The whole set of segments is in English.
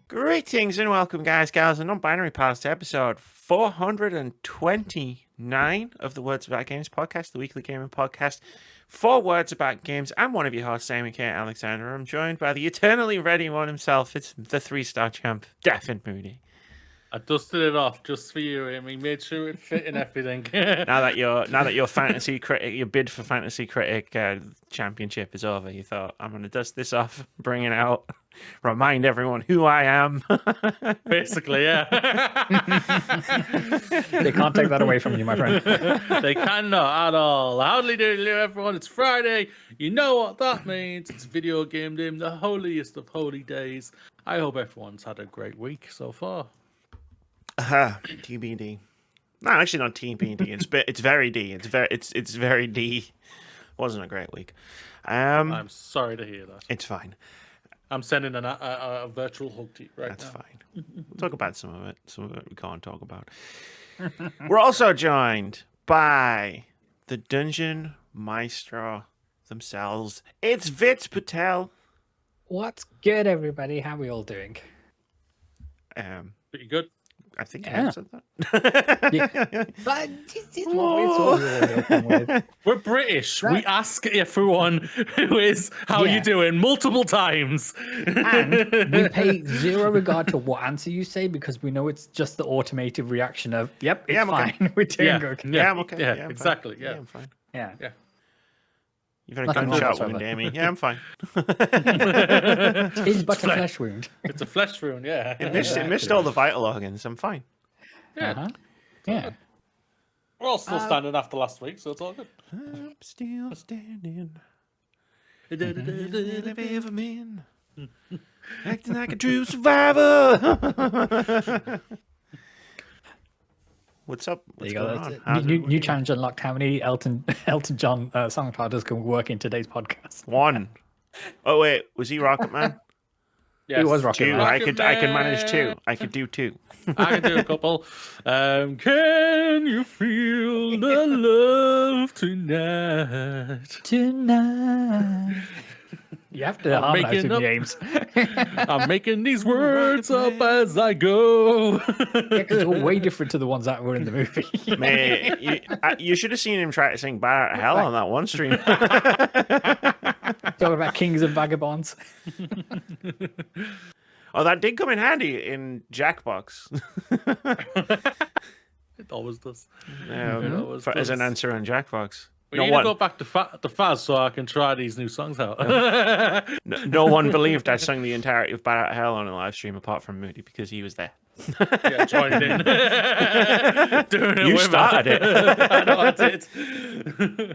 Greetings and welcome, guys, gals, and non-binary pals to episode 429 of the Words About Games podcast, the weekly gaming podcast for Words About Games. I'm one of your hosts, Amy K. Alexander. I'm joined by the eternally ready one himself. It's the 3-star champ, Death and Moody. I dusted it off just for you, Amy. Made sure it fit in everything. now that your fantasy critic, your bid for fantasy critic championship is over, you thought, I'm going to dust this off, bring it out, remind everyone who I am. Basically, yeah. They can't take that away from you, my friend. They cannot at all. Howdy doody, everyone. It's Friday. You know what that means. It's video game day, the holiest of holy days. I hope everyone's had a great week so far. TBD. No, actually not TBD. It's very D. It's very D. Wasn't a great week. I'm sorry to hear that. It's fine. I'm sending a virtual hug to you right That's now. fine. We'll talk about some of it. Some of it we can't talk about. We're also joined by the Dungeon Maestro themselves. It's Vitz Patel. What's good, everybody? How are we all doing? Pretty good. I think you Yeah. answered that. But this is what we're talking with. We're British. Right. We ask everyone who is how Yeah. you doing multiple times. And we pay zero regard to what answer you say because we know it's just the automated reaction of, yep, it's Yeah, I'm okay. fine. We're doing Yeah. okay. Yeah, I'm okay. Yeah, I'm fine. exactly. Yeah. I'm fine. Yeah. You've had a Nothing wrong gunshot wound, whatsoever. Amy. Yeah, I'm fine. It's but a flesh wound. It's a flesh wound, yeah. It missed all the vital organs. I'm fine. Yeah. Uh-huh. Yeah. We're all still standing after last week, so it's all good. I'm still standing. Mm-hmm. I've ever been. Acting like a true survivor. What's up? There What's you go. going That's on? it. How's New everybody? challenge unlocked. How many Elton John song titles can work in today's podcast? One. Oh wait, was he Rocket Man? Yes. It was Rocket Two. Man. I could manage two. I could do two. I can do a couple. Can you feel the love tonight? Tonight. You have to I'm harmonize making with up- James. I'm making these words up as I go. It's all way different to the ones that were in the movie. Man, you should have seen him try to sing "Bad Out of Hell" on that one stream. Talking about kings and vagabonds. Oh, that did come in handy in Jackbox It always does. as an answer on Jackbox. We need to go back to Faz so I can try these new songs out. No one believed I sung the entirety of "Bad Out of Hell" on a live stream apart from Moody because he was there. Yeah, joined in. Doing it You with started it. I know I did.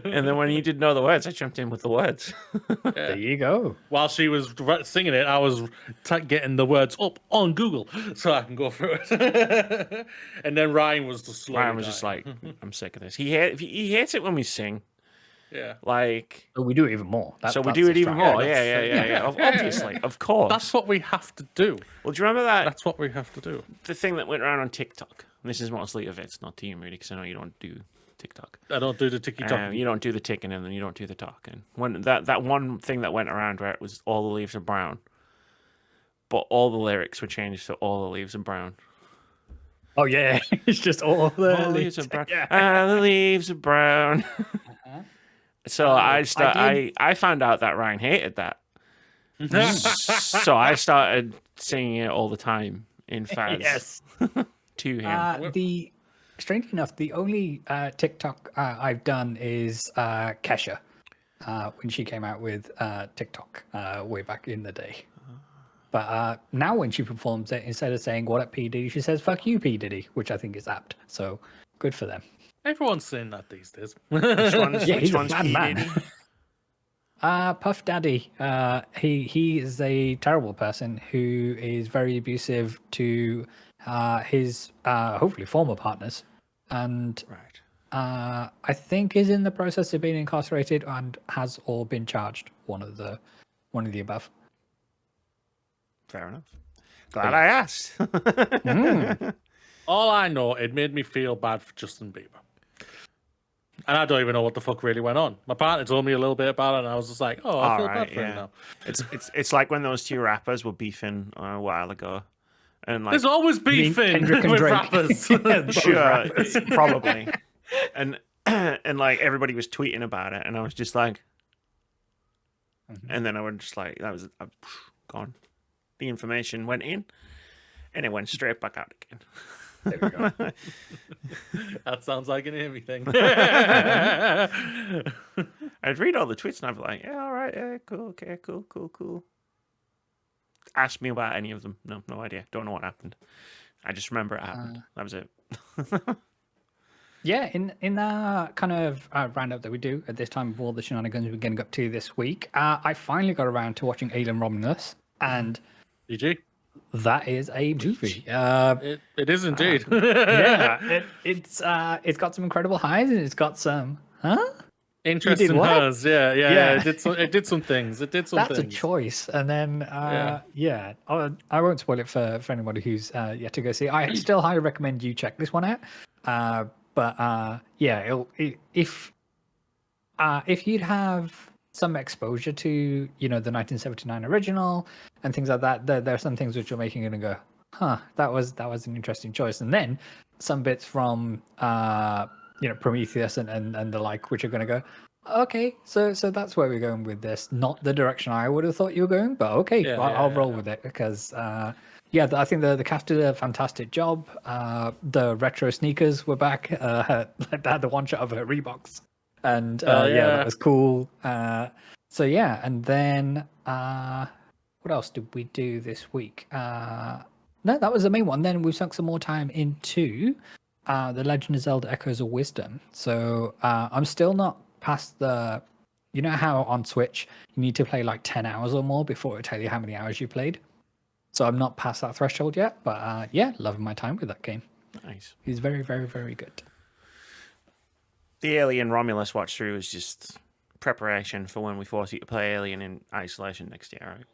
And then when you didn't know the words, I jumped in with the words. There you go. While she was singing it, I was getting the words up on Google so I can go through it. And then Ryan was just slowly Ryan was just like, I'm sick of this. He hates it when we sing. yeah. Like, So we do it even more. so we That's do the it even strategy. more. Yeah, Yeah. yeah. Obviously, of course. That's what we have to do. Well, do you remember that That's what we have to do. the thing that went around on TikTok? And this is mostly of it's not to you, Moody, because I know you don't do TikTok. I don't do the ticky-tock. You don't do the ticking and then you don't do the talking. When that one thing that went around where it was all the leaves are brown, but all the lyrics were changed to all the leaves are brown. Oh, yeah. It's just all the All the leaves are brown. Yeah. The leaves are brown. So I found out that Ryan hated that. So I started singing it all the time in Faz Yes. to him. Strangely enough, the only TikTok I've done is Kesha when she came out with TikTok way back in the day. But now when she performs it, instead of saying "What up, P Diddy," she says "Fuck you, P Diddy," which I think is apt. So good for them. Everyone's saying that these days. Which one's, Yeah, which he's a one's bad P. man. Diddy? Puff Daddy. He is a terrible person who is very abusive to his hopefully former partners, and Right. I think is in the process of being incarcerated and has all been charged. One of the above. Fair enough. Glad I asked. All I know, it made me feel bad for Justin Bieber. And I don't even know what the fuck really went on. My partner told me a little bit about it, and I was just like, "Oh, I feel bad for him now." It's like when those two rappers were beefing a while ago, And like, There's always beef in Kendrick and with Drake. rappers. Yeah, both sure, rappers. probably. And and like everybody was tweeting about it, and I was just like, and then I was just like, that was gone. The information went in, and it went straight back out again. There we go. That sounds like an Amy thing. I'd read all the tweets, and I'd be like, yeah, all right, yeah, cool, okay, cool. Ask me about any of them. No idea. Don't know what happened. I just remember it happened. That was it. Yeah, in our kind of roundup that we do at this time of all the shenanigans we're getting up to this week, I finally got around to watching Alien Romulus, and GG. that is a movie. It is indeed. Yeah, it's got some incredible highs, and it's got some Interesting what? hers. Yeah. Yeah. It did some things. That's things. a choice. And then I won't spoil it for anybody who's yet to go see it. I still highly recommend you check this one out. If you'd have some exposure to the 1979 original and things like that, there are some things which are making you go, that was an interesting choice. And then some bits from Prometheus and the like, which are going to go, okay, so that's where we're going with this. Not the direction I would have thought you were going, but okay, I'll roll with it because I think the cast did a fantastic job. The retro sneakers were back. They had the one shot of her Reeboks, and that was cool. And then what else did we do this week? No, that was the main one. Then we sunk some more time into The Legend of Zelda: Echoes of Wisdom. So I'm still not past the, how on Switch you need to play like 10 hours or more before it tell you how many hours you played. So I'm not past that threshold yet, but loving my time with that game. Nice. He's very, very, very good. The Alien Romulus watch through is just preparation for when we force you to play Alien in isolation next year, right?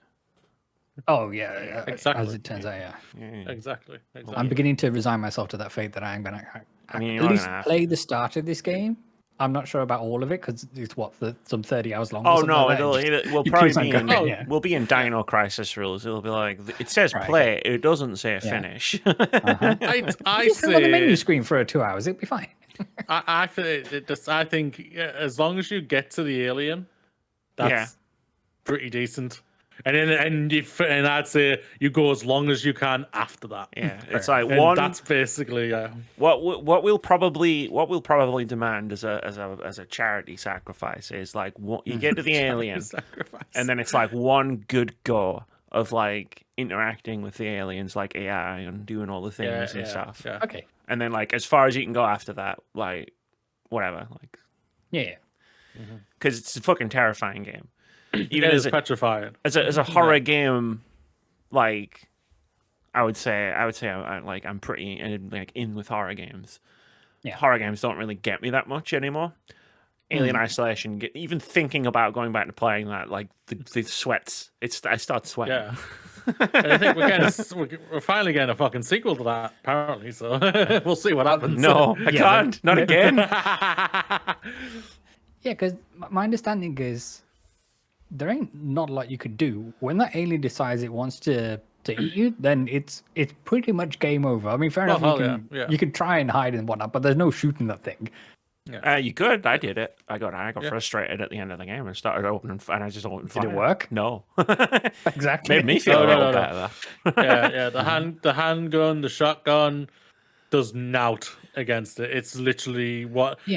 Oh yeah, exactly. As it turns out, yeah. Exactly. I'm beginning to resign myself to that fate that I am going to at least play the start of this game. I'm not sure about all of it because it's some 30 hours long. Oh no, like we'll probably be we'll be in Dino Crisis rules. It'll be like it says play, it doesn't say finish. I say on the menu screen for 2 hours, it'll be fine. I think as long as you get to the alien, that's pretty decent. And I'd say you go as long as you can after that. Yeah, it's like one. That's basically what we'll probably demand as a charity sacrifice is like you get to the alien, and then it's like one good go of like interacting with the aliens like AI and doing all the things and stuff. Yeah. Okay. And then like as far as you can go after that, like whatever, like because it's a fucking terrifying game. Even as petrifying as a horror game, like I would say I'm pretty in with horror games. Yeah. Horror games don't really get me that much anymore. Alien Isolation, even thinking about going back to playing that, like the sweats. I start sweating. Yeah. And I think we're finally getting a fucking sequel to that, apparently. So we'll see what happens. No, I can't. Not again. Yeah, because my understanding is there ain't not a lot you could do. When that alien decides it wants to eat you, then it's pretty much game over. I mean, fair enough, you can try and hide and whatnot, but there's no shooting that thing. Yeah. You could. I did it. I got frustrated at the end of the game and started opening, and I just opened fire. Did it work? No. Exactly. Made me feel a little better. The handgun, the shotgun does nout against it. It's literally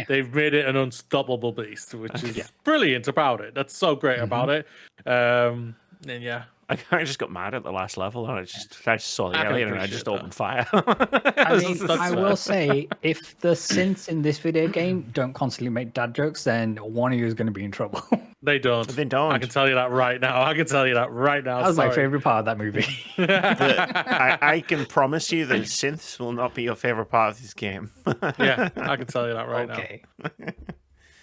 they've made it an unstoppable beast, which is brilliant about it. That's so great about it. I just got mad at the last level, and I just saw the alien, and I just opened fire. I will say, if the synths in this video game don't constantly make dad jokes, then one of you is going to be in trouble. They don't. I can tell you that right now. That was my favorite part of that movie. I can promise you that synths will not be your favorite part of this game. Yeah, I can tell you that right now.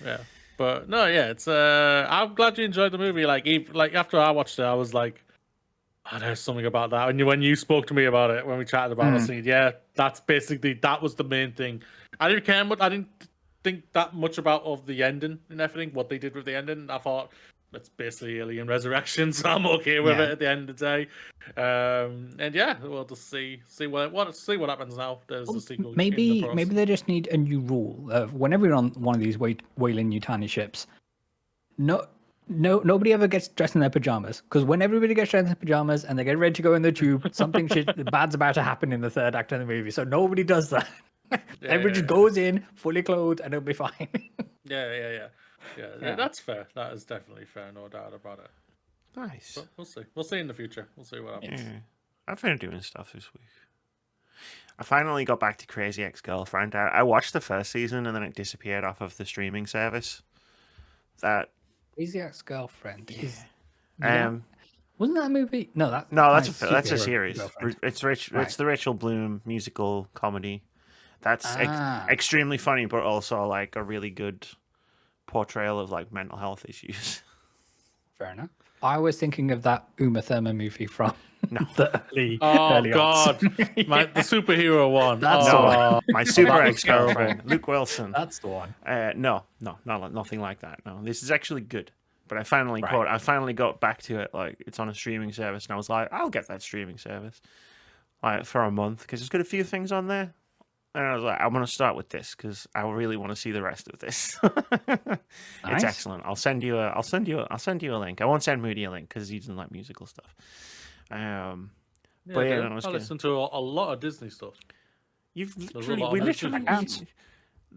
Yeah. But no, it's I'm glad you enjoyed the movie. Like after I watched it, I was like, there's something about that. And when you spoke to me about it, when we chatted about it, I said, that was the main thing. I didn't care much. I didn't think that much about the ending and everything, what they did with the ending. I thought it's basically Alien Resurrection, so I'm okay with it at the end of the day. And yeah, we'll just see what happens now. There's a sequel. Maybe they just need a new rule of whenever you're on one of these whaling Yutani ships. Nobody ever gets dressed in their pajamas, because when everybody gets dressed in their pajamas and they get ready to go in the tube, something bad's about to happen in the third act of the movie. So nobody does that. Everybody just goes in fully clothed and it'll be fine. Yeah, that's fair. That is definitely fair, no doubt about it. Nice. But we'll see. We'll see in the future. We'll see what happens. Yeah. I've been doing stuff this week. I finally got back to Crazy Ex-Girlfriend. I watched the first season and then it disappeared off of the streaming service. Crazy Ex-Girlfriend. Yeah. Wasn't that a movie? No, that's a series. It's the Rachel Bloom musical comedy. That's extremely funny, but also like a really good portrayal of like mental health issues. Fair enough. I was thinking of that Uma Thurman movie from the early. Oh God, the superhero one. That's the one. My super ex-girlfriend, Luke Wilson. That's the one. No, nothing like that. No, this is actually good. But I finally got back to it. Like it's on a streaming service, and I was like, I'll get that streaming service, like for a month, because it's got a few things on there. And I was like, I'm going to start with this because I really want to see the rest of this. It's excellent. I'll send you a link. I won't send Moody a link because he doesn't like musical stuff. I listen to a lot of Disney stuff.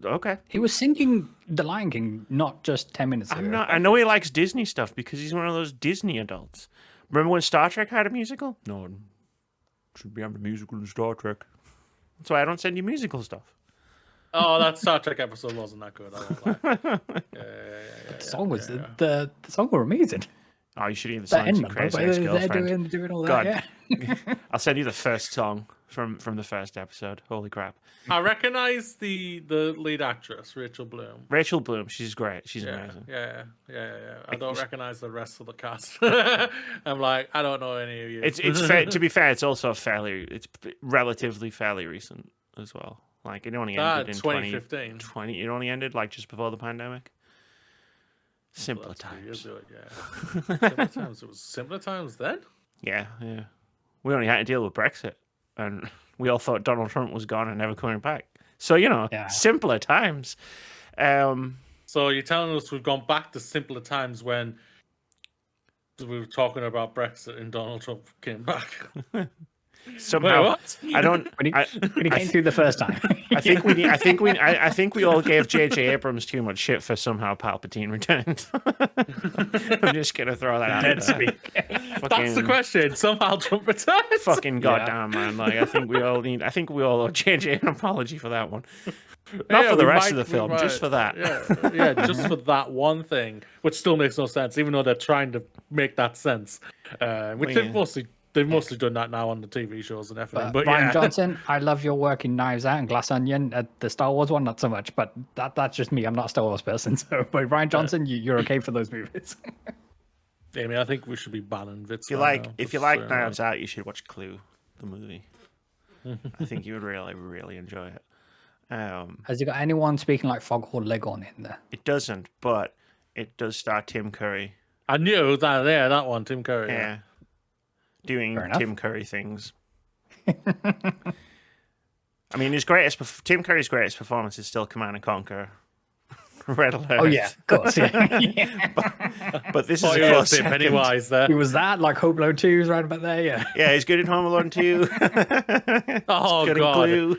Okay. He was singing The Lion King not just 10 minutes ago. I know he likes Disney stuff because he's one of those Disney adults. Remember when Star Trek had a musical? No, it should be on the musical in Star Trek. That's why I don't send you musical stuff. Oh, that Star Trek episode wasn't that good. I won't lie. The song were amazing. Oh, you should hear the songs in Crazy Ex-Girlfriend. Doing all God. that, yeah. I'll send you the first song from the first episode. Holy crap. I recognize the lead actress, Rachel Bloom. Rachel Bloom, she's great. She's amazing. Yeah. I don't recognize the rest of the cast. I'm like, I don't know any of you. It's fair, to be fair, it's also it's relatively fairly recent as well. Like it only ended in 2015. It only ended like just before the pandemic. Simpler times. Simpler times. It was simpler times then? Yeah. We only had to deal with Brexit, and we all thought Donald Trump was gone and never coming back. So, simpler times. So you're telling us we've gone back to simpler times when we were talking about Brexit and Donald Trump came back? Somehow, wait, what? I don't. When he came through the first time. I think we all gave J.J. Abrams too much shit for somehow Palpatine returned. I'm just gonna throw that out there. That's the question. Somehow Trump returned. Fucking goddamn man! Like I think we all owe J.J. an apology for that one. Not for the rest of the film, just for that. Yeah, just for that one thing, which still makes no sense, even though they're trying to make that sense. Which they've mostly done that now on the TV shows and everything. But Ryan Johnson, I love your work in Knives Out and Glass Onion. The Star Wars one, not so much, but that's just me. I'm not a Star Wars person. So, but Ryan Johnson, you're okay for those movies. I mean, I think we should be banning Vitz. If you like Knives Out, you should watch Clue, the movie. I think you would really, really enjoy it. Has it got anyone speaking like Foghorn Leghorn in there? It doesn't, but it does star Tim Curry. I knew that. Yeah, that one, Tim Curry. Yeah. Doing Tim Curry things. I mean, Tim Curry's greatest performance is still Command and Conquer. Red Alert. Oh yeah, of course. Yeah. but this is a close second. Pennywise there. He was that like Home Alone 2 is right about there. Yeah. Yeah, he's good in Home Alone 2. Oh good God. In Glue.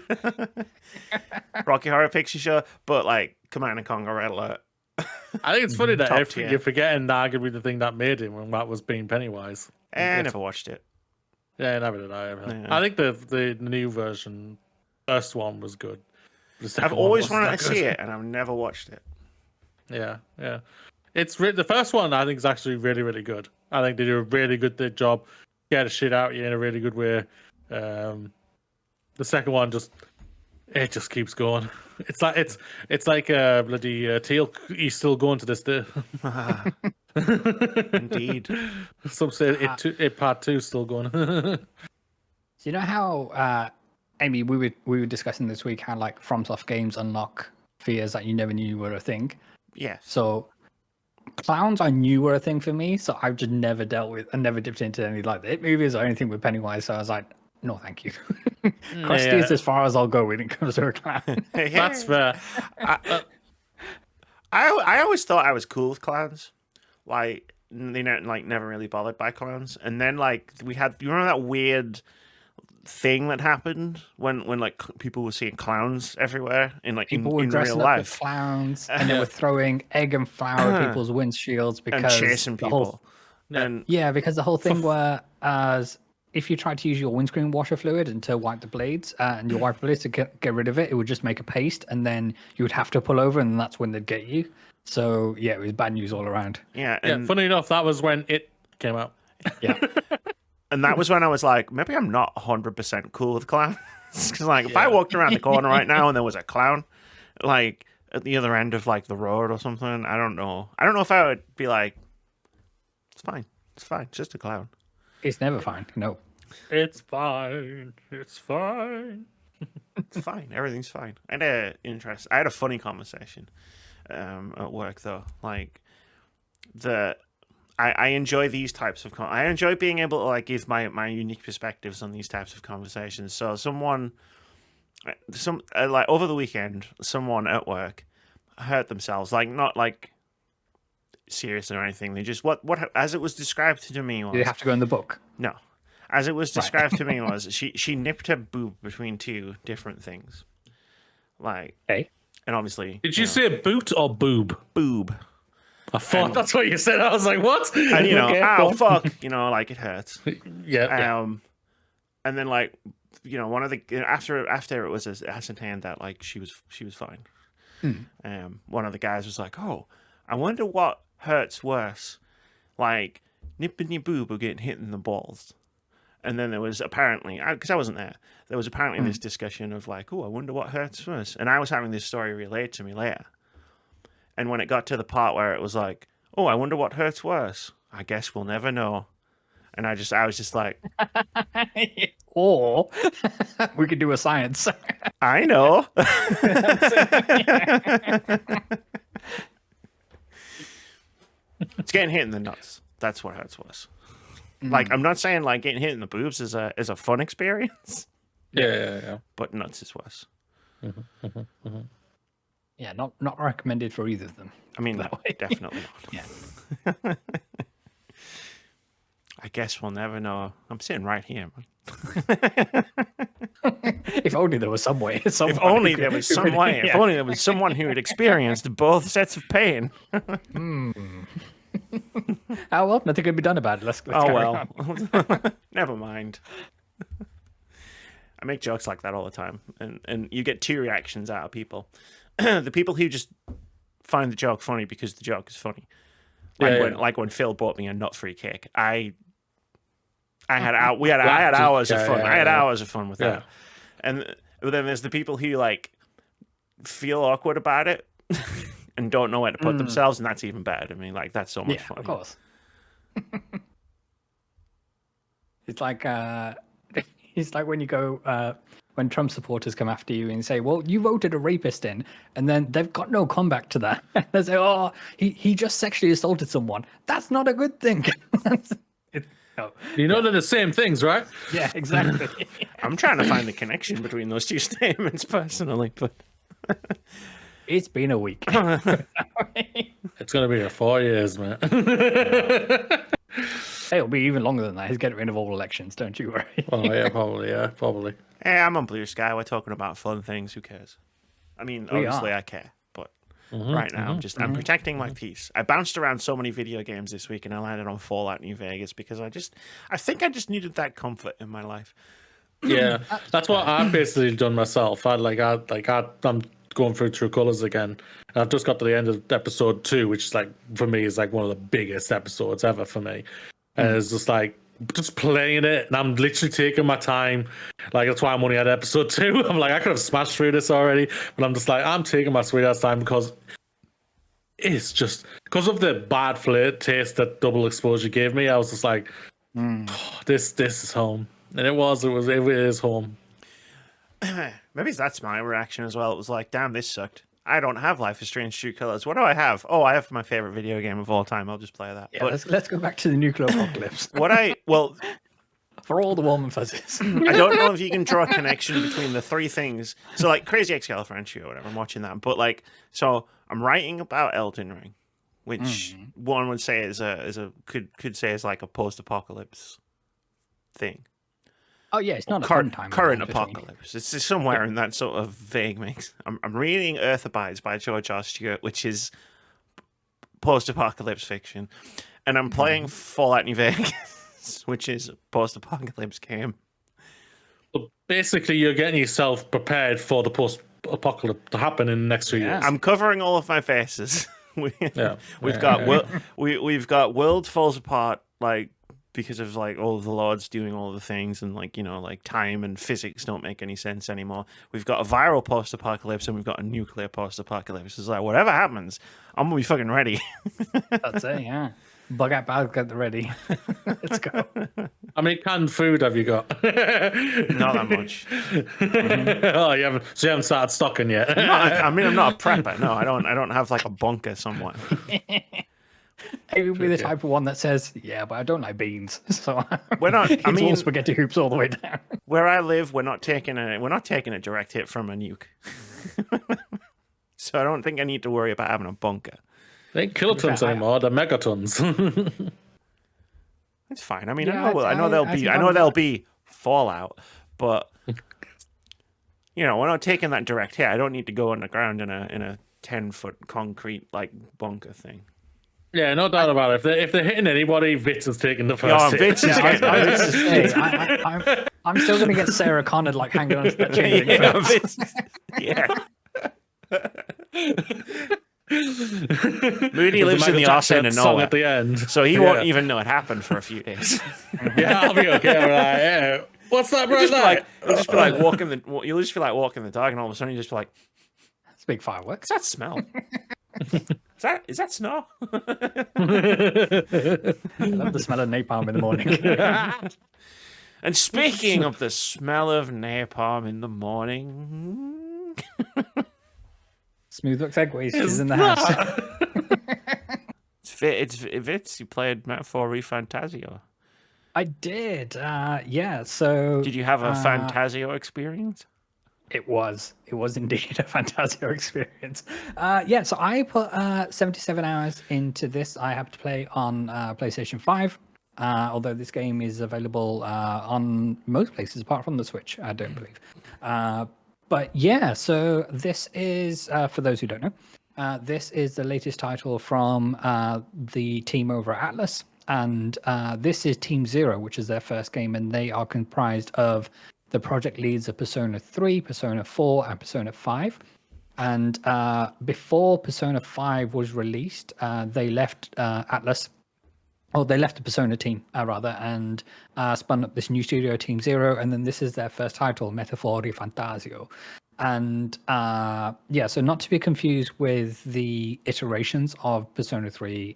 Rocky Horror Picture Show, but like Command and Conquer Red Alert. I think it's funny that you're forgetting that arguably the thing that made him when that was being Pennywise. I never watched it. Yeah, never did I ever. Yeah. I think the new version, first one was good. I've always wanted to see it, and I've never watched it. Yeah. It's the first one. I think is actually really, really good. I think they do a really good job, get the shit out of you in a really good way. The second one just keeps going. It's like a bloody Teal. He's still going to this day. Indeed. Some say it part 2 still going. So you know how Amy, we were discussing this week how like FromSoft games unlock fears that you never knew were a thing. Yes. So clowns I knew were a thing for me, so I've just never dealt with and never dipped into any like the It movies or anything with Pennywise. So I was like, no, thank you. Krusty is as far as I'll go when it comes to a clown. That's fair. I always thought I was cool with clowns. Like they never really bothered by clowns. And then like you remember that weird thing that happened when like people were seeing clowns everywhere in like People were in dressing real up life, as clowns, and they were throwing egg and flour at people's windshields and because chasing the whole people. And because the whole thing were as if you tried to use your windscreen washer fluid and to wipe the blades and your wiper blades to get rid of it, it would just make a paste, and then you would have to pull over, and that's when they'd get you. So yeah, it was bad news all around. yeah, and Funny enough, that was when it came out. Yeah. and that was when I was like, maybe I'm not 100% cool with clowns. Because like if I walked around the corner right now and there was a clown, like at the other end of like the road or something, I don't know if I would be like, it's fine, it's just a clown. It's never fine. No. It's fine. It's fine. It's fine. Everything's fine. I had a funny conversation at work though. Like I enjoy these types of I enjoy being able to like give my unique perspectives on these types of conversations. So like over the weekend, someone at work hurt themselves. Like not like serious or anything. They just what as it was described to me was. You have to go in the book. No. As it was described to me was she nipped her boob between two different things. Like Hey. And obviously Did you say boot or boob? boob. I thought that's what you said. I was like, what? And Okay, ow, cool. fuck, like it hurts. Yeah. And then like, one of the after it was ascertained that like she was fine. One of the guys was like, "Oh, I wonder what hurts worse, like nipping your boob or getting hit in the balls." And then there was apparently, because I wasn't there was apparently this discussion of like, "Oh, I wonder what hurts worse." And I was having this story relayed to me later. And when it got to the part where it was like, "Oh, I wonder what hurts worse," I guess we'll never know. And I was just like, or we could do a science. I know. It's getting hit in the nuts. That's what hurts worse. Like, I'm not saying like getting hit in the boobs is a fun experience. Yeah. But nuts is worse. Yeah, not recommended for either of them. I mean, That way. definitely not. Yeah. I guess we'll never know. I'm sitting right here. If only there was some way. If only there was some way. If only there was someone who had experienced both sets of pain. Oh well, nothing could be done about it. Let's Oh carry well. on. Never mind. I make jokes like that all the time, and you get two reactions out of people. The people who just find the joke funny because the joke is funny. Like when Phil bought me a nut-free cake. I had hours of fun. I had hours of fun with that. But then there's the people who like feel awkward about it and don't know where to put themselves, and that's even better to me. Like that's so much fun. Of course. It's like when you go when Trump supporters come after you and say, "Well, you voted a rapist in," and then they've got no comeback to that. They say, "Oh, he just sexually assaulted someone." That's not a good thing. No. They're the same things, right? Yeah, exactly. I'm trying to find the connection between those two statements personally, but It's been a week. It's gonna be 4 years, man. It'll be even longer than that. He's getting rid of all elections, don't you worry. Oh yeah, probably. hey, I'm on Bluesky. We're talking about fun things. Who cares? I mean, obviously I care, but right now I'm protecting my peace. I bounced around so many video games this week, and I landed on Fallout New Vegas because I think I just needed that comfort in my life. Yeah, that's what I've basically done myself. I'm going through True Colors again, and I've just got to the end of episode 2, which is like for me is like one of the biggest episodes ever for me. And it's just like just playing it, and I'm literally taking my time. Like that's why I'm only at episode 2. I'm like I could have smashed through this already, but I'm just like I'm taking my sweet ass time because it's just because of the bad flavor taste that Double Exposure gave me. I was just like, oh, this is home, and it is home. Maybe that's my reaction as well. It was like, damn, this sucked. I don't have Life is Strange True Colors. What do I have? Oh, I have my favorite video game of all time. I'll just play that. Yeah, But let's go back to the nuclear apocalypse. well, For all the warm and fuzzies. I don't know if you can draw a connection between the three things. So, like, Crazy Ex-Girlfriend or whatever, I'm watching that. But, like, so I'm writing about Elden Ring, which one would say could say is like a post-apocalypse thing. Oh yeah, it's not a fun time. Current apocalypse. It's just somewhere in that sort of vague mix. I'm reading Earth Abides by George R. Stewart, which is post-apocalypse fiction, and I'm playing Fallout New Vegas, which is a post-apocalypse game. So basically, you're getting yourself prepared for the post-apocalypse to happen in the next 3 years. I'm covering all of my faces. We've got world falls apart, like, because of like all of the lords doing all the things, and like, you know, like time and physics don't make any sense anymore. We've got a viral post-apocalypse and we've got a nuclear post-apocalypse. It's like, whatever happens, I'm gonna be fucking ready. That's it, yeah. Bug out bag, get ready. Let's go. How many canned food have you got? Not that much. Oh, you haven't started stocking yet. I'm not a prepper. No, I don't have like a bunker somewhere. It would be the type of one that says, "Yeah, but I don't like beans." So we're not. I mean, all spaghetti hoops all the way down. Where I live, we're not taking a direct hit from a nuke. So I don't think I need to worry about having a bunker. They ain't kilotons anymore; they're megatons. It's fine. I mean, I know there'll be fallout, but you know, we're not taking that direct hit. I don't need to go underground in a 10-foot concrete like bunker thing. Yeah, no doubt about it. If they're hitting anybody, Vitz is taking the first hit. Vitz is I'm still going to get Sarah Connor like hanging onto that chain. Moody lives in the Austin and nowhere at the end, so he won't even know it happened for a few days. Yeah, I'll be okay. Like, yeah. What's that, bro? You'll just be like walking the dog, and all of a sudden you just be like, "It's big fireworks." What's that smell? Is that snow? I love the smell of napalm in the morning. And speaking of the smell of napalm in the morning, Smooth Looks Egways is in the house. It's Vitz. You played Metaphor ReFantazio. I did. Yeah. So did you have a Fantazio experience? It was indeed a Fantazio experience. Yeah, so I put 77 hours into this. I have to play on PlayStation 5, although this game is available on most places apart from the Switch, I don't believe. But yeah, so this is, for those who don't know, this is the latest title from the team over at Atlas. And this is Team Zero, which is their first game, and they are comprised of the project leads of Persona 3, Persona 4, and Persona 5. And before Persona 5 was released, they left Atlas, or they left the Persona team, rather, and spun up this new studio, Team Zero. And then this is their first title, Metaphor ReFantazio. And yeah, so not to be confused with the iterations of Persona 3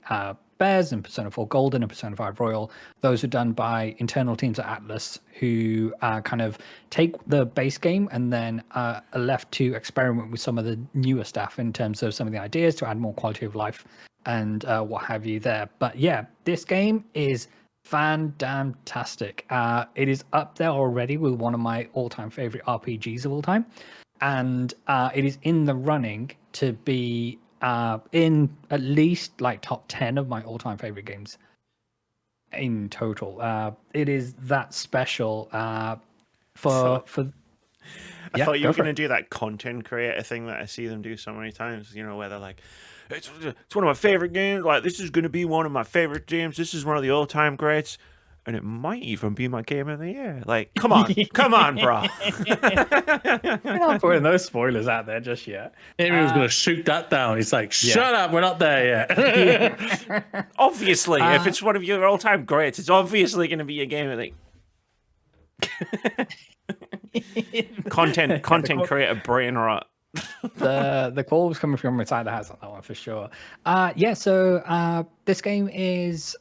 Bears and Persona 4 Golden and Persona 5 Royal. Those are done by internal teams at Atlas who kind of take the base game and then are left to experiment with some of the newer stuff in terms of some of the ideas to add more quality of life and what have you there. But yeah, this game is fan-damn-tastic. It is up there already with one of my all-time favorite RPGs of all time. And it is in the running to be in at least like top 10 of my all-time favorite games in total. It is that special I thought you were going to do that content creator thing that I see them do so many times, you know, where they're like, it's one of my favorite games, like this is going to be one of my favorite games, this is one of the all-time greats, and it might even be my game of the year. Like, come on, bro. We're not putting those spoilers out there just yet. Amy was going to shoot that down. He's like, shut up, we're not there yet. Obviously, if it's one of your all-time greats, it's obviously going to be a game of the content creator brain rot. The call was coming from inside the house on that one for sure. Yeah, so this game is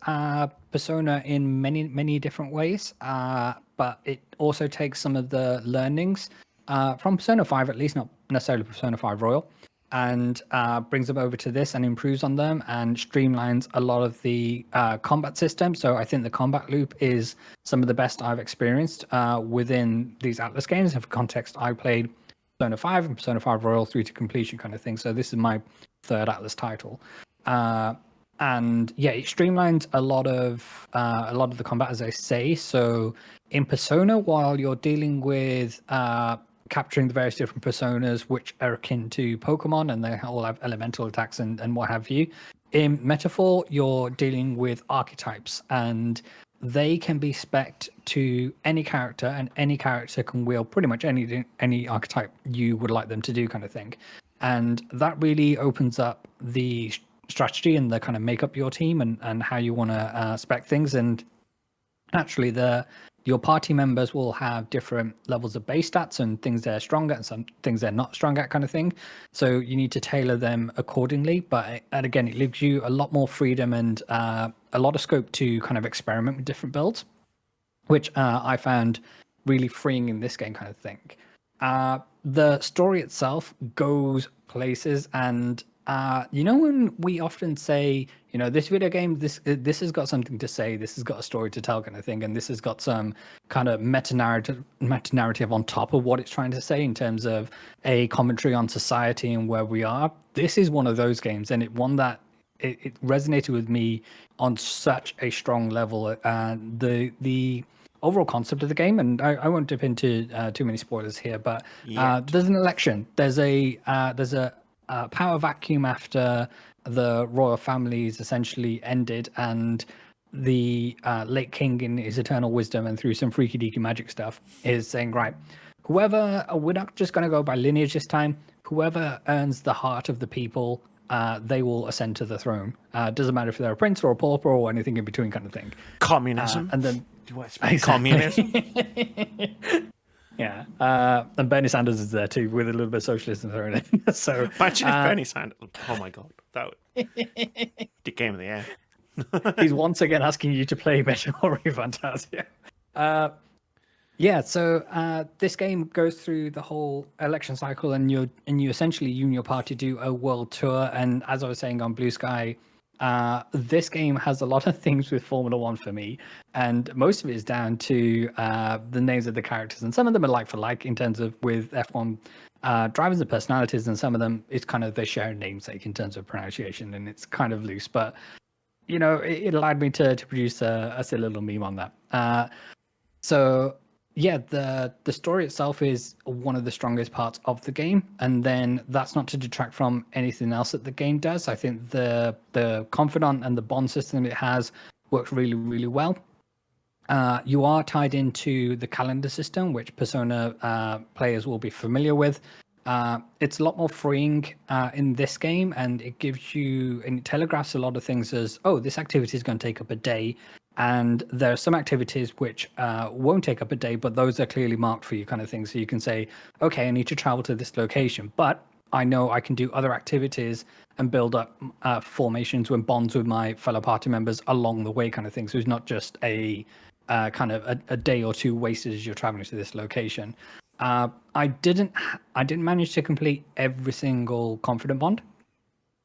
Persona in many different ways, but it also takes some of the learnings from Persona 5, at least not necessarily Persona 5 Royal, and brings them over to this and improves on them and streamlines a lot of the combat system. So I think the combat loop is some of the best I've experienced within these Atlas games. And for context, I played Persona 5 and Persona 5 Royal through to completion kind of thing. So this is my third Atlas title. And yeah, it streamlines a lot of the combat, as I say. So in Persona, while you're dealing with capturing the various different personas which are akin to Pokemon, and they all have elemental attacks and what have you, in Metaphor, you're dealing with archetypes, and they can be spec'd to any character, and any character can wield pretty much any archetype you would like them to do, kind of thing. And that really opens up the strategy and the kind of make up your team and how you want to spec things. And actually, your party members will have different levels of base stats and things they're strong at and some things they're not strong at, kind of thing. So you need to tailor them accordingly. And again, it gives you a lot more freedom and a lot of scope to kind of experiment with different builds, which I found really freeing in this game, kind of thing. The story itself goes places, and when we often say, this video game, this has got something to say, this has got a story to tell, kind of thing, and this has got some kind of meta narrative on top of what it's trying to say in terms of a commentary on society and where we are. This is one of those games, and it resonated with me on such a strong level. The overall concept of the game, and I won't dip into too many spoilers here, but there's an election. There's a power vacuum after the royal family is essentially ended, and the late king, in his eternal wisdom and through some freaky deaky magic stuff, is saying, right, we're not just going to go by lineage this time. Whoever earns the heart of the people, they will ascend to the throne. Doesn't matter if they're a prince or a pauper or anything in between, kind of thing. Communism. And then Do I speak communism? Yeah, and Bernie Sanders is there too, with a little bit of socialism thrown in. So Imagine if Bernie Sanders. Oh my god, that would the game of the year. he's once again asking you to play Metal ReFantazio. So this game goes through the whole election cycle, and you essentially, you and your party do a world tour. And as I was saying on Bluesky, this game has a lot of things with Formula One for me, and most of it is down to the names of the characters, and some of them are like for like in terms of with F1 drivers and personalities, and some of them it's kind of they share a namesake in terms of pronunciation, and it's kind of loose, but it allowed me to produce a silly little meme on that. So yeah, the story itself is one of the strongest parts of the game, and then that's not to detract from anything else that the game does. I think the confidant and the bond system it has works really, really well. You are tied into the calendar system, which Persona players will be familiar with. It's a lot more freeing in this game, and it gives you, and it telegraphs a lot of things as, oh, this activity is going to take up a day. And there are some activities which won't take up a day, but those are clearly marked for you, kind of thing. So you can say, okay, I need to travel to this location, but I know I can do other activities and build up formations and bonds with my fellow party members along the way, kind of thing. So it's not just a kind of a day or two wasted as you're traveling to this location. I didn't manage to complete every single confident bond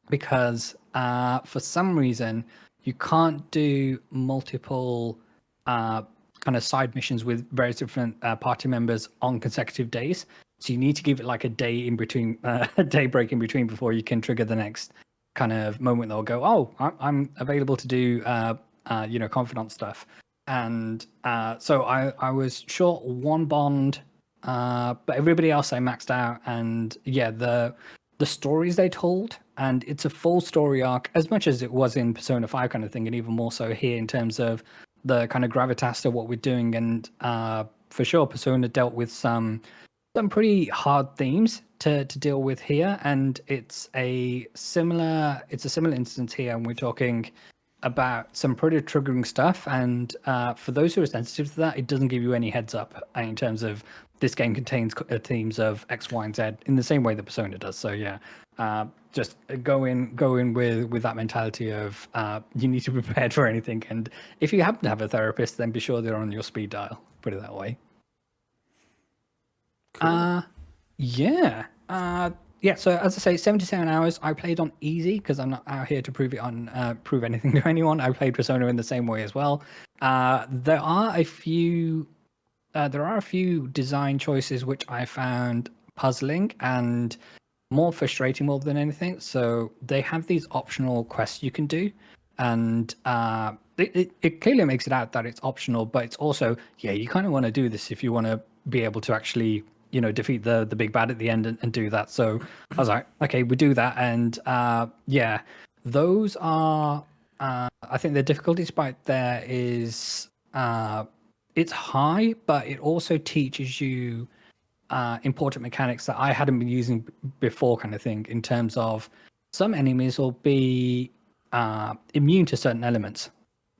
because for some reason you can't do multiple kind of side missions with various different party members on consecutive days. So you need to give it like a day in between, a day break in between before you can trigger the next kind of moment. They'll go, oh, I'm available to do, confidant stuff. And so I was short one bond, but everybody else I maxed out. And yeah, the stories they told, and it's a full story arc as much as it was in Persona 5 kind of thing, and even more so here in terms of the kind of gravitas to what we're doing. And for sure, Persona dealt with some pretty hard themes to deal with here, and it's a similar instance here, and we're talking about some pretty triggering stuff. And for those who are sensitive to that, it doesn't give you any heads up in terms of this game contains themes of X, Y, and Z in the same way that Persona does. So yeah, just go in with that mentality of you need to be prepared for anything. And if you happen to have a therapist, then be sure they're on your speed dial. Put it that way. Cool. Yeah. yeah, so as I say, 77 hours. I played on easy because I'm not out here to prove anything to anyone. I played Persona in the same way as well. There are a few design choices which I found puzzling and more frustrating more than anything. So they have these optional quests you can do, and it clearly makes it out that it's optional, but it's also, yeah, you kind of want to do this if you want to be able to actually, defeat the big bad at the end and do that. So I was like, okay, we do that. And yeah, those are, I think the difficulty spike there is, it's high, but it also teaches you important mechanics that I hadn't been using before, kind of thing, in terms of some enemies will be immune to certain elements.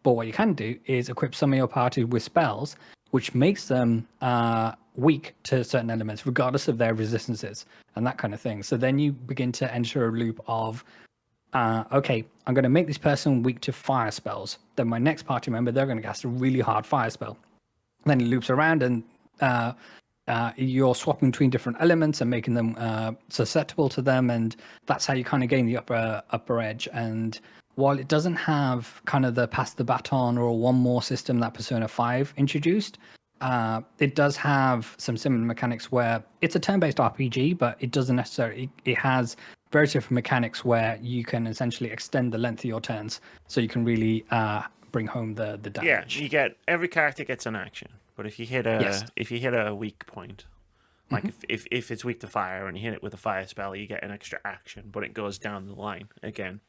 But what you can do is equip some of your party with spells, which makes them weak to certain elements, regardless of their resistances and that kind of thing. So then you begin to enter a loop of, okay, I'm going to make this person weak to fire spells. Then my next party member, they're going to cast a really hard fire spell. Then it loops around, and you're swapping between different elements and making them susceptible to them, and that's how you kind of gain the upper edge. And while it doesn't have kind of the pass the baton or one more system that Persona 5 introduced, it does have some similar mechanics where it's a turn-based RPG, but it doesn't necessarily. It has very different mechanics where you can essentially extend the length of your turns, so you can really bring home the damage. Yeah, every character gets an action, but if you hit a weak point, like if it's weak to fire and you hit it with a fire spell, you get an extra action, but it goes down the line again.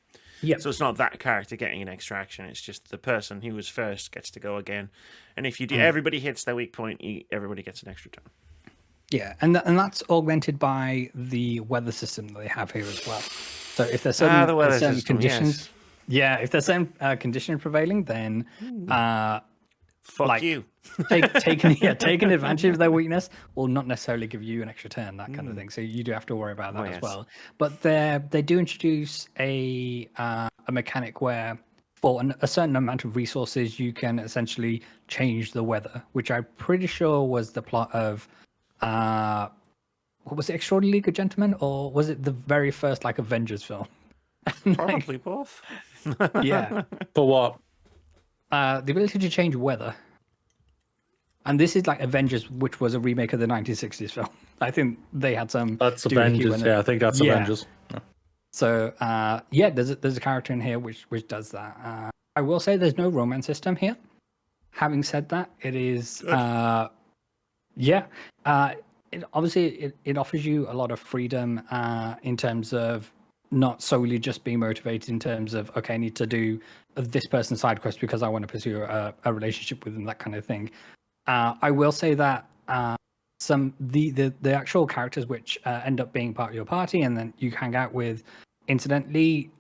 Yeah. So it's not that character getting an extra action; it's just the person who was first gets to go again. And if you do, everybody hits their weak point, everybody gets an extra turn. Yeah, and that's augmented by the weather system that they have here as well. So if there's certain conditions, if there's certain condition prevailing, then fuck you. taking advantage of their weakness will not necessarily give you an extra turn, that kind of thing. So you do have to worry about that as well. But they do introduce a mechanic where for a certain amount of resources you can essentially change the weather, which I'm pretty sure was the plot of what was it, Extraordinary League of Gentlemen, or was it the very first Avengers film? Probably both. Yeah. For what? The ability to change weather. And this is like Avengers, which was a remake of the 1960s film. I think they had some. That's Avengers. Yeah, I think that's Avengers. Yeah. So there's a character in here which does that. I will say there's no romance system here. Having said that, it is it offers you a lot of freedom in terms of not solely just being motivated in terms of, okay, I need to do this person's side quest because I want to pursue a relationship with them, that kind of thing. I will say that the actual characters which end up being part of your party and then you hang out with, incidentally,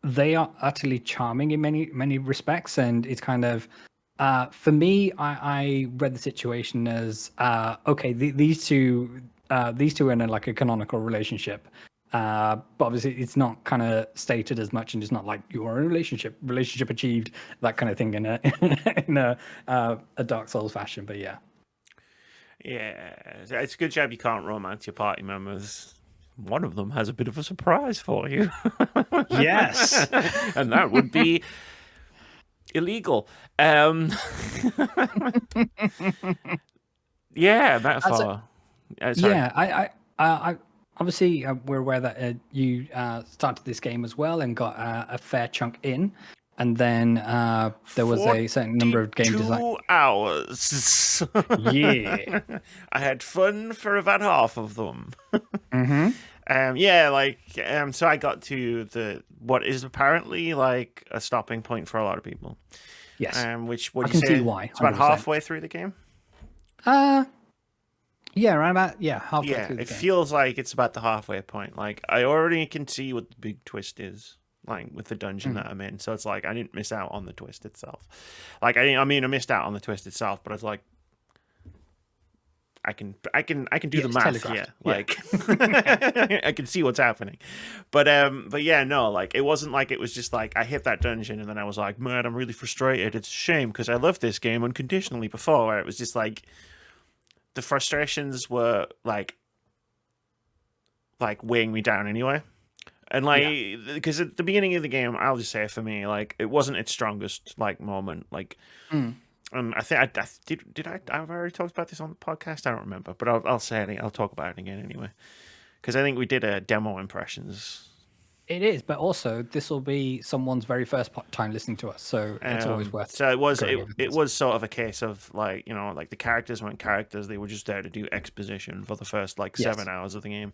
they are utterly charming in many respects, and it's kind of for me, I read the situation as okay, these two are in a canonical relationship. But obviously it's not kind of stated as much, and it's not like you are in a relationship achieved, that kind of thing in a Dark Souls fashion. But yeah, it's a good job you can't romance your party members. One of them has a bit of a surprise for you. Yes, and that would be illegal. Yeah, metaphor. I obviously, we're aware that you started this game as well and got a fair chunk in, and then there was a certain number of game design. 2 hours. Yeah, I had fun for about half of them. Mm-hmm. So I got to what is apparently a stopping point for a lot of people. Yes. Which I can see why. It's about halfway through the game. Yeah, around about halfway through the game. It feels like it's about the halfway point. I already can see what the big twist is, with the dungeon that I'm in. So it's I didn't miss out on the twist itself. I missed out on the twist itself, but it's I can do the math. Yeah, I can see what's happening. But it wasn't it was just I hit that dungeon and then I was like, man, I'm really frustrated. It's a shame because I loved this game unconditionally before. Where it was just the frustrations were like weighing me down anyway. And like, because at the beginning of the game, I'll just say for me, like, it wasn't its strongest like moment. Like, I think I've already talked about this on the podcast. I don't remember, but I'll say it. I'll talk about it again anyway, because I think we did a demo impressions. It is, but also this will be someone's very first time listening to us, so it's always worth. So it was sort of a case of like, you know, like the characters weren't characters; they were just there to do exposition for the first like 7 hours of the game.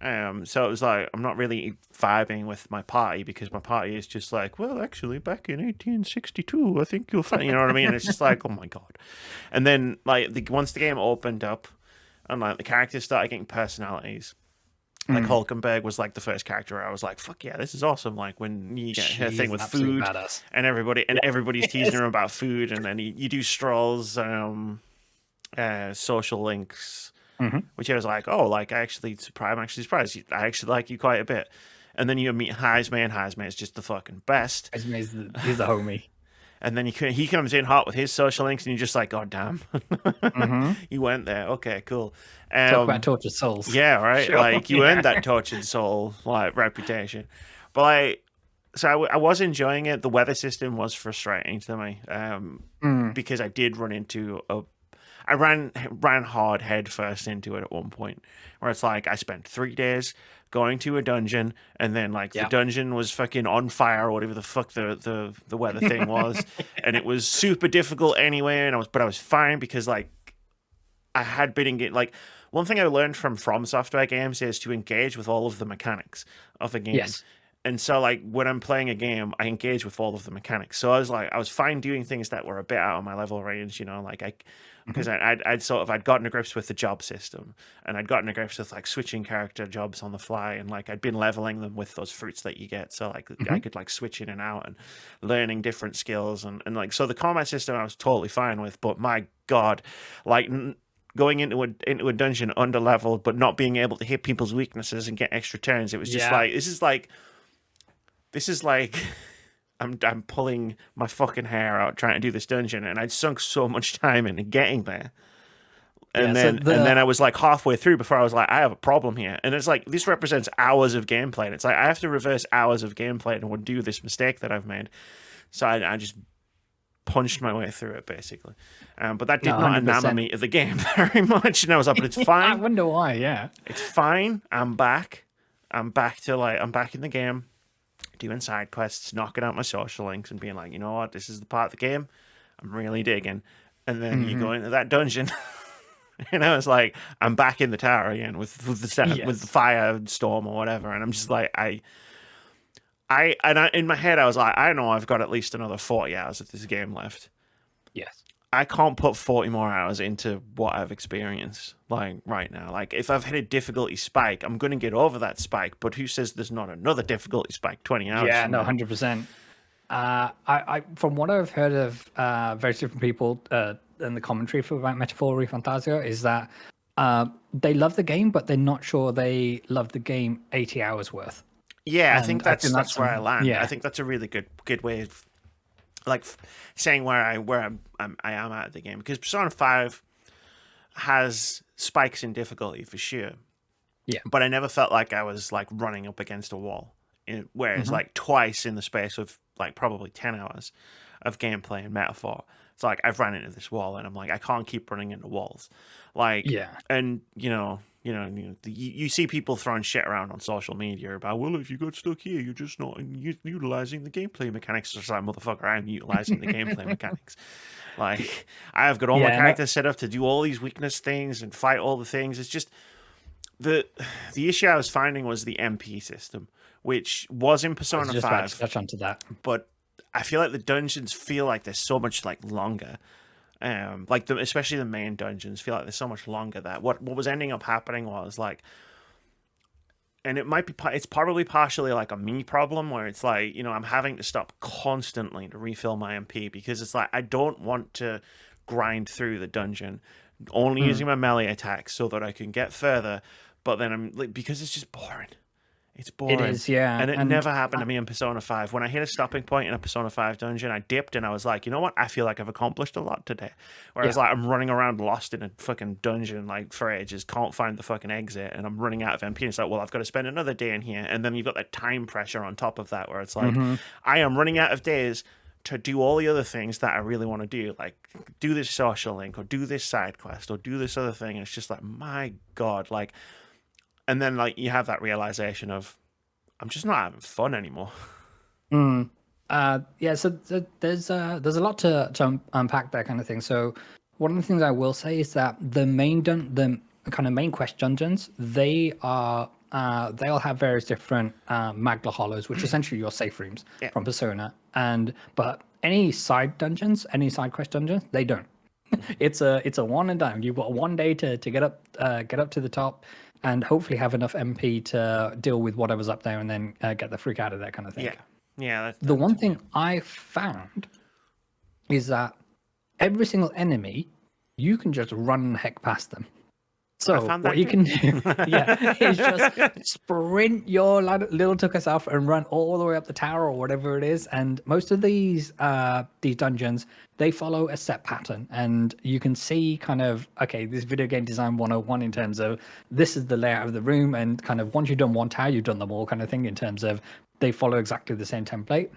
So it was like I'm not really vibing with my party because my party is just like, well, actually, back in 1862, I think you'll find, you know what I mean? It's just like, oh my god. And then like once the game opened up, and like the characters started getting personalities. Like Hulkenberg was like the first character I was like, fuck yeah, this is awesome. Like when you get her thing with food and everybody's teasing her about food, and then you do Stroll's social links, which I was like, oh, like I'm actually surprised. I actually like you quite a bit. And then you meet Heisman, and Heisman is just the fucking best. He's the homie. And then he comes in hot with his social links, and you're just like, God damn. You went there. Okay, cool. Talk about tortured souls. Yeah, right? Sure. Like, you earned that tortured soul, like, reputation. But, like, so I was enjoying it. The weather system was frustrating to me because I did run into I ran hard head first into it at one point, where it's like I spent 3 days going to a dungeon, and then like the dungeon was fucking on fire or whatever the fuck the weather thing was, and it was super difficult anyway. And I was fine because like I had been engaged. Like one thing I learned from Software games is to engage with all of the mechanics of a game. Yes. And so, like, when I'm playing a game, I engage with all of the mechanics. So I was fine doing things that were a bit out of my level range, you know, like because I'd gotten to grips with the job system, and I'd gotten to grips with like switching character jobs on the fly, and like I'd been leveling them with those fruits that you get. So like I could like switch in and out and learning different skills, and like so the combat system I was totally fine with. But my God, like. Going into a dungeon under leveled, but not being able to hit people's weaknesses and get extra turns, it was just like this is like I'm pulling my fucking hair out trying to do this dungeon, and I'd sunk so much time into getting there. And then I was like halfway through before I was like, I have a problem here. And it's like this represents hours of gameplay. And it's like I have to reverse hours of gameplay and undo this mistake that I've made. So I just punched my way through it basicking but that did not enamor me of the game very much, and I was like, but it's fine. I wonder why. It's fine. I'm back in the game doing side quests, knocking out my social links and being like, you know what, this is the part of the game I'm really digging. And then you go into that dungeon and I was like, I'm back in the tower again with the firestorm or whatever, and I'm just like in my head, I was like, I know I've got at least another 40 hours of this game left. Yes. I can't put 40 more hours into what I've experienced, like, right now. Like, if I've hit a difficulty spike, I'm going to get over that spike, but who says there's not another difficulty spike 20 hours? Yeah, no, 100%. I from what I've heard of various different people in the commentary for Metaphor ReFantazio is that they love the game, but they're not sure they love the game 80 hours worth. Yeah, I think that's where I land. Yeah. I think that's a really good way of like saying where I am at the game, because Persona 5 has spikes in difficulty for sure. Yeah, but I never felt like I was like running up against a wall. Whereas like twice in the space of like probably 10 hours of gameplay and Metaphor, it's like I've run into this wall and I'm like I can't keep running into walls. Like and you see people throwing shit around on social media about, well, if you got stuck here, you're just not utilizing the gameplay mechanics. It's like, motherfucker, I'm utilizing the gameplay mechanics. Like, I've got all my characters set up to do all these weakness things and fight all the things. It's just the issue I was finding was the MP system, which was in Persona 5. About to touch onto that, but I feel like the dungeons feel like they're so much like longer. Like especially the main dungeons feel like they're so much longer that what was ending up happening was like, and it's probably partially like a me problem where it's like, you know, I'm having to stop constantly to refill my MP because it's like I don't want to grind through the dungeon only using my melee attacks so that I can get further, but then I'm like, because it's just boring. It's boring. It is, yeah. And it never happened to me in Persona 5. When I hit a stopping point in a Persona 5 dungeon, I dipped and I was like, you know what? I feel like I've accomplished a lot today. Whereas like I'm running around lost in a fucking dungeon like for ages, can't find the fucking exit, and I'm running out of MP. And it's like, well, I've got to spend another day in here. And then you've got that time pressure on top of that where it's like, I am running out of days to do all the other things that I really want to do, like do this social link or do this side quest or do this other thing. And it's just like, my God, like, and then like you have that realization of, I'm just not having fun anymore. Yeah, so there's a lot to unpack that kind of thing. So one of the things I will say is that the kind of main quest dungeons, they'll have various different Magla Hollows, which are essentially your safe rooms from Persona. But any side dungeons, any side quest dungeons, they don't. It's a one and done. You've got one day to get up to the top, and hopefully have enough MP to deal with whatever's up there, and then get the freak out of there kind of thing. Yeah. The one thing I found is that every single enemy, you can just run the heck past them. So what you can do, is just sprint your little tucker self and run all the way up the tower or whatever it is. And most of these dungeons, they follow a set pattern, and you can see kind of, okay, this video game design 101 in terms of this is the layout of the room, and kind of once you've done one tower, you've done them all kind of thing in terms of they follow exactly the same template.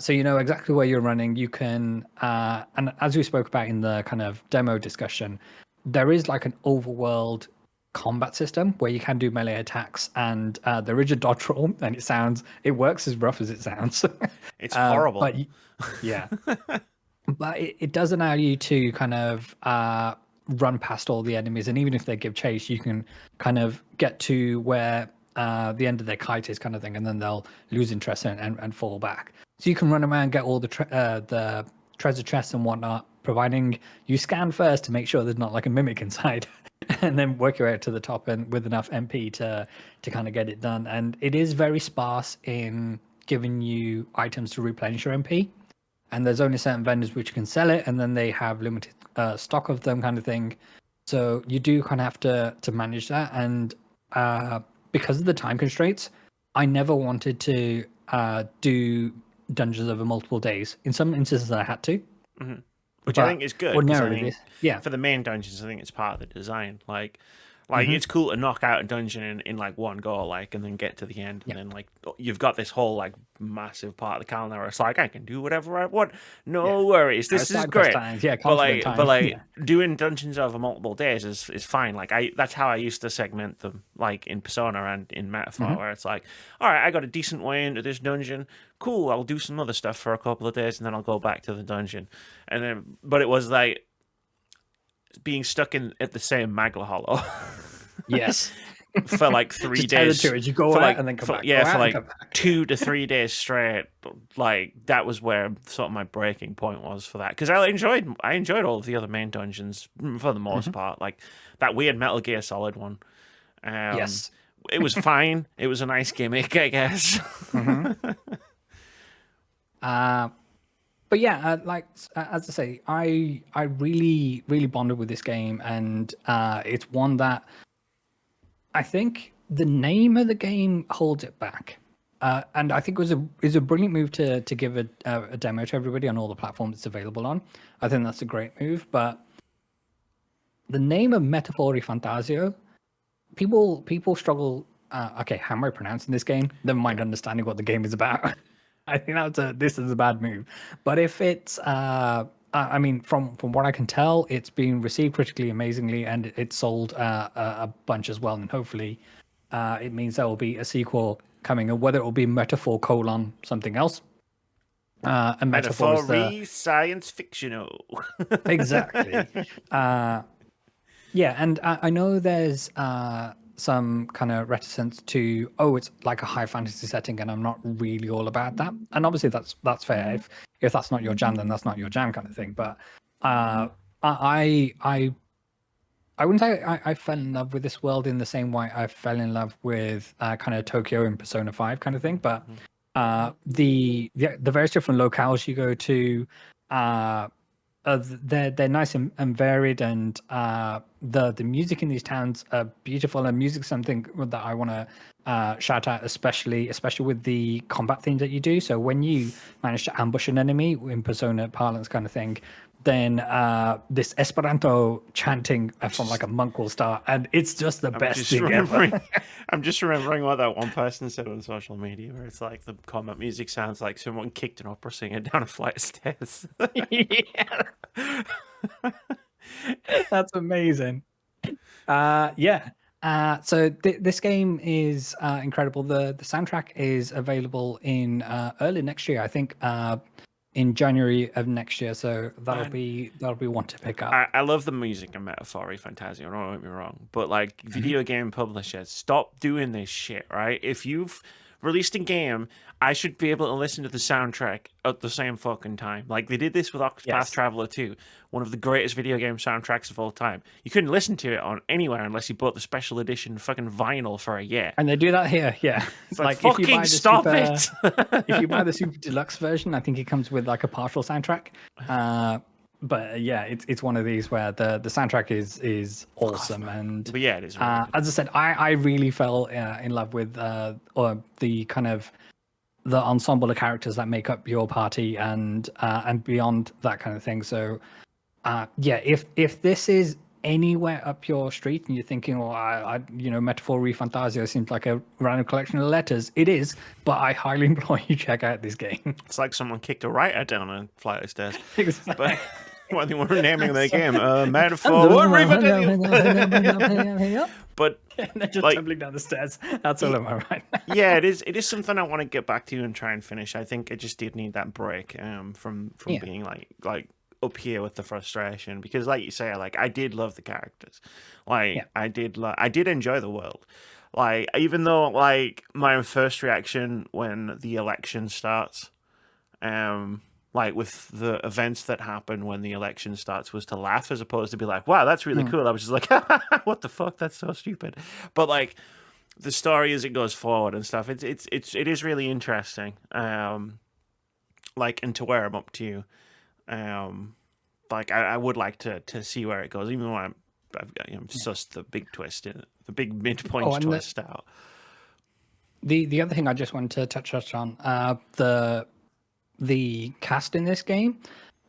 So you know exactly where you're running. You can, and as we spoke about in the kind of demo discussion, there is like an overworld combat system where you can do melee attacks, and there is a dodge roll, and it works as rough as it sounds. It's horrible. But but it does allow you to kind of run past all the enemies, and even if they give chase, you can kind of get to where the end of their kite is kind of thing, and then they'll lose interest and fall back. So you can run around, get all the treasure chests and whatnot, providing you scan first to make sure there's not like a mimic inside, and then work your way out to the top and with enough MP to kind of get it done. And it is very sparse in giving you items to replenish your MP, and there's only certain vendors which can sell it, and then they have limited stock of them kind of thing. So you do kind of have to manage that. And because of the time constraints, I never wanted to do dungeons over multiple days. In some instances I had to, which I think is good. Ordinarily, for the main dungeons, I think it's part of the design. Like it's cool to knock out a dungeon in like one go, like, and then get to the end, and then like you've got this whole like massive part of the calendar where it's like I can do whatever I want, no worries. This is great. But doing dungeons over multiple days is fine. Like that's how I used to segment them, like in Persona and in Metaphor, where it's like, all right, I got a decent way into this dungeon. Cool, I'll do some other stuff for a couple of days, and then I'll go back to the dungeon. And then, but it was like being stuck at the same Magla Hollow. Yes. For like 3 days. You go out and then come back. Yeah, for like 2 to 3 days straight. Like that was where sort of my breaking point was for that. Because I enjoyed all of the other main dungeons for the most part. Like that weird Metal Gear Solid one. Yes. It was fine. It was a nice gimmick, I guess. But yeah, as I say, I really, really bonded with this game, and it's one that I think the name of the game holds it back. And I think it was a brilliant move to give a demo to everybody on all the platforms it's available on. I think that's a great move. But the name of Metaphor ReFantazio, people struggle. Okay, how am I pronouncing this game? Never mind understanding what the game is about. I think this is a bad move. But if it's, I mean, from what I can tell, it's been received critically amazingly, and it's sold a bunch as well. And hopefully, it means there will be a sequel coming, and whether it will be Metaphor : something else. And Metaphor science fictional. Exactly. Yeah, and I know there's some kind of reticence to, it's like a high fantasy setting, and I'm not really all about that. And obviously that's fair. If that's not your jam, then that's not your jam kind of thing. But I wouldn't say I fell in love with this world in the same way I fell in love with kind of Tokyo in Persona 5 kind of thing. But the various different locales you go to, they're nice and varied, and the music in these towns are beautiful. And music's something that I want to shout out, especially with the combat things that you do. So when you manage to ambush an enemy in Persona parlance kind of thing, then this Esperanto chanting from like a monk will start, and it's just the best thing ever. I'm just remembering what that one person said on social media, where it's like the combat music sounds like someone kicked an opera singer down a flight of stairs. Yeah. That's amazing. Yeah. So this game is incredible. The soundtrack is available in early next year, I think. In January of next year, so that'll be one to pick up. I love the music in Metaphor ReFantazio, don't get me wrong, but like video game publishers, stop doing this shit, right? If you've released a game, I should be able to listen to the soundtrack at the same fucking time. Like they did this with Octopath Traveler 2, one of the greatest video game soundtracks of all time. You couldn't listen to it on anywhere unless you bought the special edition fucking vinyl for a year. And they do that here, yeah. It's like fucking if you buy the stop it. If you buy the Super Deluxe version, I think it comes with like a partial soundtrack. But yeah, it's one of these where the soundtrack is awesome, and but yeah, it is. Really as I said, I really fell in love with the kind of the ensemble of characters that make up your party and beyond that kind of thing. So yeah, if this is anywhere up your street and you're thinking, well, I Metaphor ReFantazio seems like a random collection of letters, it is, but I highly implore you check out this game. It's like someone kicked a writer down a flight of stairs. Exactly. But what they were naming their game, Metaphor ReFantazio. But and they're just tumbling down the stairs. That's all am I right? Yeah, it is. It is something I want to get back to and try and finish. I think I just did need that break from being like up here with the frustration, because like you say, like I did love the characters, like I did enjoy the world, like even though like my first reaction when the election starts, like with the events that happen when the election starts was to laugh as opposed to be like, wow, that's really cool. I was just like, what the fuck, that's so stupid. But like the story as it goes forward and stuff, it is really interesting, like, and to where I'm up to. Like I would like to see where it goes, even though I've sussed the big twist in it, the big midpoint twist out. The other thing I just wanted to touch on, the cast in this game,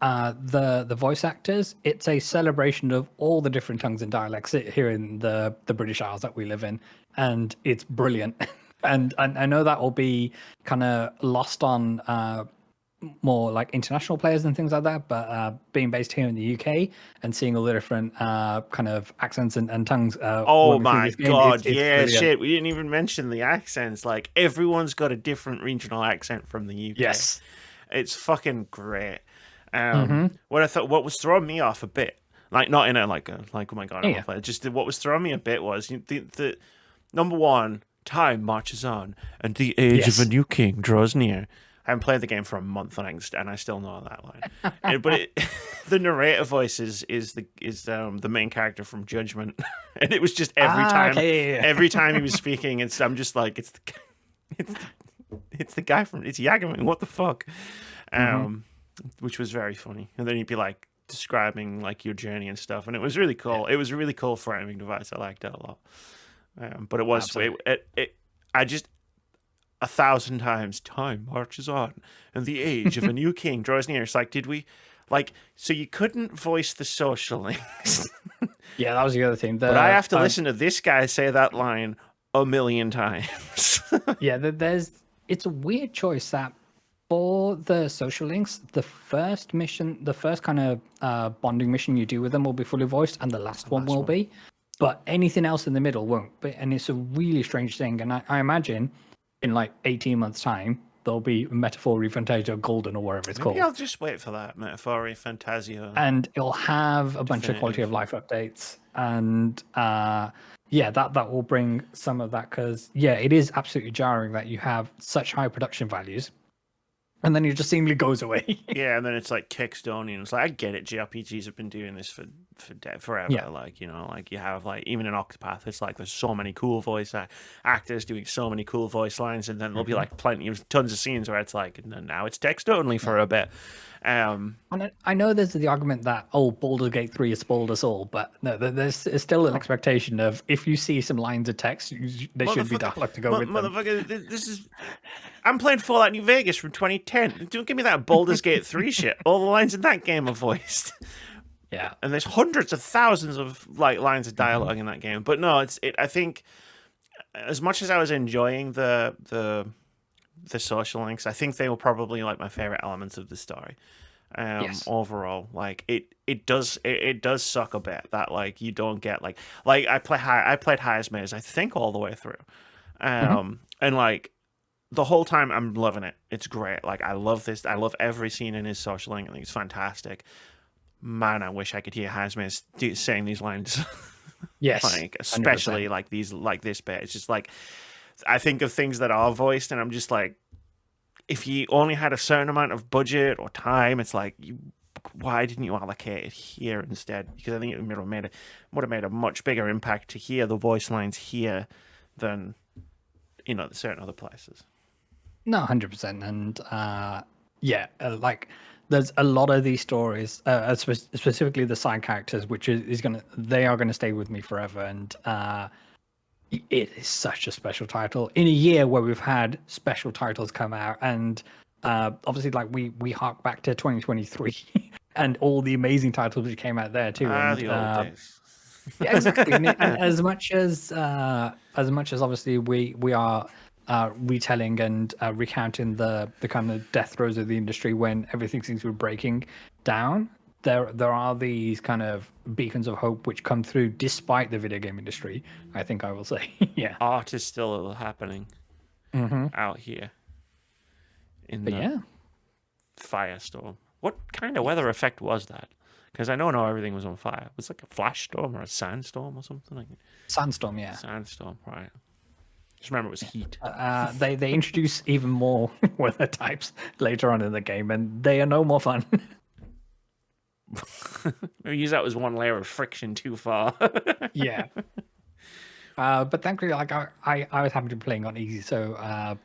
the voice actors, it's a celebration of all the different tongues and dialects here in the British Isles that we live in, and it's brilliant. And I know that will be kind of lost on more like international players and things like that, but being based here in the UK and seeing all the different kind of accents and tongues. Oh my god, it's yeah, brilliant. shit. We didn't even mention the accents. Like everyone's got a different regional accent from the UK. Yes, it's fucking great. What I thought, what was throwing me off a bit, like not in a like oh my god, I'm playing. Just what was throwing me a bit was the number one, time marches on and the age of a new king draws near. I haven't played the game for a month and I still know that line. But the narrator voice is the main character from Judgment, and it was just every time every time he was speaking, I'm just like it's the guy from Yakuza. What the fuck? Which was very funny. And then he'd be like describing like your journey and stuff, and it was really cool. It was a really cool framing device. I liked it a lot. But it was I just 1,000 times time marches on and the age of a new king draws near. It's like, did we so you couldn't voice the social links? Yeah, that was the other thing. But I have to listen to this guy say that line 1,000,000 times. Yeah, it's a weird choice that for the social links, the first kind of bonding mission you do with them will be fully voiced, and the last one will be. But anything else in the middle won't. And it's a really strange thing. And I imagine in like 18 months' time, there'll be Metaphor ReFantazio Golden or whatever it's called. I'll just wait for that, Metaphor ReFantazio. And it'll have a bunch of quality of life updates. And that will bring some of that, because, it is absolutely jarring that you have such high production values and then it just seemingly goes away. Yeah, and then it's like Kickstone, and it's like, I get it, JRPGs have been doing this forever. Yeah. Like, you know, like you have like even in Octopath, it's like there's so many cool voice actors doing so many cool voice lines, and then there'll be like tons of scenes where it's like, and then now it's text only for a bit. And I know there's the argument that Baldur's Gate 3 has spoiled us all, but no, there's still an expectation of if you see some lines of text, there should be dialogue to go with them. Motherfucker, this is. I'm playing Fallout New Vegas from 2010. Don't give me that Baldur's Gate 3 shit. All the lines in that game are voiced. Yeah, and there's hundreds of thousands of like lines of dialogue in that game. But no, I think as much as I was enjoying the social links, I think they were probably like my favorite elements of the story. Yes. Overall, like it does suck a bit that like you don't get like I played Highest Maze I think all the way through, and like the whole time I'm loving it. It's great. Like I love this. I love every scene in his social link. I think it's fantastic. Man, I wish I could hear Highest Maze saying these lines. Yes, like especially 100%. like these like this bit. It's just like I think of things that are voiced, and I'm just like, if you only had a certain amount of budget or time, it's like, why didn't you allocate it here instead? Because I think it would have made a much bigger impact to hear the voice lines here than, you know, certain other places. No, 100%. And like there's a lot of these stories, specifically the side characters, which they are gonna stay with me forever. And it is such a special title in a year where we've had special titles come out, and obviously like we hark back to 2023 and all the amazing titles which came out there too. And The old days. yeah, exactly. And as much as obviously we are retelling and recounting the kind of death throes of the industry when everything seems to be breaking down, there are these kind of beacons of hope which come through despite the video game industry, I think I will say. Yeah. Art is still happening out here in the firestorm. What kind of weather effect was that? Because I know everything was on fire. It was like a flash storm or a sandstorm or something like that. Sandstorm, yeah. Sandstorm, right. Just remember it was heat. They introduce even more weather types later on in the game, and they are no more fun. Maybe use that as one layer of friction too far. Yeah. But thankfully, like I was happy to be playing on easy, so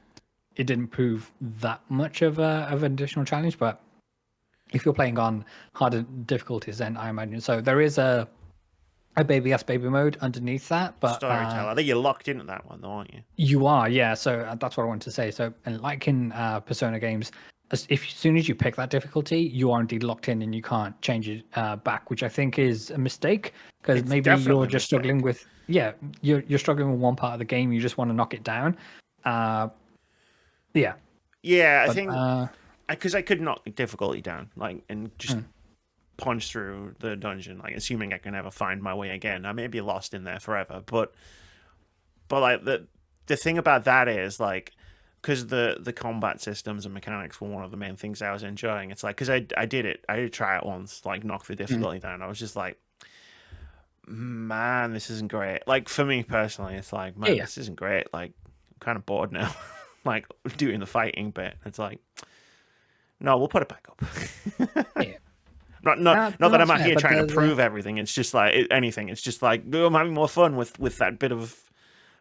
it didn't prove that much of an additional challenge. But if you're playing on harder difficulties, then I imagine so. There is a baby mode underneath that, but Storyteller. I think you're locked into that one, though, aren't you? You are, yeah. So that's what I wanted to say. So, and like in Persona games, as soon as you pick that difficulty, you are indeed locked in, and you can't change it back, which I think is a mistake, because maybe you're just struggling with you're struggling with one part of the game. You just want to knock it down. I think because I could knock the difficulty down, like, and just punch through the dungeon, like assuming I can ever find my way again. I may be lost in there forever, but like the thing about that is like, because the combat systems and mechanics were one of the main things I was enjoying. It's like, because I did try it once, like knock the difficulty down. I was just like, man, this isn't great. Like for me personally, it's like, man, this isn't great. Like I'm kind of bored now. Like doing the fighting bit. It's like, no, we'll put it back up. Not that I'm out here trying to prove everything. It's just like anything. It's just like I'm having more fun with that bit of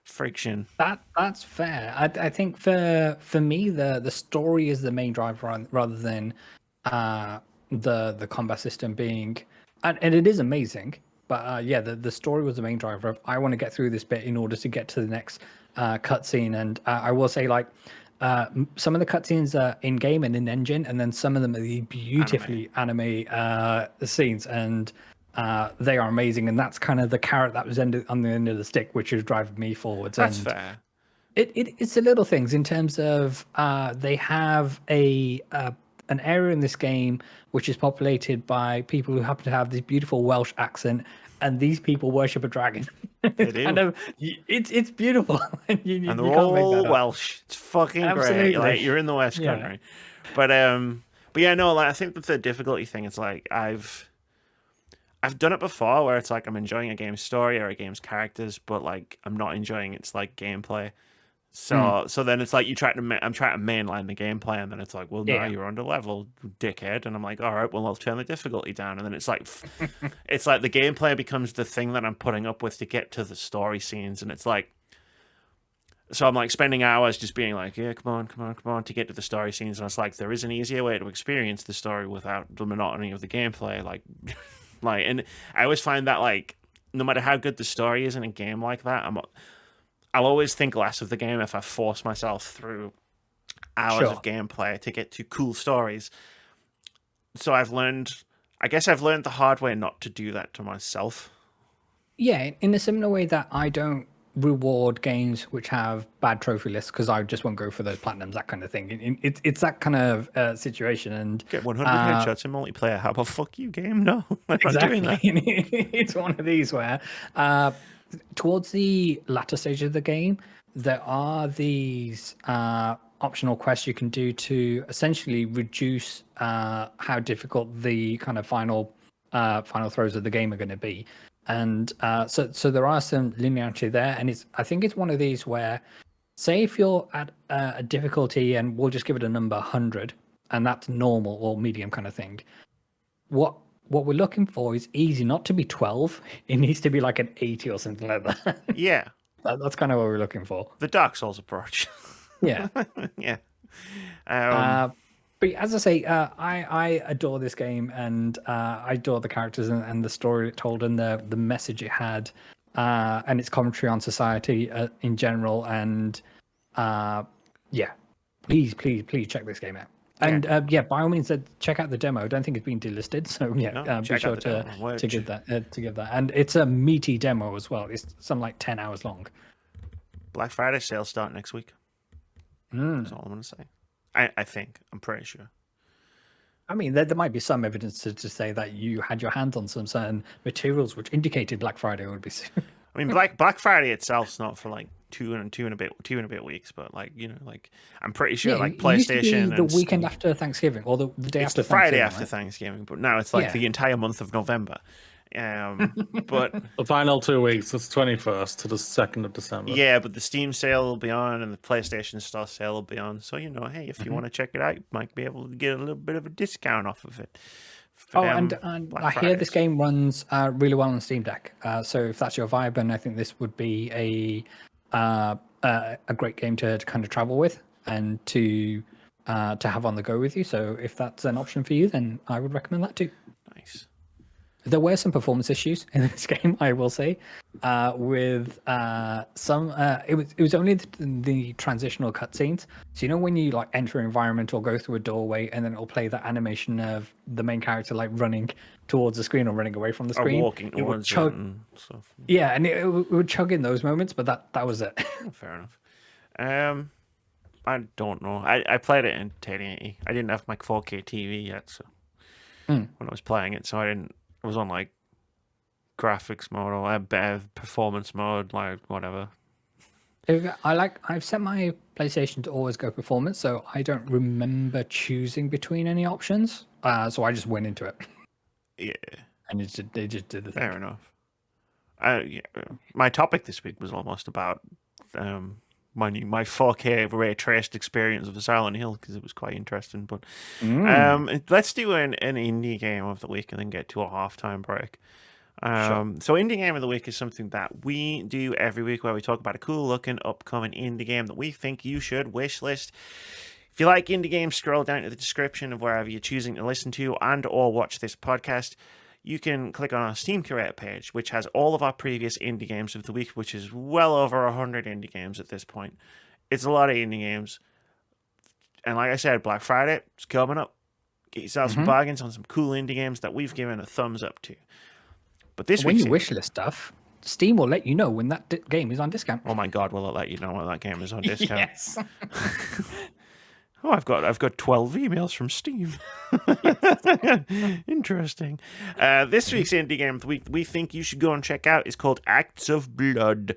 friction. That's fair. I think for me the story is the main driver rather than the combat system being, and it is amazing. But the story was the main driver of I want to get through this bit in order to get to the next cutscene. And I will say, like, some of the cutscenes are in game and in engine, and then some of them are the beautifully anime scenes, and they are amazing. And that's kind of the carrot that was on the end of the stick, which is driving me forwards. That's fair. It's the little things in terms of they have an area in this game which is populated by people who happen to have this beautiful Welsh accent, and these people worship a dragon. They do. It's beautiful. and they're all Welsh. It's fucking great. Like you're in the West Country. But yeah, no, like I think that the difficulty thing is like I've done it before where it's like I'm enjoying a game's story or a game's characters, but like I'm not enjoying its like gameplay. So then it's like I'm trying to mainline the gameplay, and then it's like, well, no, you're under level, dickhead. And I'm like, all right, well, I'll turn the difficulty down. And then it's like the gameplay becomes the thing that I'm putting up with to get to the story scenes, and it's like, so I'm like spending hours just being like, yeah, come on to get to the story scenes. And it's like, there is an easier way to experience the story without the monotony of the gameplay. Like, and I always find that, like, no matter how good the story is in a game like that, I'll always think less of the game if I force myself through hours of gameplay to get to cool stories. So I guess I've learned the hard way not to do that to myself. Yeah, in a similar way that I don't reward games which have bad trophy lists because I just won't go for those platinums, that kind of thing. It's that kind of situation. And get 100 headshots in multiplayer. How about fuck you, game? No, I'm exactly. not doing that. It's one of these where towards the latter stage of the game, there are these optional quests you can do to essentially reduce how difficult the kind of final throws of the game are going to be. And so there are some linearity there, and I think it's one of these where, say if you're at a difficulty, and we'll just give it a number 100, and that's normal or medium kind of thing. What we're looking for is easy, not to be 12. It needs to be like an 80 or something like that. Yeah. That's kind of what we're looking for. The Dark Souls approach. Yeah. Yeah. But as I say, I adore this game, and I adore the characters and the story it told, and the message it had, and its commentary on society in general. And please check this game out. And by all means, check out the demo. I don't think it's been delisted, so be sure to give that. And it's a meaty demo as well. It's something like 10 hours long. Black Friday sales start next week. That's all I'm going to say. I think. I'm pretty sure. I mean, there might be some evidence to say that you had your hands on some certain materials which indicated Black Friday would be soon. I mean, Black Friday itself's not for like two and a bit weeks, but like, like I'm pretty sure like PlayStation the weekend after Thanksgiving or the day it's after the Friday Thanksgiving, after right? Thanksgiving, but now it's like the entire month of November. But the final 2 weeks, it's 21st to the 2nd of December. Yeah, but the Steam sale will be on and the PlayStation Store sale will be on. So, hey, if you want to check it out, you might be able to get a little bit of a discount off of it. And I hear this game runs really well on Steam Deck. So if that's your vibe, and I think this would be a great game to kind of travel with and to have on the go with you. So if that's an option for you, then I would recommend that too. Nice. There were some performance issues in this game, I will say, with some. It was only the transitional cutscenes. So when you like enter an environment or go through a doorway, and then it'll play that animation of the main character like running towards the screen or running away from the screen, or walking towards it and stuff. Yeah, and it would chug in those moments, but that was it. Fair enough. I don't know. I played it in 1080. I didn't have my 4K TV yet, so when I was playing it, so I was on like graphics mode or performance mode, like whatever. I've set my PlayStation to always go performance, so I don't remember choosing between any options. So I just went into it. Yeah, and they just did the thing. Fair enough. My topic this week was almost about my 4K ray traced experience of the Silent Hill because it was quite interesting. But let's do an indie game of the week and then get to a halftime break. Sure. So indie game of the week is something that we do every week where we talk about a cool looking upcoming indie game that we think you should wish list. If you like indie games, scroll down to the description of wherever you're choosing to listen to and or watch this podcast. You can click on our Steam Curator page, which has all of our previous indie games of the week, which is well over 100 indie games at this point. It's a lot of indie games. And like I said, Black Friday is coming up. Get yourself some bargains on some cool indie games that we've given a thumbs up to. But when you wishlist stuff, Steam will let you know when that game is on discount. Oh my God, will it let you know when that game is on discount? Yes. Oh, I've got 12 emails from Steam. Interesting. This week's indie game we think you should go and check out is called Acts of Blood.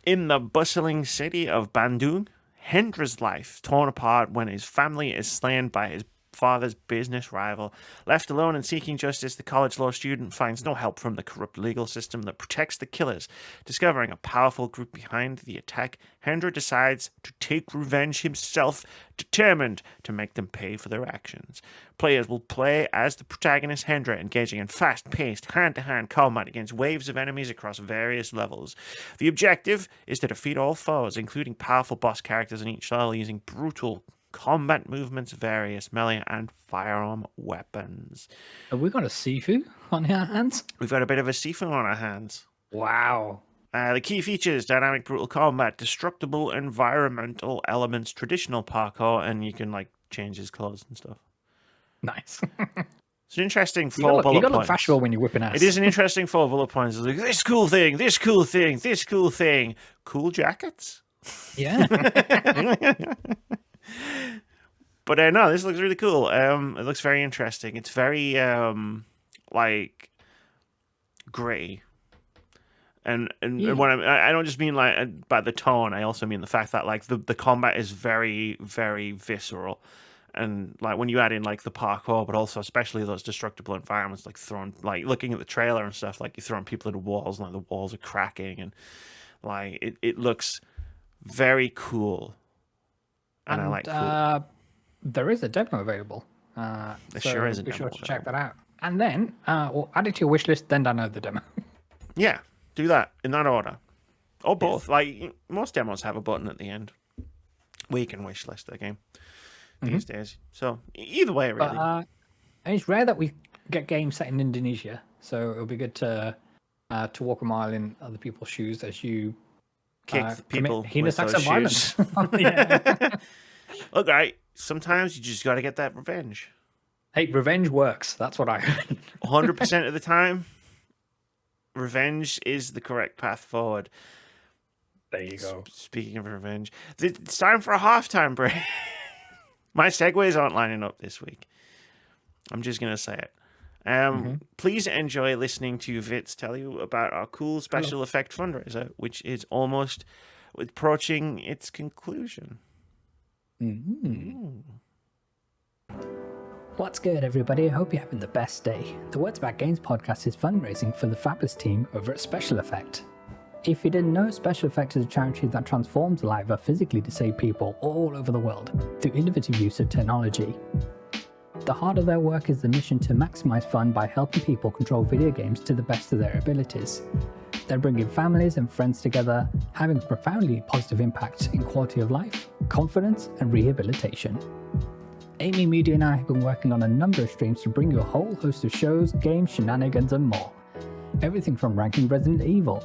In the bustling city of Bandung, Hendra's life torn apart when his family is slain by his stepfather's business rival. Left alone and seeking justice, the college law student finds no help from the corrupt legal system that protects the killers. Discovering a powerful group behind the attack, Hendra decides to take revenge himself, determined to make them pay for their actions. Players will play as the protagonist Hendra, engaging in fast-paced, hand-to-hand combat against waves of enemies across various levels. The objective is to defeat all foes, including powerful boss characters in each level, using brutal combat movements, various melee and firearm weapons. Have we got a Sifu on our hands? We've got a bit of a Sifu on our hands. Wow. The key features: dynamic, brutal combat, destructible environmental elements, traditional parkour, and you can like change his clothes and stuff. Nice. It's an interesting You bullet got to points. look fashionable when you're whipping ass. It is an interesting 4 bullet points. It's like, this cool thing, this cool thing, this cool thing. Cool jackets. Yeah. But no, this looks really cool. It looks very interesting. It's very like gritty. And when I don't just mean like by the tone, I also mean the fact that like the combat is very, very visceral. And like when you add in like the parkour, but also especially those destructible environments, like throwing, like looking at the trailer and stuff, like you're throwing people into walls, and like the walls are cracking, and like it looks very cool. And I like cool. There is a demo available. There sure is a be demo sure to check available. that out. And then, or add it to your wish list, then download the demo. Yeah, do that in that order, or both. Like most demos have a button at the end where you can wish list the game these days. So either way, really. But, and it's rare that we get games set in Indonesia, so it'll be good to walk a mile in other people's shoes as you Kick people commit heinous with acts those of violence. Yeah. Look, right. Sometimes you just got to get that revenge. Hey, revenge works. That's what I heard. 100% of the time, revenge is the correct path forward. There you go. Speaking of revenge, it's time for a halftime break. My segues aren't lining up this week. I'm just going to say it. Please enjoy listening to Vitz tell you about our cool special effect fundraiser, which is almost approaching its conclusion. What's good, everybody? I hope you're having the best day. The Words About Games podcast is fundraising for the fabulous team over at Special Effect. If you didn't know, Special Effect is a charity that transforms the lives of physically disabled people all over the world through innovative use of technology. The heart of their work is the mission to maximize fun by helping people control video games to the best of their abilities. They're bringing families and friends together, having a profoundly positive impact in quality of life, confidence, and rehabilitation. Amy, Moody, and I have been working on a number of streams to bring you a whole host of shows, games, shenanigans, and more. Everything from ranking Resident Evil,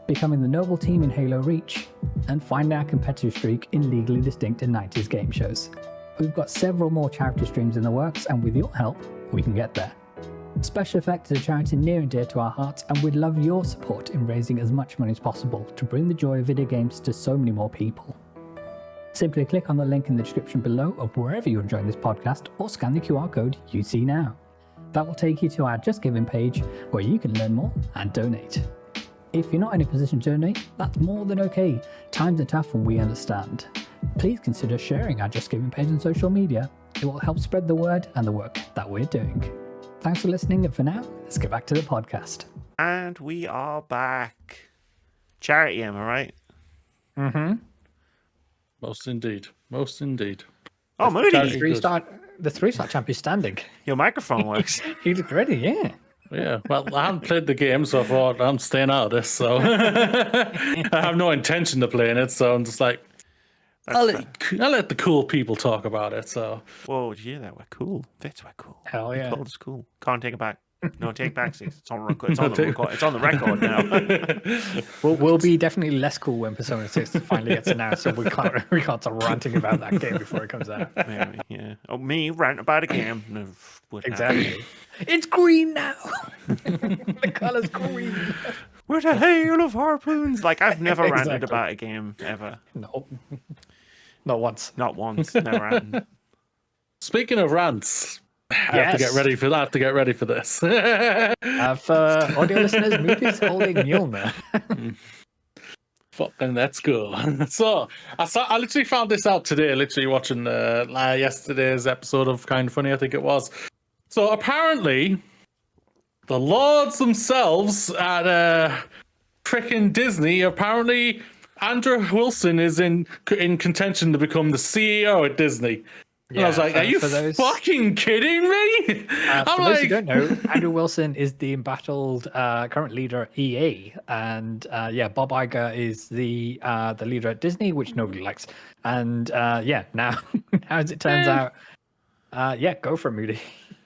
becoming the noble team in Halo Reach, and finding our competitive streak in legally distinct and 90s game shows. We've got several more charity streams in the works, and with your help, we can get there. Special Effect is a charity near and dear to our hearts, and we'd love your support in raising as much money as possible to bring the joy of video games to so many more people. Simply click on the link in the description below of wherever you're enjoying this podcast, or scan the QR code you see now. That will take you to our Just Giving page, where you can learn more and donate. If you're not in a position to donate, that's more than okay. Times are tough and we understand. Please consider sharing our Just Giving page on social media. It will help spread the word and the work that we're doing. Thanks for listening, and for now, let's get back to the podcast. And we are back. Charity, am I right? Most indeed. Most indeed. Oh, Moody. The three-star champ is standing. Your microphone works. He looked ready, yeah. Yeah, well, I haven't played the game, so I thought I'm staying out of this. So I have no intention of playing it, so I'm just like, I'll let the cool people talk about it. So, whoa, did you hear that? We're cool. Vitz, we're cool. Hell yeah. It's cool. Can't take it back. No take backsies. It's on record. It's on the record now. We'll be definitely less cool when Persona 6 finally gets announced, so we can't start ranting about that game before it comes out. Maybe, yeah. Oh, me rant about a game. No, exactly. It's green now. The color's green. With a hail of harpoons. Like, I've never ranted Exactly. about a game ever. No, not once. Not once. Never happened. speaking of rants, I have to get ready for that. I have to get ready for this. For audio listeners, Moody's holding Mjolnir. Fucking let's go. So I literally found this out today, literally watching yesterday's episode of Kind of Funny, I think it was. So apparently the lords themselves at frickin' Disney, apparently Andrew Wilson is in contention to become the CEO at Disney. And I was like, are you fucking kidding me? For those who don't know, Andrew Wilson is the embattled current leader at EA. And Bob Iger is the leader at Disney, which nobody likes. And now as it turns out, go for it, Moody.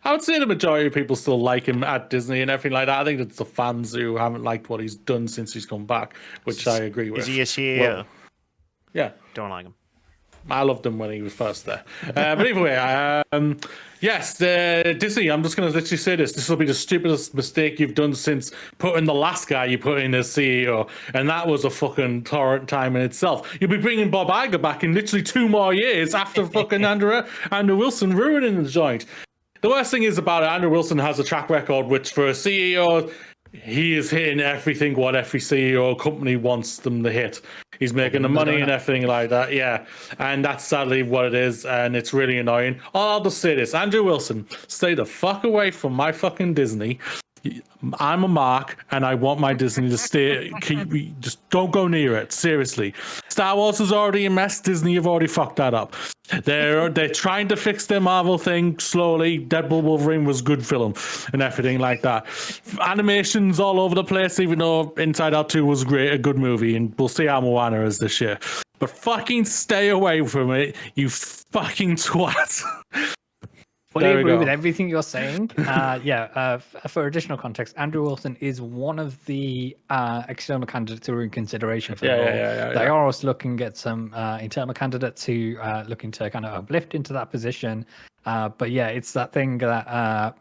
I would say the majority of people still like him at Disney and everything like that. I think it's the fans who haven't liked what he's done since he's come back, which I agree with. Is he a CEO? Well, yeah. Don't like him. I loved him when he was first there. But either way, yes, Disney, I'm just going to literally say this. This will be the stupidest mistake you've done since putting the last guy you put in as CEO. And that was a fucking torrent time in itself. You'll be bringing Bob Iger back in literally 2 more years after fucking Andrew Wilson ruining the joint. The worst thing is about it, Andrew Wilson has a track record, which for a CEO, he is hitting everything what every CEO company wants them to hit. He's making the money and everything like that, yeah. And that's sadly what it is, and it's really annoying. I'll just say this, Andrew Wilson, stay the fuck away from my fucking Disney. I'm a mark, and I want my Disney to stay. Just don't go near it. Seriously, Star Wars is already a mess. Disney have already fucked that up. They're trying to fix their Marvel thing slowly. Deadpool Wolverine was good film and everything like that. Animations all over the place. Even though Inside Out 2 was a good movie, and we'll see how Moana is this year. But fucking stay away from it, you fucking twat. Fully agree with everything you're saying. For additional context, Andrew Wilson is one of the external candidates who are in consideration for the role. They are also looking at some internal candidates who are looking to kind of uplift into that position. It's that thing that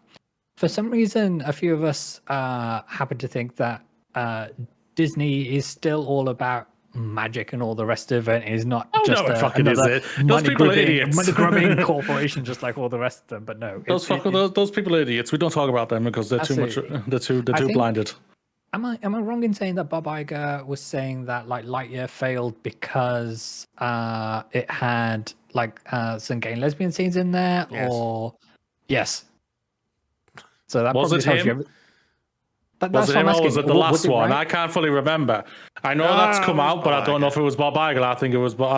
for some reason, a few of us happen to think that Disney is still all about magic and all the rest of it is not just another money-grubbing corporation just like all the rest of them. But no, those people are idiots. We don't talk about them because they're too blinded. Am I wrong in saying that Bob Iger was saying that like Lightyear failed because it had like some gay and lesbian scenes in there? Yes. Or yes. So that was probably it tells him? you. Was it him or was it the last one? I can't fully remember. I know that's come out, but I don't know if it was Bob Iger. I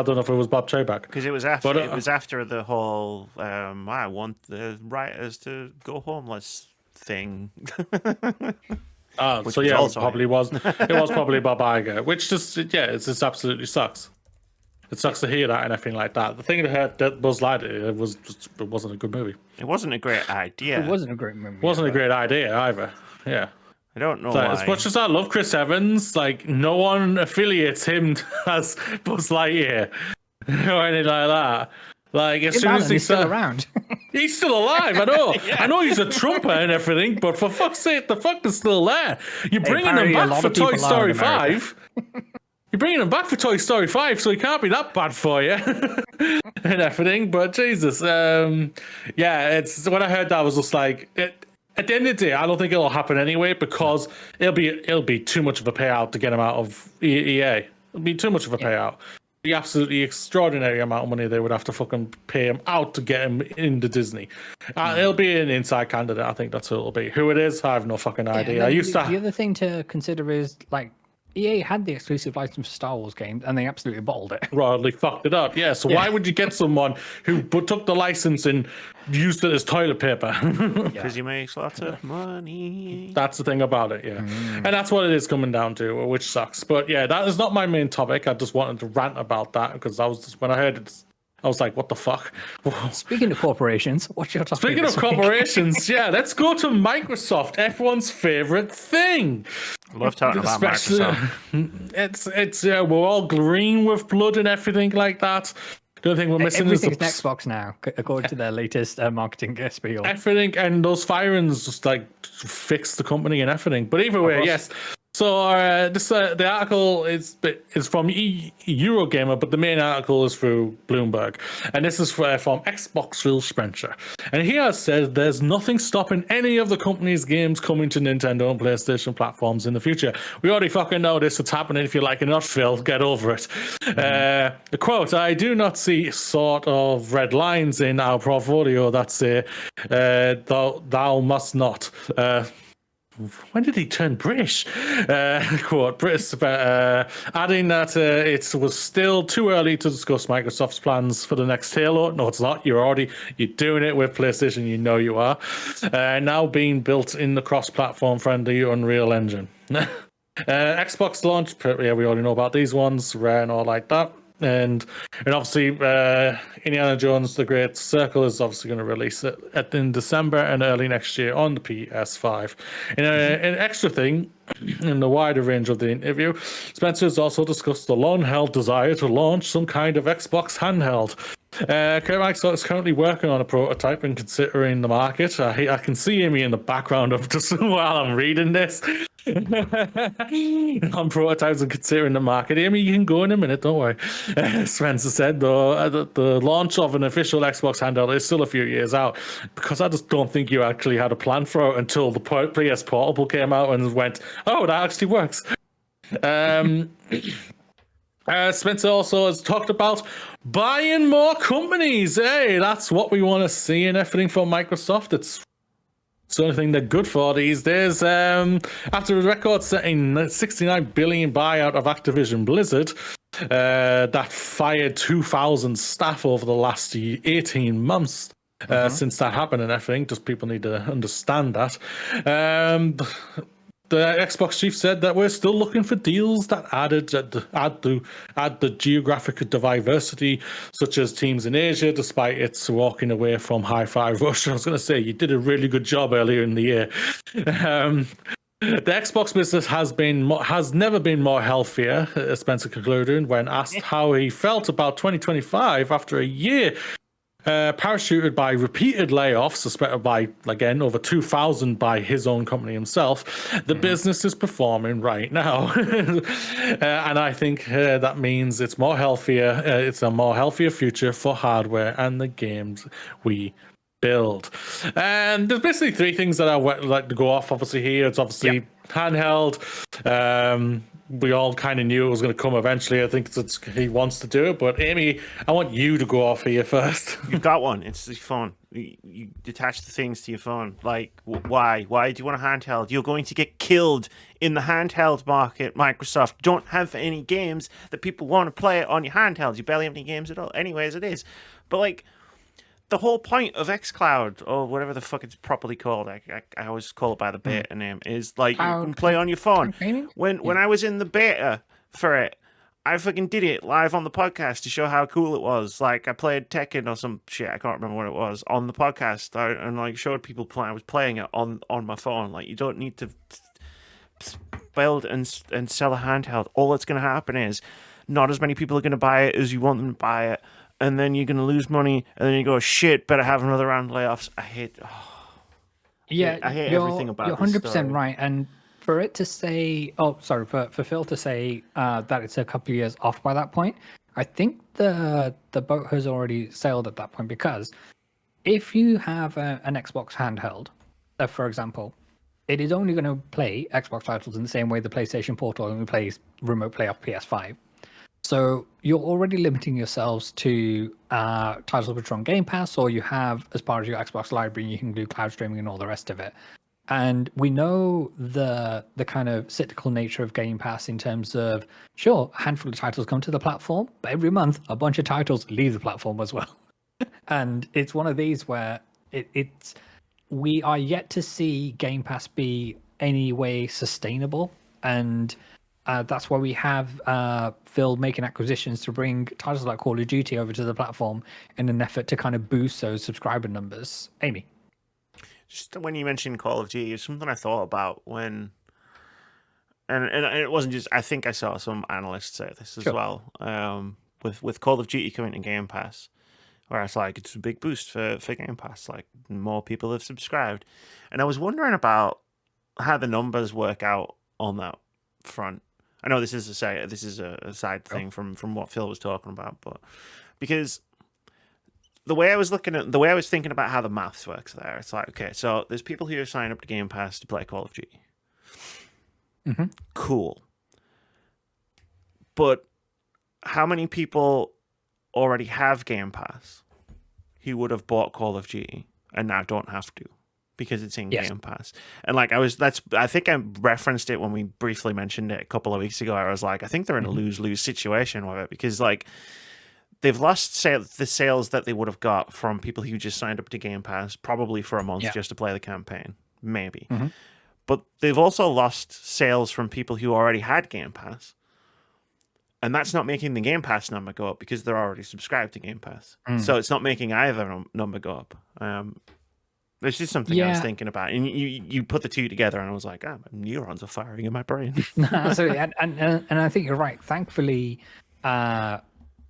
don't know if it was Bob Chapek. Because it was after the whole I want the writers to go homeless thing. So yeah, it probably was. It was probably Bob Iger, which it just absolutely sucks. It sucks to hear that and everything like that. The thing that Buzz Lightyear it wasn't a good movie. It wasn't a great idea. It wasn't a great movie. It wasn't a great idea either. Yeah. I don't know why. As much as I love Chris Evans, like no one affiliates him as Buzz Lightyear or anything like that. Like as soon as he's still around, he's still alive. I know. I know he's a trumper and everything, but for fuck's sake, the fuck is still there. You're bringing him back for Toy Story 5. You're bringing him back for Toy Story 5, so he can't be that bad for you and everything. But Jesus, it's when I heard that I was just like At the end of the day, I don't think it'll happen anyway because it'll be too much of a payout to get him out of EA. It'll be too much of a payout. It'll be absolutely extraordinary amount of money they would have to fucking pay him out to get him into Disney. It'll be an inside candidate. I think that's who it'll be. Who it is, I have no fucking idea. The other thing to consider is like EA had the exclusive license for Star Wars games, and they absolutely bottled it. Right, they fucked it up. Yeah, so why would you get someone who took the license and used it as toilet paper? Because he makes lots of money. That's the thing about it, yeah. And that's what it is coming down to, which sucks. But yeah, that is not my main topic. I just wanted to rant about that because when I heard it, I was like, what the fuck? Speaking of corporations, what's your topic? Speaking of corporations, let's go to Microsoft, everyone's favorite thing. I love talking about Microsoft. It's we're all green with blood and everything like that. The only thing we're missing is Xbox now, according to their latest marketing spiel. Everything, and those firings just like fix the company and everything. But either way, yes. So the article is from Eurogamer, but the main article is through Bloomberg, and this is from Xbox Phil Spencer, and he has said there's nothing stopping any of the company's games coming to Nintendo and PlayStation platforms in the future. We already fucking know this. It's happening. If you like it or not, Phil, get over it. The quote: "I do not see sort of red lines in our portfolio that say thou must not." When did he turn British? Quote, British, adding that it was still too early to discuss Microsoft's plans for the next Halo. No, it's not. You're doing it with PlayStation. You know you are. Now being built in the cross-platform friendly Unreal Engine. Xbox launch, yeah, we already know about these ones, Rare and all like that. And obviously, Indiana Jones: The Great Circle is obviously going to release it in December and early next year on the PS5. And an extra thing in the wider range of the interview, Spencer has also discussed the long-held desire to launch some kind of Xbox handheld. Microsoft is currently working on a prototype and considering the market. I can see Amy in the background of just while I'm reading this. On prototypes and considering the market. Amy, you can go in a minute, don't worry. Spencer said, though, the launch of an official Xbox handheld is still a few years out, because I just don't think you actually had a plan for it until the PS Portable came out and went, oh, that actually works. Spencer also has talked about buying more companies. Hey, that's what we want to see in everything from Microsoft. It's the only thing they're good for these days. After a record-setting $69 billion buyout of Activision Blizzard, that fired 2,000 staff over the last 18 months. Since that happened and everything, just people need to understand that. The Xbox chief said that we're still looking for deals that add the geographic diversity, such as teams in Asia, despite its walking away from Hi-Fi Rush. I was going to say, you did a really good job earlier in the year. The Xbox business has never been more healthier, Spencer concluded, when asked how he felt about 2025 after a year parachuted by repeated layoffs, suspected by, again, over 2,000 by his own company himself. The business is performing right now. And I think that means it's more healthier. It's a more healthier future for hardware and the games we build. And there's basically three things that I would like to go off, obviously, here. It's obviously handheld. We all kind of knew it was going to come eventually. I think he wants to do it. But Amy, I want you to go off here first. You've got one. It's your phone. You detach the things to your phone. Like, why? Why do you want a handheld? You're going to get killed in the handheld market. Microsoft don't have any games that people want to play on your handhelds. You barely have any games at all. Anyways, it is. But, like, the whole point of xCloud, or whatever the fuck it's properly called, I always call it by the beta name, is like you can play on your phone. When I was in the beta for it, I fucking did it live on the podcast to show how cool it was. Like, I played Tekken or some shit, I can't remember what it was, on the podcast, and like showed people I was playing it on my phone. Like, you don't need to build and sell a handheld. All that's going to happen is not as many people are going to buy it as you want them to buy it. And then you're going to lose money, and then you go, shit, better have another round of layoffs. I hate everything about it. You're 100% right. And for it to say, for Phil to say that it's a couple of years off by that point, I think the boat has already sailed at that point, because if you have an Xbox handheld, for example, it is only going to play Xbox titles in the same way the PlayStation Portal only plays remote play off PS5. So you're already limiting yourselves to titles which are on Game Pass, or you have, as part of your Xbox library, you can do cloud streaming and all the rest of it. And we know the kind of cyclical nature of Game Pass in terms of, sure, a handful of titles come to the platform, but every month a bunch of titles leave the platform as well. And it's one of these where we are yet to see Game Pass be any way sustainable, and that's why we have Phil making acquisitions to bring titles like Call of Duty over to the platform in an effort to kind of boost those subscriber numbers. Amy? Just when you mentioned Call of Duty, it's something I thought about when... And it wasn't just... I think I saw some analysts say this as well. With Call of Duty coming to Game Pass, where it's like, it's a big boost for Game Pass. Like, more people have subscribed. And I was wondering about how the numbers work out on that. front. I know this is a side thing from what Phil was talking about, but because the way I was thinking about how the maths works there, it's like, okay, so there's people who sign up to Game Pass to play Call of Duty. Mm-hmm. Cool. But how many people already have Game Pass who would have bought Call of Duty and now don't have to because it's in Game Pass? And like I think I referenced it when we briefly mentioned it a couple of weeks ago. I was like, I think they're in a lose-lose situation with it because like they've lost the sales that they would have got from people who just signed up to Game Pass, probably for a month just to play the campaign, maybe. Mm-hmm. But they've also lost sales from people who already had Game Pass. And that's not making the Game Pass number go up because they're already subscribed to Game Pass. So it's not making either number go up. There's just something I was thinking about. And you put the two together and I was like, neurons are firing in my brain. Absolutely. And I think you're right. Thankfully,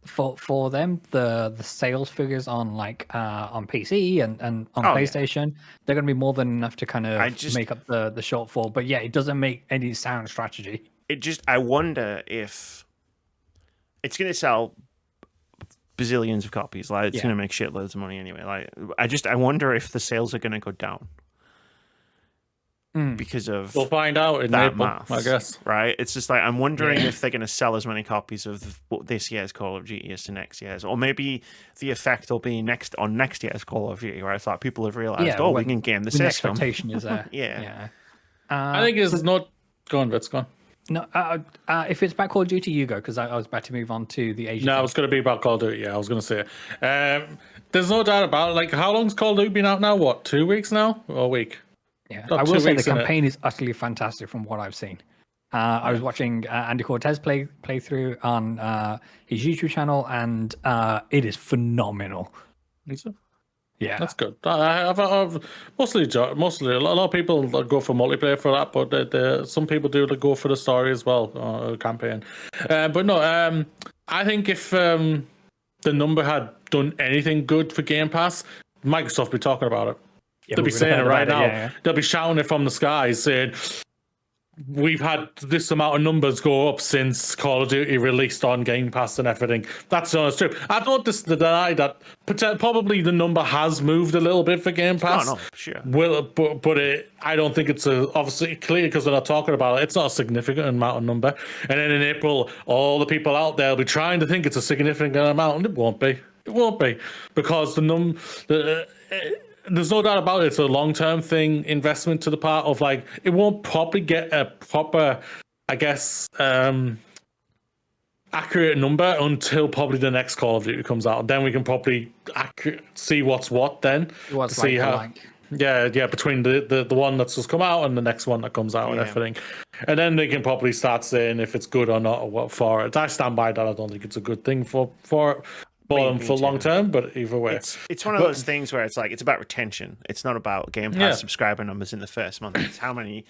for them, the sales figures on on PC and on PlayStation, they're going to be more than enough to kind of make up the shortfall. But yeah, it doesn't make any sound strategy. I wonder if it's going to sell bazillions of copies. Like it's going to make shitloads of money anyway. Like I wonder if the sales are going to go down. Because of we'll find out in April, I guess. Right? It's just like I'm wondering if they're going to sell as many copies of this year's Call of Duty as to next year's, or maybe the effect will be next year's Call of Duty, where I thought people have realized, we can game the system. Expectation is there. I think it's not. Go on, Vitz, go on. No, if it's about Call of Duty, you go, because I was about to move on to the Asian. No, it was going to be about Call of Duty. Yeah, I was going to say. There's no doubt about it. Like, how long's Call of Duty been out now? What, 2 weeks now, or a week? Yeah, I will say the campaign is utterly fantastic from what I've seen. I was watching Andy Cortez play through on his YouTube channel, and it is phenomenal. Is it? Yeah, that's good. I've mostly a lot of people go for multiplayer for that, but some people do go for the story as well, campaign. But no, I think if the number had done anything good for Game Pass, Microsoft would be talking about it. Yeah, they'll be saying it right now. They'll be shouting it from the skies, saying, we've had this amount of numbers go up since Call of Duty released on Game Pass and everything. That's true. I don't deny that probably the number has moved a little bit for Game Pass. No, sure. But I don't think it's obviously clear because they're not talking about it. It's not a significant amount of number. And then in April, all the people out there will be trying to think it's a significant amount, and it won't be. It won't be because there's no doubt about it. It's a long-term thing, investment to the part of like it won't probably get a proper, I guess, accurate number until probably the next Call of Duty comes out. Then we can probably see what's what. Then see how, between the one that's just come out and the next one that comes out and everything, and then they can probably start saying if it's good or not or what for it. I stand by that. I don't think it's a good thing for long term, but either way, it's one of those things where it's like it's about retention. It's not about Game Pass subscriber numbers in the first month. It's how many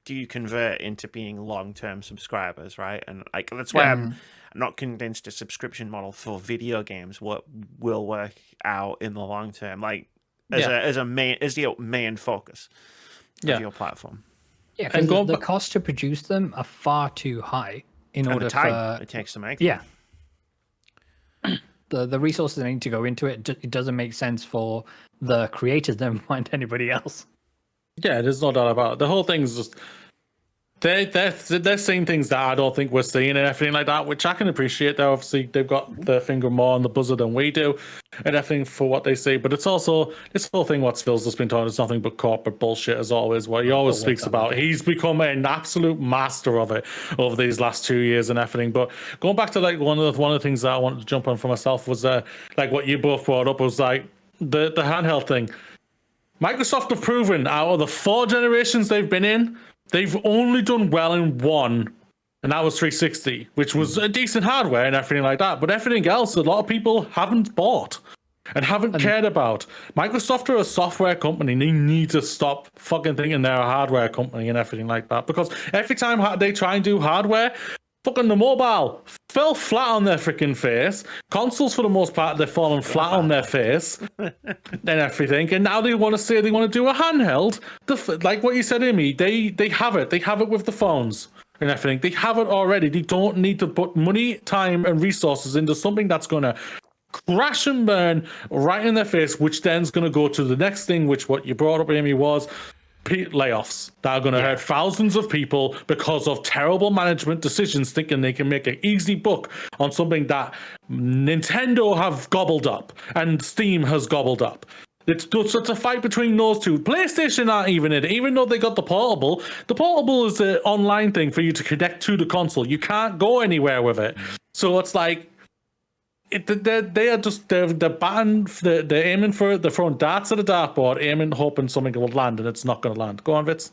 do you convert into being long term subscribers, right? And like that's why I'm not convinced a subscription model for video games will work out in the long term. Like as the main focus of your platform. Yeah, because the cost to produce them are far too high in order the time it takes to make them. Yeah. The resources that need to go into it, it doesn't make sense for the creators, never mind anybody else. Yeah, there's no doubt about it. The whole thing's just they're seeing things that I don't think we're seeing and everything like that, which I can appreciate. They're obviously they've got their finger more on the buzzer than we do and everything for what they see. But it's also this whole thing what Phil's just been talking is nothing but corporate bullshit as always, what he always speaks about. He's become an absolute master of it over these last 2 years and everything. But going back to like one of the things that I wanted to jump on for myself was like what you both brought up was like the handheld thing. Microsoft have proven out of the 4 generations they've been in, they've only done well in one, and that was 360, which was a decent hardware and everything like that. But everything else, a lot of people haven't bought and haven't cared about. Microsoft are a software company. They need to stop fucking thinking they're a hardware company and everything like that. Because every time they try and do hardware, fucking the mobile fell flat on their freaking face. Consoles, for the most part, they've fallen flat on their face and everything. And now they want to say they want to do a handheld. Like what you said, Amy, they have it. They have it with the phones. and everything. They have it already. They don't need to put money, time, and resources into something that's going to crash and burn right in their face, which then's going to go to the next thing, which what you brought up, Amy, was layoffs that are going to hurt thousands of people because of terrible management decisions, thinking they can make an easy buck on something that Nintendo have gobbled up and Steam has gobbled up. It's a fight between those two. PlayStation aren't even in it, even though they got the portable. The portable is an online thing for you to connect to the console. You can't go anywhere with it. So it's like, they're batting, they're aiming for it, they're throwing darts at a dartboard, aiming, hoping something will land, and it's not going to land. Go on, Vitz.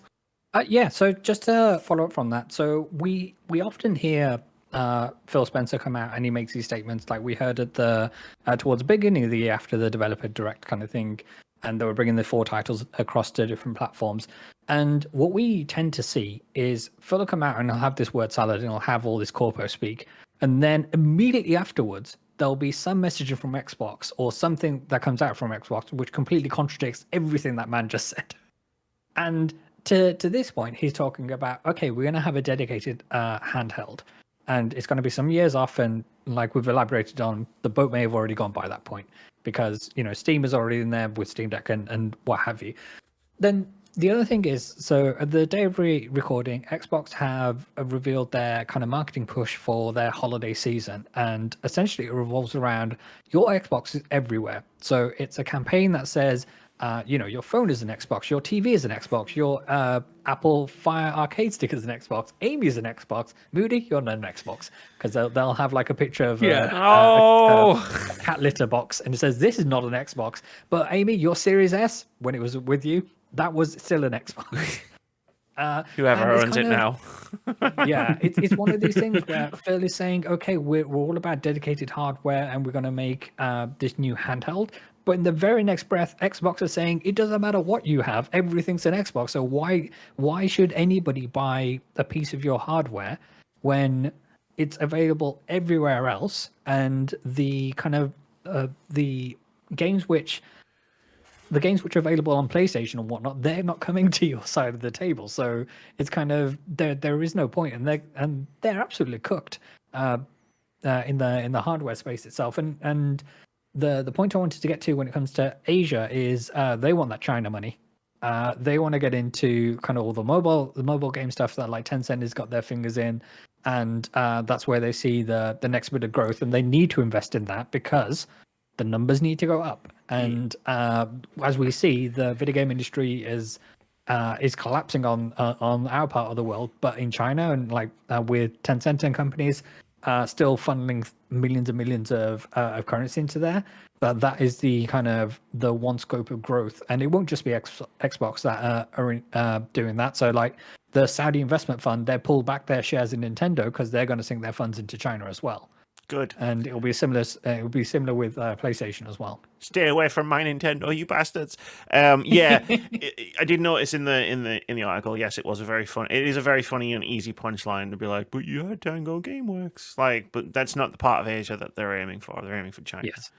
So just to follow up from that, so we often hear Phil Spencer come out and he makes these statements, like we heard at the towards the beginning of the year after the developer direct kind of thing, and they were bringing the 4 titles across to different platforms. And what we tend to see is Phil will come out and he'll have this word salad and he'll have all this corpo speak, and then immediately afterwards there'll be some messaging from Xbox or something that comes out from Xbox which completely contradicts everything that man just said. And to this point, he's talking about, okay, we're going to have a dedicated handheld, and it's going to be some years off, and like we've elaborated on, the boat may have already gone by that point because, you know, Steam is already in there with Steam Deck and what have you. Then the other thing is, so at the day of recording, Xbox have revealed their kind of marketing push for their holiday season, and essentially it revolves around your Xbox is everywhere. So it's a campaign that says, you know, your phone is an Xbox, your TV is an Xbox, your Apple Fire Arcade stick is an Xbox, Amy is an Xbox, Moody, you're not an Xbox, because they'll have like a picture of a cat litter box, and it says this is not an Xbox, but Amy, your Series S, when it was with you, that was still an Xbox. Whoever owns it now. Yeah, it's one of these things where Phil is saying, okay, we're all about dedicated hardware and we're going to make this new handheld. But in the very next breath, Xbox is saying it doesn't matter what you have, everything's an Xbox. So why should anybody buy a piece of your hardware when it's available everywhere else? And the kind of the games which are available on PlayStation and whatnot, they're not coming to your side of the table. So it's kind of there is no point, and they're absolutely cooked in the hardware space itself. And the point I wanted to get to when it comes to Asia is they want that China money. They want to get into kind of all the mobile game stuff that like Tencent has got their fingers in, and that's where they see the next bit of growth, and they need to invest in that because the numbers need to go up. And as we see, the video game industry is collapsing on our part of the world, but in China and like with Tencent and companies still funneling millions and millions of currency into there. But that is the kind of the one scope of growth, and it won't just be Xbox that are doing that. So like the Saudi investment fund, they pulled back their shares in Nintendo because they're going to sink their funds into China as well. Good. And it'll be similar. It will be similar with PlayStation as well. Stay away from my Nintendo, you bastards. Yeah, I did notice in the article. Yes, it is a very funny and easy punchline to be like, "But you had Tango GameWorks." Like, but that's not the part of Asia that they're aiming for. They're aiming for China. Yes.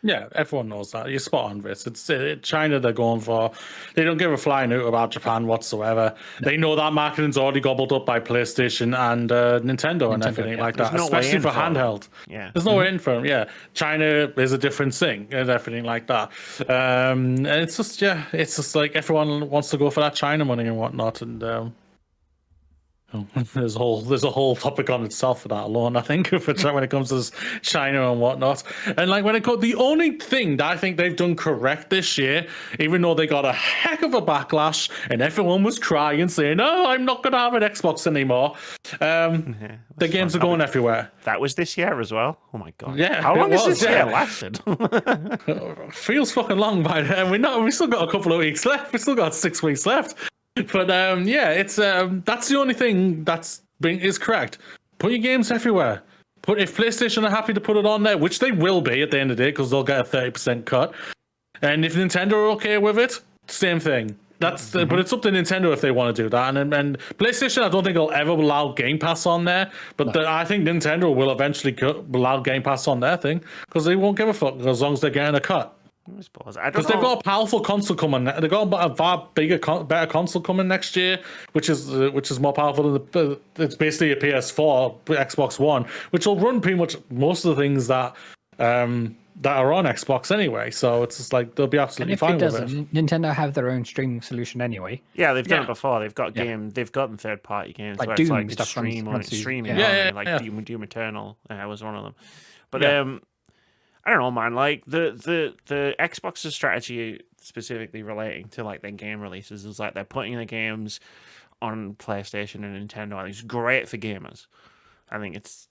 Yeah, everyone knows that. You're spot on, Vitz. It's China they're going for. They don't give a flying hoot about Japan whatsoever. They know that marketing's already gobbled up by PlayStation and Nintendo and everything like that, especially for handheld. Yeah. There's no way in for them. Yeah. China is a different thing and everything like that. And it's just like everyone wants to go for that China money and whatnot. And there's a whole topic on itself for that alone, I think, when it comes to China and whatnot. And like the only thing that I think they've done correct this year, even though they got a heck of a backlash and everyone was crying saying, "Oh, I'm not gonna have an Xbox anymore." The games are going everywhere. That was this year as well. Oh my god! Yeah, how long has this year lasted? Feels fucking long by then. We still got a couple of weeks left. We still got 6 weeks left. But it's that's the only thing is correct. Put your games everywhere. If PlayStation are happy to put it on there, which they will be at the end of the day because they'll get a 30% cut, and if Nintendo are okay with it, same thing. But it's up to Nintendo if they want to do that. And PlayStation, I don't think they'll ever allow Game Pass on there. But I think Nintendo will eventually allow Game Pass on their thing because they won't give a fuck as long as they're getting a cut. I suppose. I don't Because know. they've got a powerful console coming. They've got a far bigger, better console coming next year, which is more powerful than it's basically a PS4, Xbox One, which will run pretty much most of the things that that are on Xbox anyway. So it's just like they'll be absolutely fine with it. Nintendo have their own streaming solution anyway. Yeah, they've done it before. They've got they've gotten third-party games Like where Doom it's stuff streaming. yeah. Like Doom Eternal was one of them. But I don't know, man. Like the Xbox's strategy, specifically relating to like their game releases, is like they're putting the games on PlayStation and Nintendo. I think it's great for gamers. I think it's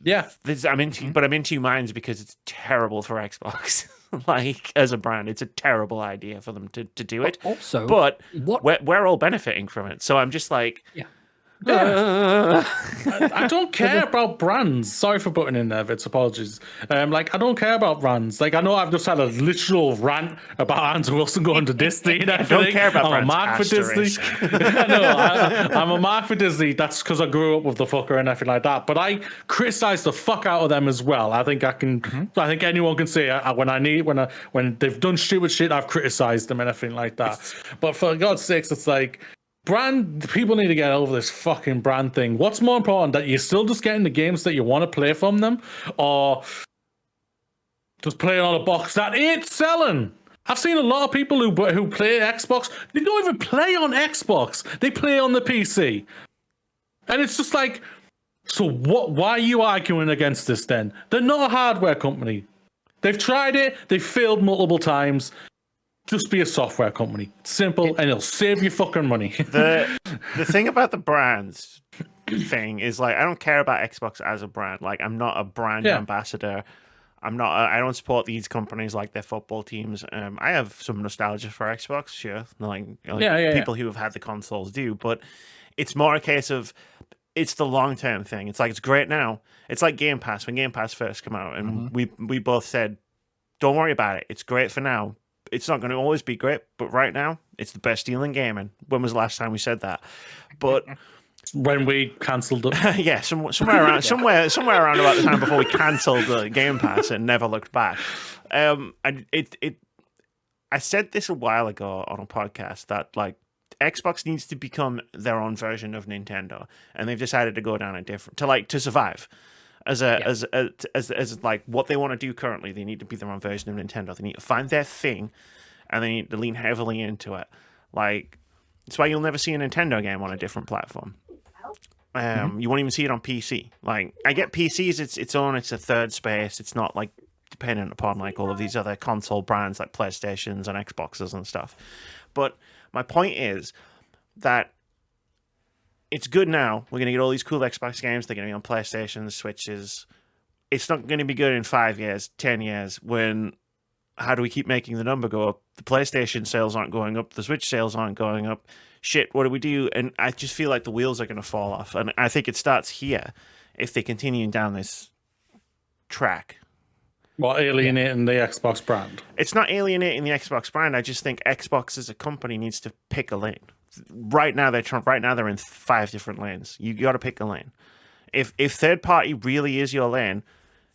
I'm in two minds because it's terrible for Xbox. Like as a brand, it's a terrible idea for them to do it. Also, but we're all benefiting from it. So I'm just like, I don't care about brands. Sorry for putting in there, Vitz. Apologies. Like I don't care about brands. Like I know I've just had a literal rant about Andrew Wilson going to Disney and everything. I don't care about I'm brands. a mark for Disney. I'm a mark for Disney. That's because I grew up with the fucker and everything like that. But I criticize the fuck out of them as well. I think I can. I think anyone can say when they've done stupid shit, I've criticized them and everything like that. But for God's sakes, it's like. People need to get over this fucking brand thing. What's more important, that you're still just getting the games that you want to play from them, or just playing on a box that ain't selling? I've seen a lot of people who play Xbox. They don't even play on Xbox. They play on the PC, and it's just like, so what? Why are you arguing against this then? They're not a hardware company. They've tried it. They've failed multiple times. Just be a software company. Simple, and it'll save you fucking money. The thing about the brands thing is like I don't care about Xbox as a brand. Like I'm not a brand ambassador. I don't support these companies like their football teams. I have some nostalgia for Xbox, sure. People who have had the consoles do, but it's more a case of it's the long-term thing. It's like it's great now. It's like Game Pass when Game Pass first came out, and we both said, don't worry about it. It's great for now. It's not going to always be great, but right now, it's the best deal in gaming. When was the last time we said that? But when we cancelled it, yeah, somewhere around about the time before we cancelled the Game Pass and never looked back. I said this a while ago on a podcast that like Xbox needs to become their own version of Nintendo, and they've decided to go down a different to survive. As like what they want to do currently, they need to be their own version of Nintendo. They need to find their thing, and they need to lean heavily into it. Like that's why you'll never see a Nintendo game on a different platform. You won't even see it on PC. Like I get PCs, it's a third space. It's not like dependent upon like all of these other console brands like PlayStations and Xboxes and stuff. But my point is that. It's good now. We're going to get all these cool Xbox games. They're going to be on PlayStation, Switches. It's not going to be good in 5 years, 10 years when how do we keep making the number go up? The PlayStation sales aren't going up. The Switch sales aren't going up. Shit, what do we do? And I just feel like the wheels are going to fall off. And I think it starts here if they continue down this track. Well, alienating the Xbox brand. It's not alienating the Xbox brand. I just think Xbox as a company needs to pick a lane. Right now they're in 5 different lanes. You got to pick a lane. If third party really is your lane,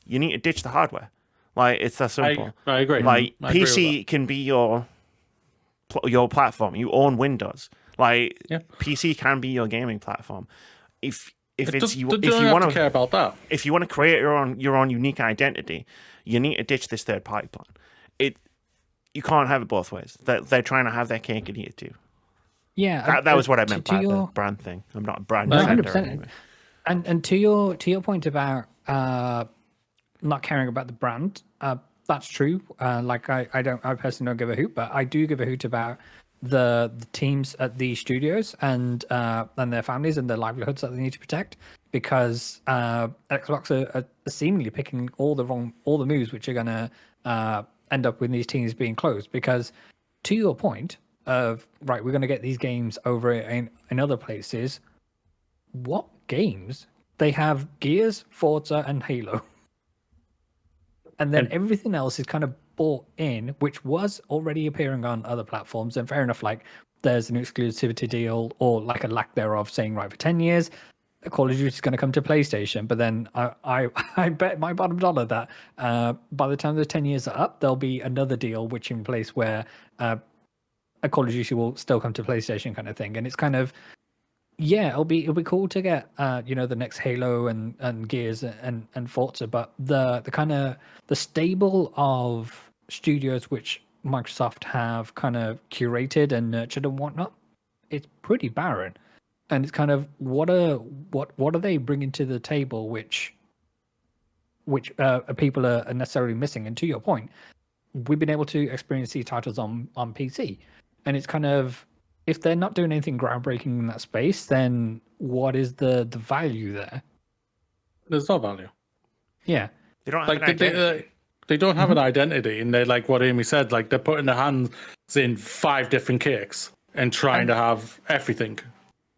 you need to ditch the hardware. Like it's that simple. I agree. Like I agree PC can be your platform. You own Windows. Like PC can be your gaming platform. If you want to care about that, if you want to create your own unique identity, you need to ditch this third party plan. You can't have it both ways. They're trying to have their cake and eat it too. Yeah, that was what I meant by the brand thing. I'm not a brand defender. Anyway. And to your point about not caring about the brand, that's true. Like I personally don't give a hoot, but I do give a hoot about the teams at the studios and their families and their livelihoods that they need to protect, because Xbox are seemingly picking all the moves which are going to end up with these teams being closed. Because to your point of right, we're going to get these games over in other places. What games? They have Gears, Forza, and Halo, and then everything else is kind of bought in, which was already appearing on other platforms. And fair enough, like there's an exclusivity deal or like a lack thereof, saying right for 10 years. Call of Duty is going to come to PlayStation, but then I bet my bottom dollar that by the time the 10 years are up, there'll be another deal which in place where a Call of Duty will still come to PlayStation kind of thing. And it's kind of, yeah, it'll be cool to get the next Halo and Gears and Forza, but the kind of the stable of studios which Microsoft have kind of curated and nurtured and whatnot, it's pretty barren. And it's kind of what are they bringing to the table which people are necessarily missing? And to your point, we've been able to experience these titles on PC, and it's kind of, if they're not doing anything groundbreaking in that space, then what is the value there? There's no value. Yeah, they don't have an identity. They don't have an identity, and they're like what Amy said, like they're putting their hands in 5 different cakes and trying to have everything.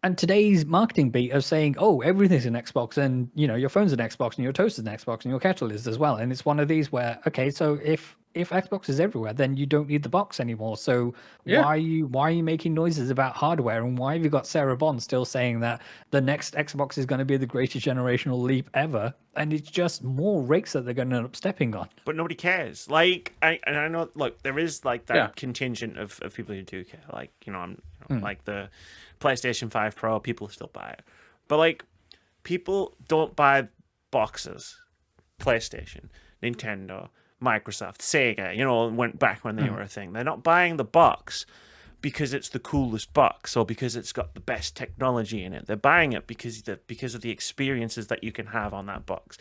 And today's marketing beat of saying, oh, everything's an Xbox, and your phone's an Xbox, and your toaster's an Xbox, and your kettle is as well. And it's one of these where, okay, so if Xbox is everywhere, then you don't need the box anymore. So why are you making noises about hardware, and why have you got Sarah Bond still saying that the next Xbox is going to be the greatest generational leap ever? And it's just more rakes that they're going to end up stepping on. But nobody cares. Like, I know, look, there is like that contingent of people who do care. Like, like the PlayStation 5 Pro, people still buy it. But like, people don't buy boxes. PlayStation, Nintendo, Microsoft, Sega, went back when they were a thing. They're not buying the box because it's the coolest box or because it's got the best technology in it. They're buying it because of the experiences that you can have on that box.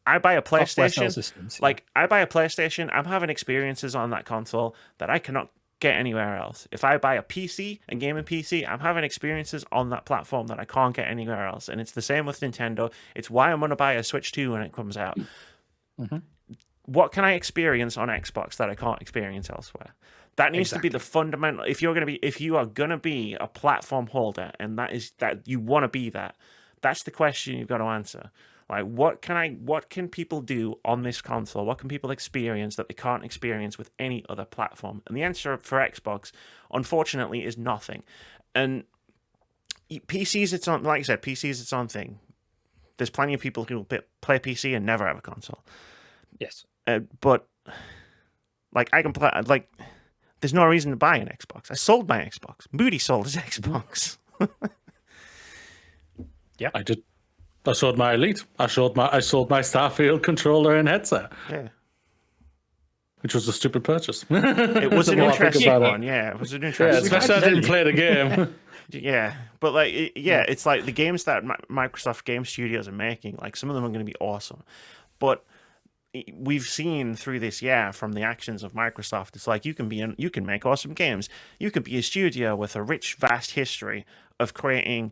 I buy a PlayStation, systems, I buy a PlayStation, I'm having experiences on that console that I cannot get anywhere else. If I buy a PC, a gaming PC, I'm having experiences on that platform that I can't get anywhere else. And it's the same with Nintendo. It's why I'm going to buy a Switch 2 when it comes out. Mm-hmm. What can I experience on Xbox that I can't experience elsewhere? That needs to be the fundamental. If you are going to be a platform holder, and that you want to be that's the question you've got to answer. Like, what can people do on this console? What can people experience that they can't experience with any other platform? And the answer for Xbox, unfortunately, is nothing. And PC's its own, like I said, PC's its own thing. There's plenty of people who play PC and never have a console. Yes. But like, I can play, like, there's no reason to buy an Xbox. I sold my Xbox. Moody sold his Xbox. Yeah, I did. I sold my Elite. I sold my Starfield controller and headset. Yeah. Which was a stupid purchase. It was an interesting one. Yeah, it was an interesting. Especially I didn't play the game. Yeah, but like, it's like the games that Microsoft Game Studios are making. Like, some of them are going to be awesome, but we've seen through this year from the actions of Microsoft, it's like you can make awesome games. You can be a studio with a rich, vast history of creating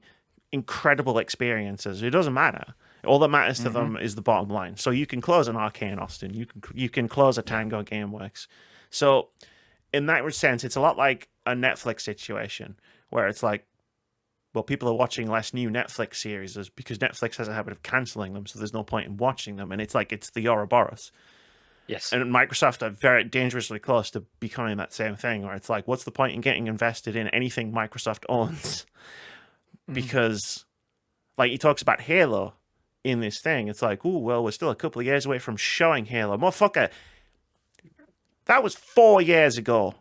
incredible experiences. It doesn't matter. All that matters to them is the bottom line. So you can close an Arcane Austin. You can close a Tango Gameworks. So in that sense, it's a lot like a Netflix situation where it's like, well, people are watching less new Netflix series because Netflix has a habit of canceling them, so there's no point in watching them. And it's like, it's the Ouroboros. Yes. And Microsoft are very dangerously close to becoming that same thing, where it's like, what's the point in getting invested in anything Microsoft owns? Because, like, he talks about Halo in this thing. It's like, oh, well, we're still a couple of years away from showing Halo. Motherfucker, that was 4 years ago,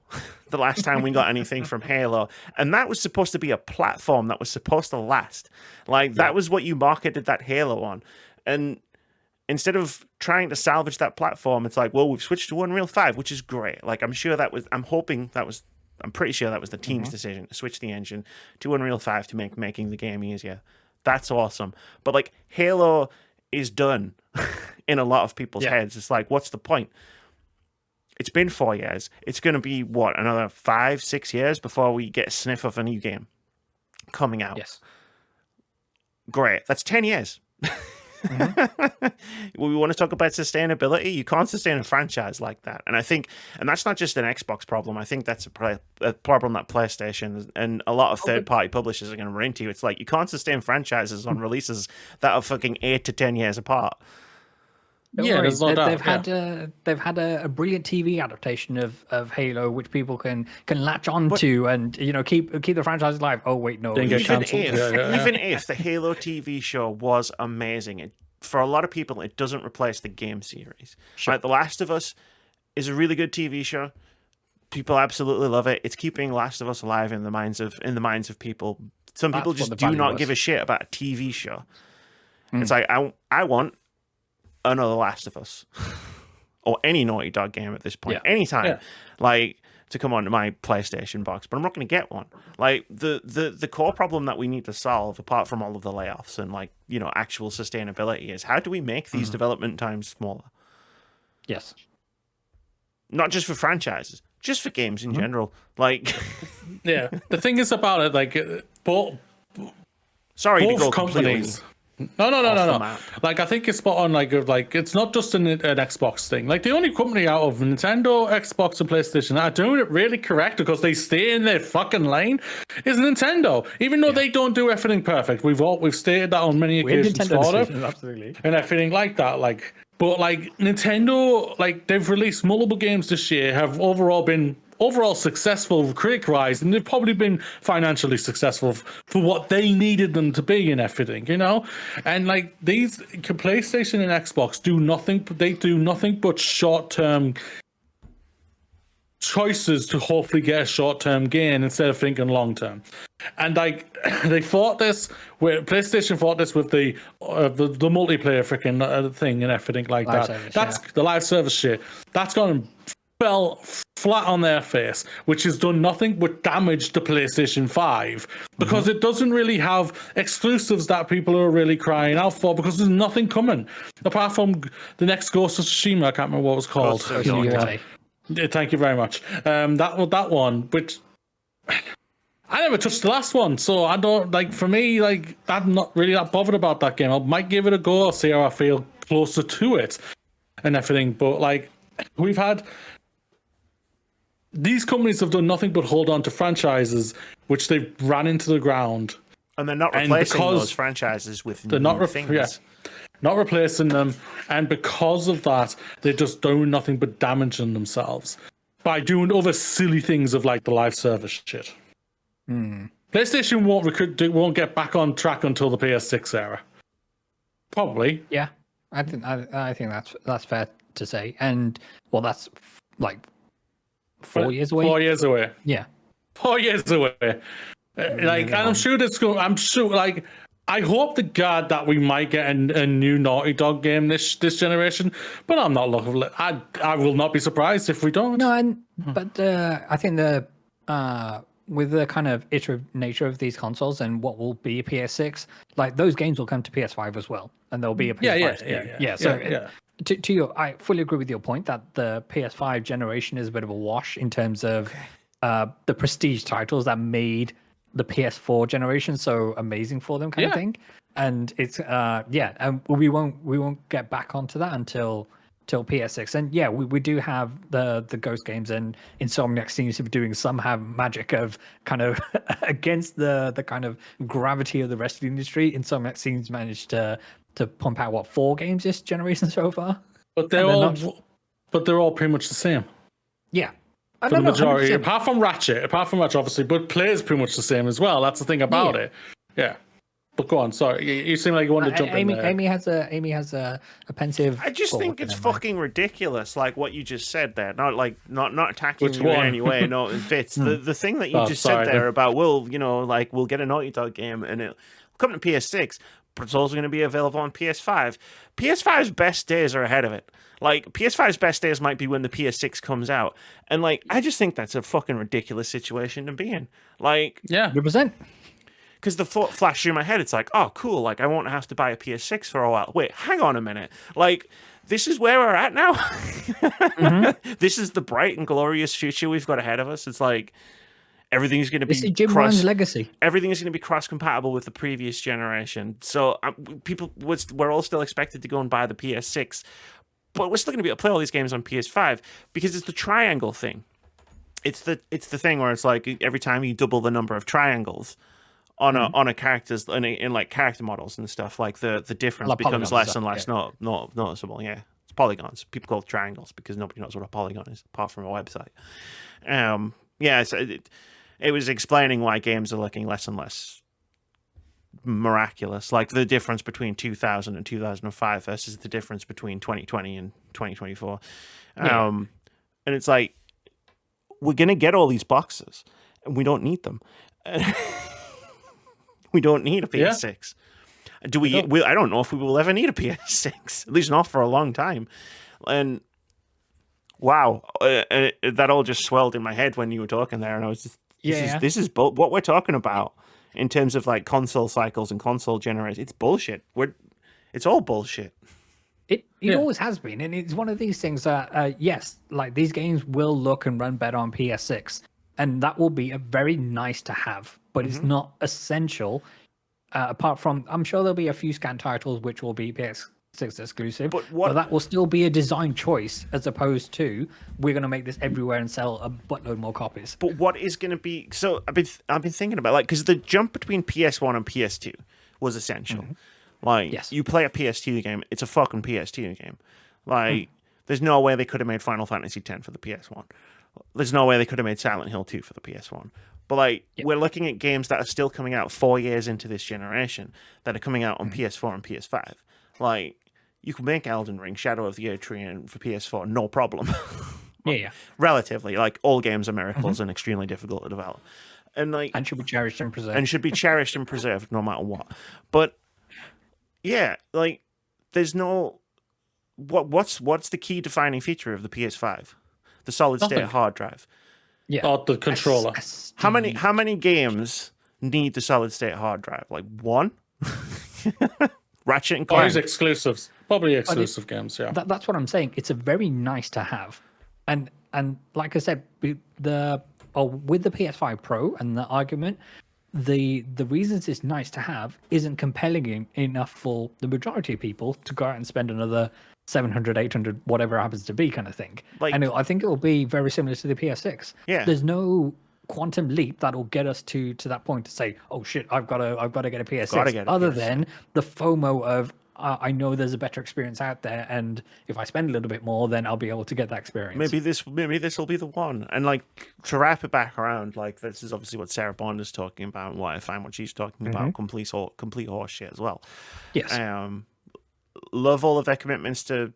the last time we got anything from Halo. And that was supposed to be a platform that was supposed to last. Like, that was what you marketed that Halo on. And instead of trying to salvage that platform, it's like, well, we've switched to Unreal 5, which is great. Like, I'm pretty sure that was the team's decision to switch the engine to Unreal 5 to make making the game easier. That's awesome. But like, Halo is done in a lot of people's heads. It's like, what's the point? It's been 4 years. It's going to be, what, another 5-6 years before we get a sniff of a new game coming out. Yes. Great. That's 10 years. We want to talk about sustainability. You can't sustain a franchise like that. And I think, and that's not just an Xbox problem. I think that's a problem that PlayStation and a lot of third-party publishers are going to run into. It's like, you can't sustain franchises on releases that are fucking 8 to 10 years apart. Don't Yeah, worry, there's no doubt. they've had a brilliant TV adaptation of Halo, which people can latch on to and keep the franchise alive. Oh wait, no, Didn't get even cancelled. even if the Halo TV show was amazing, for a lot of people, it doesn't replace the game series. Sure. Like The Last of Us is a really good TV show. People absolutely love it. It's keeping Last of Us alive in the minds of people. Some people That's just what the do value not was. give a shit about a TV show. It's like I want another Last of Us or any Naughty Dog game at this point, anytime, like to come onto my PlayStation box. But I'm not going to get one. Like the core problem that we need to solve, apart from all of the layoffs and actual sustainability, is how do we make these development times smaller? Yes. Not just for franchises, just for games in general. Like, Yeah, the thing is about it, like, sorry to both go companies. completely. No. Like, I think it's spot on. Like it's not just an Xbox thing. Like, the only company out of Nintendo, Xbox, and PlayStation that are doing it really correct because they stay in their fucking lane is Nintendo. Even though they don't do everything perfect, we've stated that on many occasions for them, absolutely, and everything like that. Like, but like Nintendo, like they've released multiple games this year, have overall been successful critic-wise, and they've probably been financially successful for what they needed them to be and everything, and like these PlayStation and Xbox do nothing but short-term choices to hopefully get a short-term gain instead of thinking long-term. And like PlayStation fought this with the multiplayer freaking thing and everything like live that. Service, That's the live service shit. That's gone fell flat on their face, which has done nothing but damage to PlayStation 5 because it doesn't really have exclusives that people are really crying out for because there's nothing coming apart from the next Ghost of Tsushima. I can't remember what it was called. Thank you very much. That one, which I never touched the last one, so I don't like. For me, like I'm not really that bothered about that game. I might give it a go, see how I feel closer to it, and everything. But like we've had. These companies have done nothing but hold on to franchises which they've ran into the ground. And they're not replacing those franchises with new things. Yeah, not replacing them. And because of that, they're just doing nothing but damaging themselves by doing other silly things of like the live service shit. PlayStation won't get back on track until the PS6 era. Probably. Yeah, I think that's fair to say. And well, that's like 4 years away. 4 years away. Yeah. 4 years away. Like, and I'm sure that's going. I'm sure. Like, I hope to God that we might get a new Naughty Dog game this generation. But I'm not looking. I will not be surprised if we don't. No, but I think with the kind of iterative nature of these consoles and what will be a PS6, like those games will come to PS5 as well, and there'll be a PS5. Yeah. To your, I fully agree with your point that the PS5 generation is a bit of a wash in terms of the prestige titles that made the PS4 generation so amazing for them, kind of thing. And it's and we won't get back onto that until PS6. And yeah, we do have the Ghost games, and Insomniac seems to be doing some magic of kind of against the kind of gravity of the rest of the industry. Insomniac seems managed to pump out 4 games this generation so far. But they're all pretty much the same. Yeah. For the majority, apart from Ratchet, obviously, but plays pretty much the same as well. That's the thing about it. Yeah. But go on, sorry. You seem like you wanted to jump in there. Amy has a pensive. I just think it's fucking ridiculous, like what you just said there. Not attacking Which you in one? any way. No, Vitz. The thing that you just said there about we'll get a Naughty Dog game and it'll come to PS6, but it's also going to be available on PS5. PS5's best days are ahead of it. Like, PS5's best days might be when the PS6 comes out. And, like, I just think that's a fucking ridiculous situation to be in. Like, yeah, 100%. Because the thought flashed through my head, it's like, oh, cool, like, I won't have to buy a PS6 for a while. Wait, hang on a minute. Like, this is where we're at now? This is the bright and glorious future we've got ahead of us. It's like, everything's going to be Jim Ryan's legacy. Everything is going to be cross-compatible with the previous generation. So we're all still expected to go and buy the PS6, but we're still going to be able to play all these games on PS5 because it's the triangle thing. It's the thing where it's like every time you double the number of triangles on a character's in like character models and stuff, like the difference becomes less and less noticeable. Yeah, it's polygons. People call it triangles because nobody knows what a polygon is apart from a website. So it was explaining why games are looking less and less miraculous, like the difference between 2000 and 2005 versus the difference between 2020 and 2024. And it's like, we're gonna get all these boxes and we don't need them. We don't need a PS6. Do we? I don't know if we will ever need a PS6, at least not for a long time. And wow, that all just swelled in my head when you were talking there, and I was just, this is what we're talking about in terms of like console cycles and console generations. It's bullshit. It's all bullshit. It always has been, and it's one of these things that yes, like these games will look and run better on PS6, and that will be a very nice to have, but it's not essential. Apart from, I'm sure there'll be a few scan titles which will be PS6 exclusive, but that will still be a design choice as opposed to we're going to make this everywhere and sell a buttload more copies. But what is going to be? So I've been thinking about, like, because the jump between PS1 and PS2 was essential. Like, you play a PS2 game, it's a fucking PS2 game. Like, there's no way they could have made Final Fantasy X for the PS1. There's no way they could have made Silent Hill 2 for the PS1. But, like, we're looking at games that are still coming out 4 years into this generation that are coming out on PS4 and PS5. Like, you can make Elden Ring, Shadow of the Etrian for PS4, no problem. Relatively. Like, all games are miracles and extremely difficult to develop. And should be cherished and preserved. And should be cherished and preserved no matter what. But, yeah, like, there's no... What's the key defining feature of the PS5? The solid-state hard drive. Yeah. Oh, the controller. How many games need the solid state hard drive? Like one? Ratchet and Clank. Probably exclusives. Probably exclusive games, yeah. That's what I'm saying. It's a very nice to have. And like I said, with the PS5 Pro and the argument, the reasons it's nice to have isn't compelling enough for the majority of people to go out and spend another 700, 800, whatever it happens to be, kind of thing. Like, and I think it will be very similar to the PS6. Yeah. There's no quantum leap that will get us to that point to say, oh shit, I've got to get a PS6. Other than the FOMO of I know there's a better experience out there, and if I spend a little bit more, then I'll be able to get that experience. Maybe this will be the one. And like, to wrap it back around, like, this is obviously what Sarah Bond is talking about, and what I find what she's talking about, complete horse shit as well. Yes. Love all of their commitments to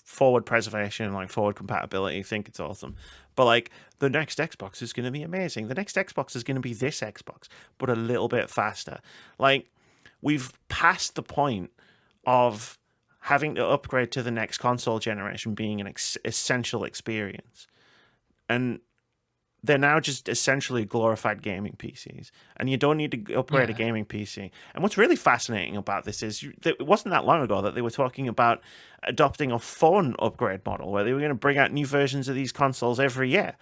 forward preservation, like forward compatibility. Think it's awesome. But like, the next Xbox is going to be amazing. The next Xbox is going to be this Xbox, but a little bit faster. Like, we've passed the point of having to upgrade to the next console generation being an essential experience. And they're now just essentially glorified gaming PCs. And you don't need to upgrade a gaming PC. And what's really fascinating about this is it wasn't that long ago that they were talking about adopting a phone upgrade model where they were going to bring out new versions of these consoles every year.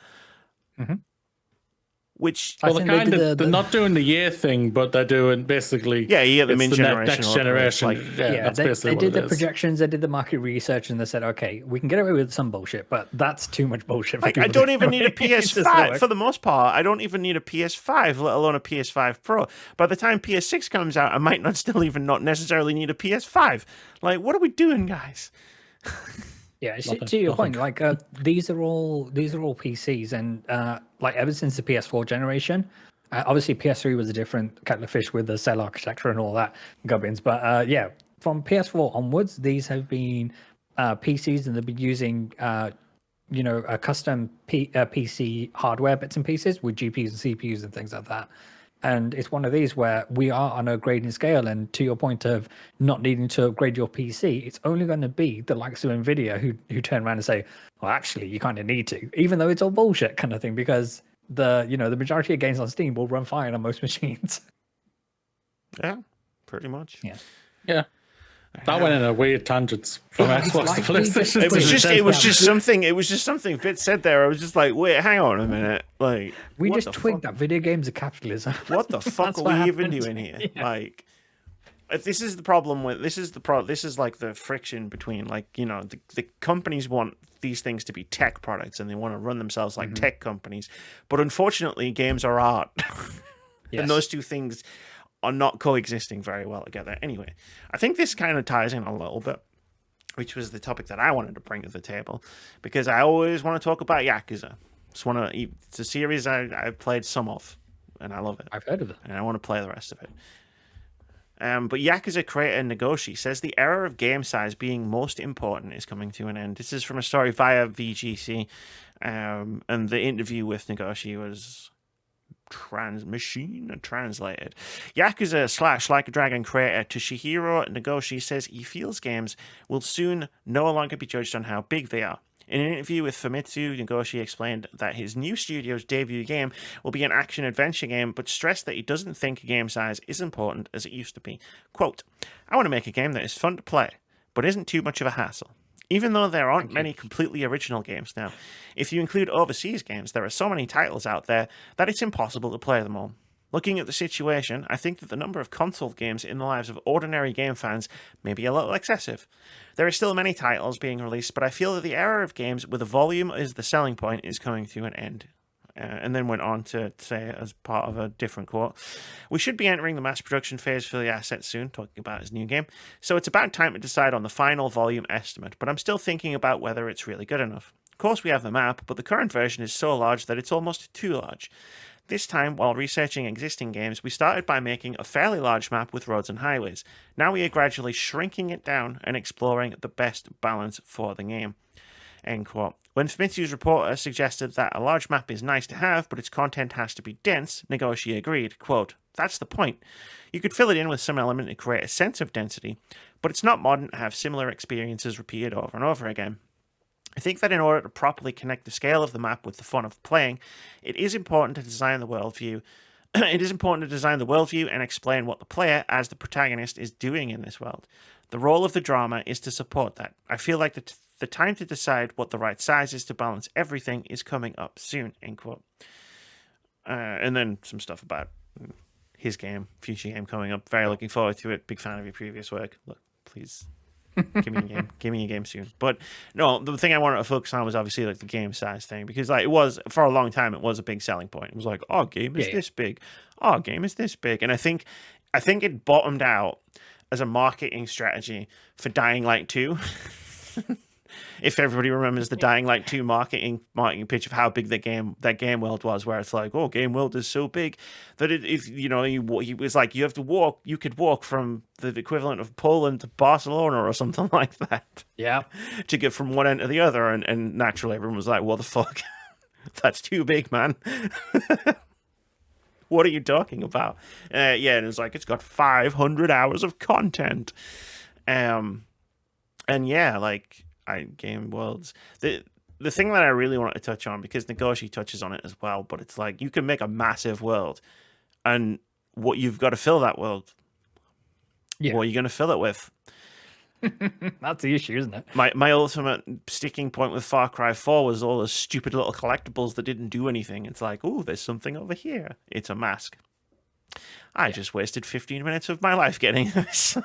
Which they're not doing the year thing, but they're doing basically the mid-generation next generation. That's basically they did the is. projections, they did the market research, and they said, okay, we can get away with some bullshit, but that's too much bullshit. Like, I don't even need a PS5 for the most part. I don't even need a PS5, let alone a PS5 Pro. By the time PS6 comes out, I might not necessarily need a PS5. Like, what are we doing, guys? Yeah, to your point, like these are all PCs, and like ever since the PS4 generation, obviously PS3 was a different kettle of fish with the cell architecture and all that gubbins. But from PS4 onwards, these have been PCs, and they've been using a custom PC hardware bits and pieces with GPUs and CPUs and things like that. And it's one of these where we are on a grading scale. And to your point of not needing to upgrade your PC, it's only going to be the likes of NVIDIA who turn around and say, well, actually, you kind of need to, even though it's all bullshit kind of thing, because the majority of games on Steam will run fine on most machines. Yeah, pretty much. Yeah. That went in a weird tangent from Xbox to PlayStation. It was just something Vitz said there. I was just like, wait, hang on a minute. Like, we just twigged that video games are capitalism. What the fuck are we even doing here? Yeah. Like, this is the problem with this is like the friction between, like, the companies want these things to be tech products and they want to run themselves like tech companies, but unfortunately, games are art, and those two things are not coexisting very well together. Anyway, I think this kind of ties in a little bit which was the topic that I wanted to bring to the table, because I always want to talk about Yakuza. It's a series I've played some of, and I love it. I've heard of it, and I want to play the rest of it. But Yakuza creator Nagoshi says the era of game size being most important is coming to an end. This is from a story via VGC, and the interview with Nagoshi was translated. Yakuza / Like a Dragon creator Toshihiro Nagoshi says he feels games will soon no longer be judged on how big they are. In an interview with Famitsu, Nagoshi explained that his new studio's debut game will be an action-adventure game, but stressed that he doesn't think game size is important as it used to be. Quote, I want to make a game that is fun to play, but isn't too much of a hassle. Even though there aren't many completely original games now, if you include overseas games, there are so many titles out there that it's impossible to play them all. Looking at the situation, I think that the number of console games in the lives of ordinary game fans may be a little excessive. There are still many titles being released, but I feel that the era of games with a volume as the selling point is coming to an end. And then went on to say, as part of a different quote, we should be entering the mass production phase for the asset soon, talking about his new game, so it's about time to decide on the final volume estimate, but I'm still thinking about whether it's really good enough. Of course we have the map, but the current version is so large that it's almost too large. This time, while researching existing games, we started by making a fairly large map with roads and highways. Now we are gradually shrinking it down and exploring the best balance for the game. End quote. When Famitsu's reporter suggested that a large map is nice to have, but its content has to be dense, Nagoshi agreed. Quote, that's the point. You could fill it in with some element to create a sense of density, but it's not modern to have similar experiences repeated over and over again. I think that in order to properly connect the scale of the map with the fun of playing, it is important to design the worldview. It is important to design the worldview and explain what the player, as the protagonist, is doing in this world. The role of the drama is to support that. I feel like the time to decide what the right size is to balance everything is coming up soon. End quote. And then some stuff about his game, future game coming up. Very looking forward to it. Big fan of your previous work. Look, please. Give me a game. Give me a game soon. But no, the thing I wanted to focus on was obviously like the game size thing, because like it was for a long time, it was a big selling point. It was like, oh, game is this big. Oh, game is this big. And I think it bottomed out as a marketing strategy for Dying Light 2. If everybody remembers the Dying Light 2 marketing pitch of how big that game world was, where it's like, oh, game world is so big that he was like, you could walk from the equivalent of Poland to Barcelona or something like that. Yeah. To get from one end to the other, and naturally everyone was like, what the fuck? That's too big, man. What are you talking about? And it's like, it's got 500 hours of content. And yeah, like, game worlds. The thing that I really want to touch on, because Nagoshi touches on it as well, but it's like you can make a massive world, and what you've got to fill that world. Yeah. What are you going to fill it with? That's the issue, isn't it? My ultimate sticking point with Far Cry 4 was all those stupid little collectibles that didn't do anything. It's like, oh, there's something over here. It's a mask. I just wasted 15 minutes of my life getting this.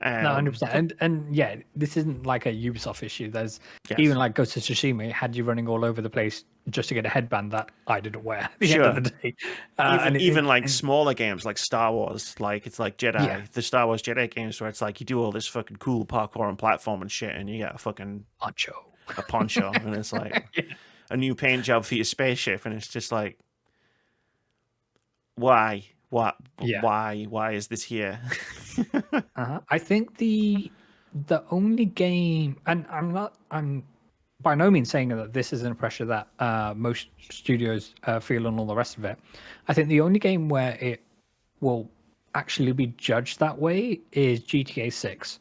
No, 100%. And yeah, this isn't like a Ubisoft issue. There's even like Ghost of Tsushima had you running all over the place just to get a headband that I didn't wear at the end of the day. Even smaller games like Star Wars, like it's like Jedi, the Star Wars Jedi games where it's like you do all this fucking cool parkour and platform and shit, and you get a fucking poncho, and it's like a new paint job for your spaceship, and it's just like, why? What? Yeah. Why is this here? I think the only game, and I'm by no means saying that this isn't a pressure that most studios feel and all the rest of it. I think the only game where it will actually be judged that way is GTA 6.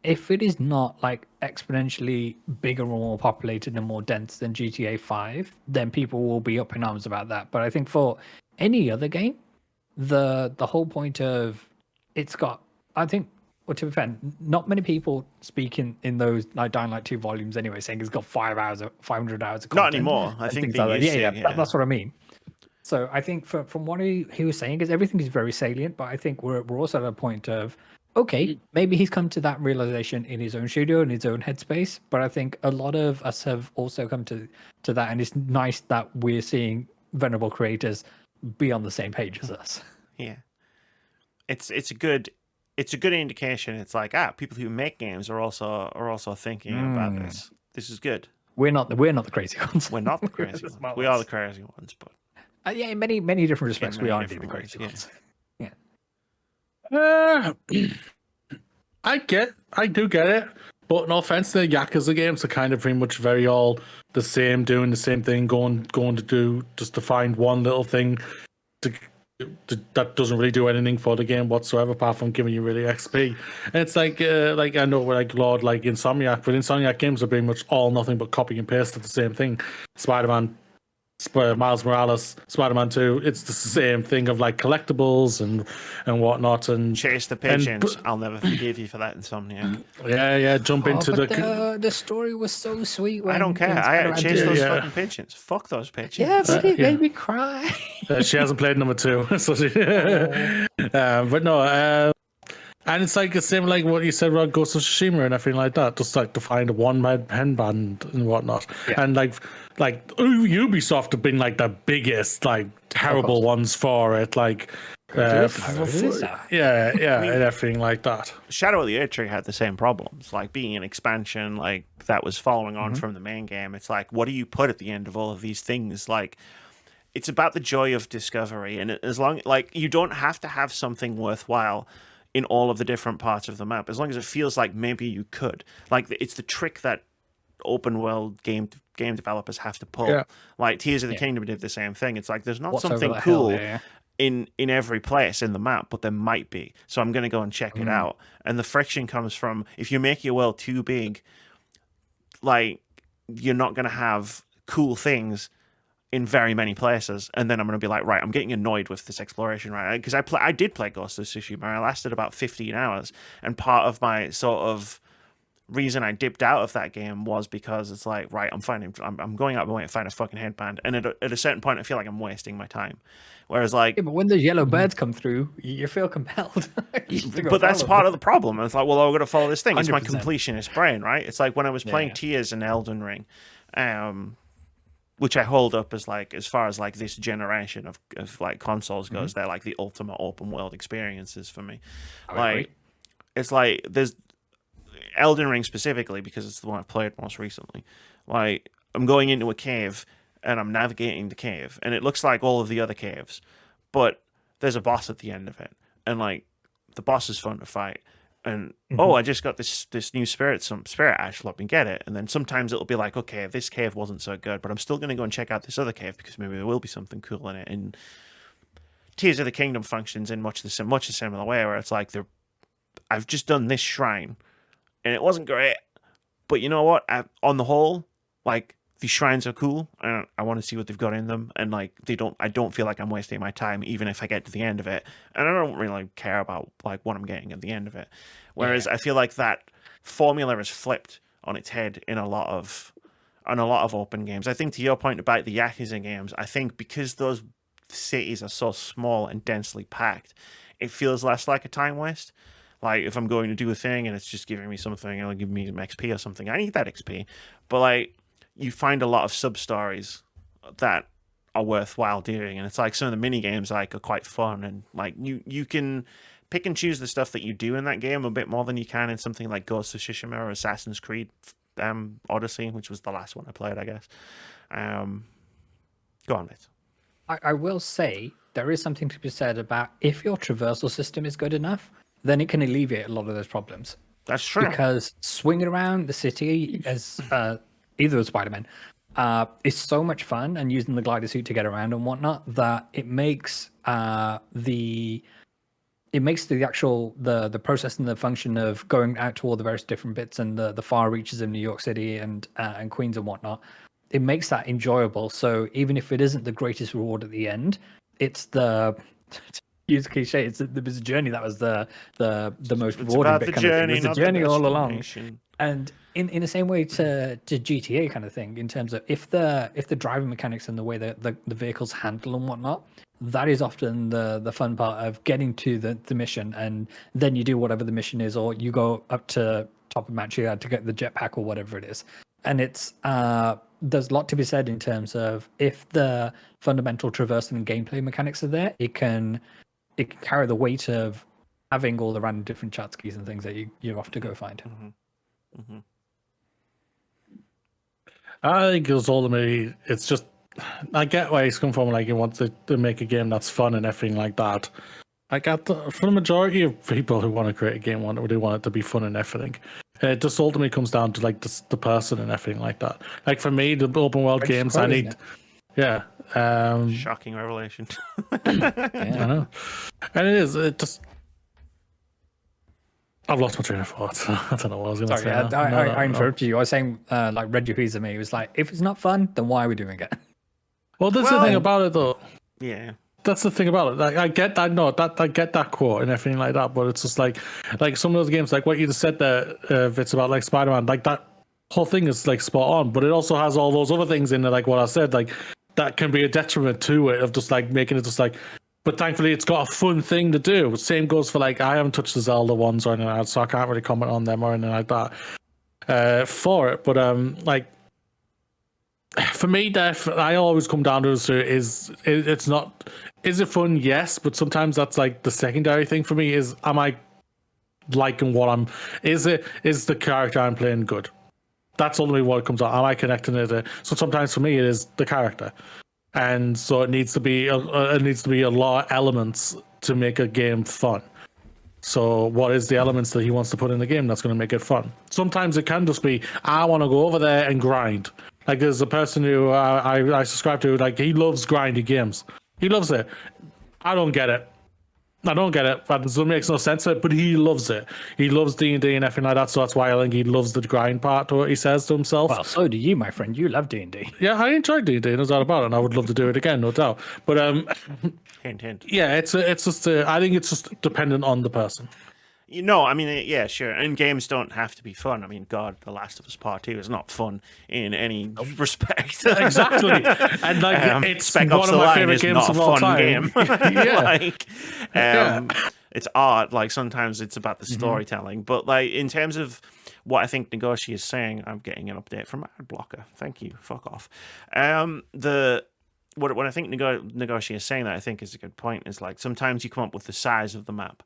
If it is not like exponentially bigger or more populated and more dense than GTA 5, then people will be up in arms about that. But I think for any other game, the whole point of it's got, I think, well, to be fair, not many people speak in those like Dying Light 2 volumes anyway, saying it's got 500 hours of content. Not anymore. I think that's what I mean. So I think from what he was saying, is everything is very salient, but I think we're also at a point of, okay, maybe he's come to that realization in his own studio, in his own headspace, but I think a lot of us have also come to that, and it's nice that we're seeing venerable creators be on the same page as us. Yeah. It's a good it's a good indication. It's like, people who make games are also thinking about this. This is good. We're not the crazy ones. We're not the crazy ones. We are the crazy ones, but yeah, in many different respects, we are different the crazy ones. Yeah. I do get it, but no offense, the Yakuza games are kind of pretty much very all the same, doing the same thing, going to do just to find one little thing that doesn't really do anything for the game whatsoever, apart from giving you really XP. And it's like I know we're like Lord, like Insomniac, but Insomniac games are pretty much all nothing but copy and paste of the same thing. Spider-Man, Miles Morales, Spider-Man 2, it's the same thing of like collectibles and whatnot, and chase the pigeons. I'll never forgive you for that, Insomniac. Yeah, jump into the story was so sweet. I don't care. I chase those fucking pigeons. Fuck those pigeons. Yeah, but it made me cry. She hasn't played number 2, so she. But no. And it's like the same like what you said about Ghost of Tsushima and everything like that. Just like to find a one-man pen band and whatnot. Yeah. And like Ubisoft have been like the biggest, like terrible ones for it. Like yeah, and everything like that. Shadow of the Erdtree had the same problems, like being an expansion, like that was following on from the main game. It's like, what do you put at the end of all of these things? Like, it's about the joy of discovery, and as long like you don't have to have something worthwhile in all of the different parts of the map, as long as it feels like maybe you could. Like, it's the trick that open world game developers have to pull. Yeah. Like Tears of the Kingdom did the same thing. It's like there's not something cool in every place in the map, but there might be. So I'm going to go and check it out. And the friction comes from, if you make your world too big, like, you're not going to have cool things in very many places, and then I'm going to be like, right, I'm getting annoyed with this exploration, right? Because I did play Ghost of Tsushima, I lasted about 15 hours, and part of my sort of reason I dipped out of that game was because it's like, right, I'm going out of my way to find a fucking headband, and at a certain point I feel like I'm wasting my time. Whereas like, but when those yellow birds come through, you feel compelled. But that's part of the problem. It's like, well, I've got to follow this thing. 100%. It's my completionist brain, right? It's like when I was playing Tears and Elden Ring, which I hold up as like, as far as like this generation of like consoles goes, they're like the ultimate open world experiences for me. It's like there's Elden Ring specifically because it's the one I've played most recently. Like, I'm going into a cave and I'm navigating the cave, and it looks like all of the other caves, but there's a boss at the end of it, and like the boss is fun to fight. And I just got this new spirit ash, let me get it. And then sometimes it'll be like, okay, this cave wasn't so good, but I'm still going to go and check out this other cave because maybe there will be something cool in it. And Tears of the Kingdom functions in much the similar way, where it's like, I've just done this shrine and it wasn't great, but you know what? On the whole, like, these shrines are cool, and I want to see what they've got in them, and like I don't feel like I'm wasting my time even if I get to the end of it, and I don't really care about like what I'm getting at the end of it. Whereas I feel like that formula is flipped on its head in a lot of open games. I think to your point about the Yakuza games, I think because those cities are so small and densely packed, it feels less like a time waste. Like, if I'm going to do a thing and it's just giving me something, it'll give me some XP or something, I need that XP. But like, you find a lot of sub-stories that are worthwhile doing, and it's like some of the mini games like are quite fun, and like you can pick and choose the stuff that you do in that game a bit more than you can in something like Ghost of Tsushima or Assassin's Creed Odyssey, which was the last one I played, I guess. Go on, Vitz. I will say there is something to be said about if your traversal system is good enough, then it can alleviate a lot of those problems. That's true. Because swinging around the city as either of Spider-Man is so much fun, and using the glider suit to get around and whatnot, that it makes the actual the process and the function of going out to all the various different bits and the far reaches of New York City and Queens and whatnot, it makes that enjoyable. So even if it isn't the greatest reward at the end, it's the use cliche. It's the journey that was the most rewarding bit. It's the journey all along. And in the same way to GTA kind of thing, in terms of if the driving mechanics and the way that the vehicles handle and whatnot, that is often the fun part of getting to the mission, and then you do whatever the mission is, or you go up to top of Mount Chiliad to get the jetpack or whatever it is. And it's there's a lot to be said in terms of if the fundamental traversing and gameplay mechanics are there, it can carry the weight of having all the random different chat keys and things that you're off to go find. I think it's ultimately, it's just, I get where he's come from. Like, he wants to make a game that's fun and everything like that. I got for the majority of people who want to create a game, they want it to be fun and everything. And it just ultimately comes down to like the person and everything like that. Like for me, the open world games, I need, yeah. Shocking revelation. Yeah. I know, and it is. It just. I've lost my train of thought. I don't know what I was going to say. I interrupted you. I was saying, like, Red Yakuza me. It was like, if it's not fun, then why are we doing it? Well, that's the thing about it, though. Yeah. That's the thing about it. Like, I get that. No, I get that quote and everything like that. But it's just like some of those games, like what you just said there, Vitz, about like Spider-Man. Like that whole thing is like spot on. But it also has all those other things in there, like what I said. Like that can be a detriment to it of just like making it just like. But thankfully, it's got a fun thing to do. Same goes for like I haven't touched the Zelda ones or anything like that, so I can't really comment on them or anything like that for it. But like for me, I always come down to it's not. Is it fun? Yes, but sometimes that's like the secondary thing for me. Is am I liking what I'm? Is the character I'm playing good? That's ultimately what it comes on. Am I connecting it? So sometimes for me, it is the character. And so it needs to be a lot of elements to make a game fun. So what is the elements that he wants to put in the game that's going to make it fun? Sometimes it can just be, I want to go over there and grind. Like there's a person who I subscribe to, like he loves grinding games. He loves it. I don't get it. That makes no sense, but he loves it. He loves D&D and everything like that, so that's why I think he loves the grind part to what he says to himself. Well, so do you, my friend. You love D&D. Yeah, I enjoyed D&D, no doubt about it, and I would love to do it again, no doubt. But hint. Yeah, it's just I think it's just dependent on the person. I mean, yeah, sure. And games don't have to be fun. I mean, God, The Last of Us Part 2 is not fun in any respect. Exactly. And like it's Spec one Ops of The my Line favorite is games not of a all fun time. game. It's art. Like sometimes it's about the storytelling. But like in terms of what I think Nagoshi is saying, I'm getting an update from Adblocker. Thank you. Fuck off. What I think Nagoshi is saying that I think is a good point is like sometimes you come up with the size of the map.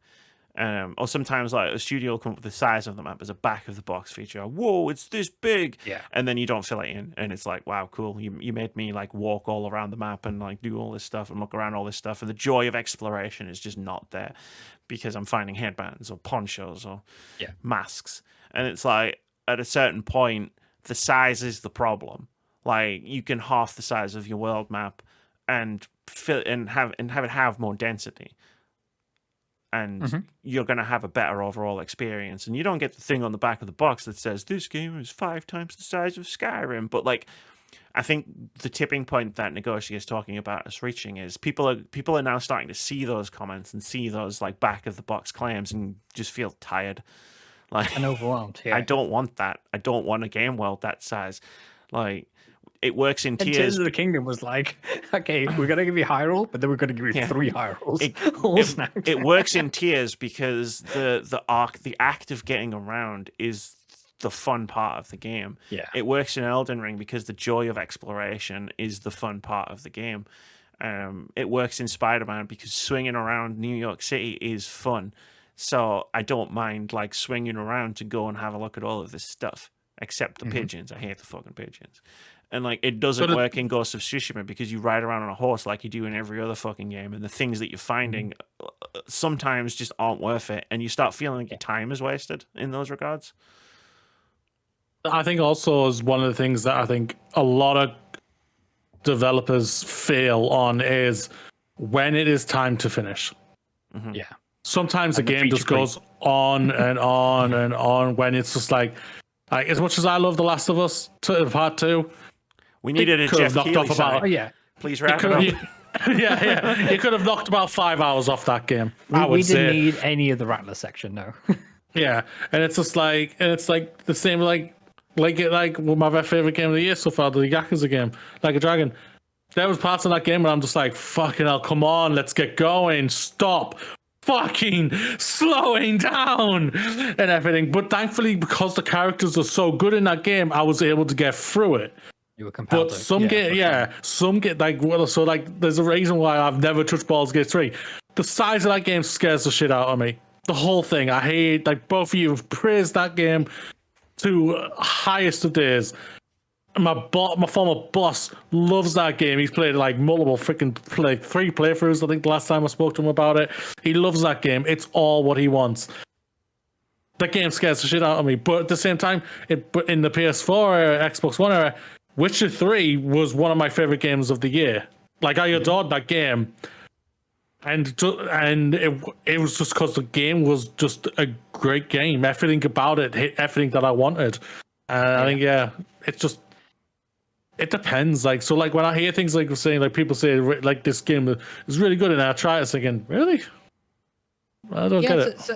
Or sometimes like a studio will come up with the size of the map as a back of the box feature. Whoa, it's this big. Yeah. And then you don't fill it in. And it's like, wow, cool. You made me like walk all around the map and like do all this stuff and look around all this stuff. And the joy of exploration is just not there because I'm finding headbands or ponchos or masks. And it's like at a certain point, the size is the problem. Like you can half the size of your world map and have it have more density. And you're going to have a better overall experience. And you don't get the thing on the back of the box that says, this game is 5 times the size of Skyrim. But, like, I think the tipping point that Nagoshi is talking about us reaching is people are now starting to see those comments and see those, like, back-of-the-box claims and just feel tired. Like, And overwhelmed, yeah. I don't want that. I don't want a game world that size. Like... It works in tiers. Tears of the Kingdom was like, okay, we're going to give you Hyrule, but then we're going to give you 3 Hyrules. It works in tiers because the act of getting around is the fun part of the game. Yeah. It works in Elden Ring because the joy of exploration is the fun part of the game. It works in Spider-Man because swinging around New York City is fun. So I don't mind like swinging around to go and have a look at all of this stuff, except the pigeons. I hate the fucking pigeons. And like it doesn't work in Ghost of Tsushima because you ride around on a horse like you do in every other fucking game, and the things that you're finding sometimes just aren't worth it, and you start feeling like your time is wasted in those regards. I think also is one of the things that I think a lot of developers fail on is when it is time to finish. Yeah. Sometimes the game just goes on and on and on when it's just like as much as I love The Last of Us Part 2, we needed a Jeff Keighley song. Please wrap it up. Yeah. You could have knocked about 5 hours off that game. We didn't need any of the Rattler section, no. Yeah, and it's just like, the same like my favorite game of the year so far, the Yakuza game, Like a Dragon. There was parts of that game where I'm just like, fucking hell, come on, let's get going, stop fucking slowing down and everything. But thankfully, because the characters are so good in that game, I was able to get through it. You were compelled. But some get like, well, so like, there's a reason why I've never touched Baldur's Gate 3. The size of that game scares the shit out of me. The whole thing. I hate, like, both of you have praised that game to highest of days. My former boss loves that game. He's played like multiple freaking 3 playthroughs. I think the last time I spoke to him about it, he loves that game. It's all what he wants. That game scares the shit out of me. But at the same time, in the PS4 era, Xbox One era, Witcher 3 was one of my favorite games of the year. Like, I adored that game. And it was just because the game was just a great game. Everything about it hit everything that I wanted. I think, it's just, it depends. Like, so like when I hear things like saying, like people say like this game is really good, and I try it thinking, really? I don't get it.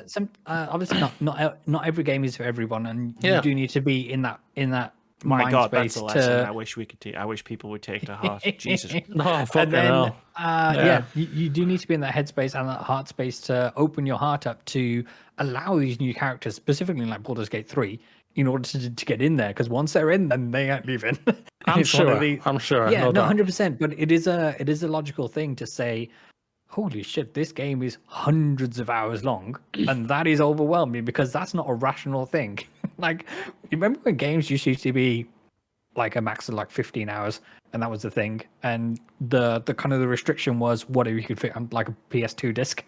Obviously not every game is for everyone, and you do need to be in that My mind God, space that's a lesson to... I wish we could. I wish people would take to heart. Jesus. No, fucking hell. You do need to be in that headspace and that heart space to open your heart up to allow these new characters, specifically like Baldur's Gate 3, in order to get in there. Because once they're in, then they ain't leaving. I'm sure. Yeah, no, 100%. But it is a logical thing to say, holy shit, this game is hundreds of hours long, and that is overwhelming because that's not a rational thing. Like, you remember when games used to be like a max of like 15 hours, and that was the thing, and the kind of the restriction was whatever you could fit on like a PS2 disc.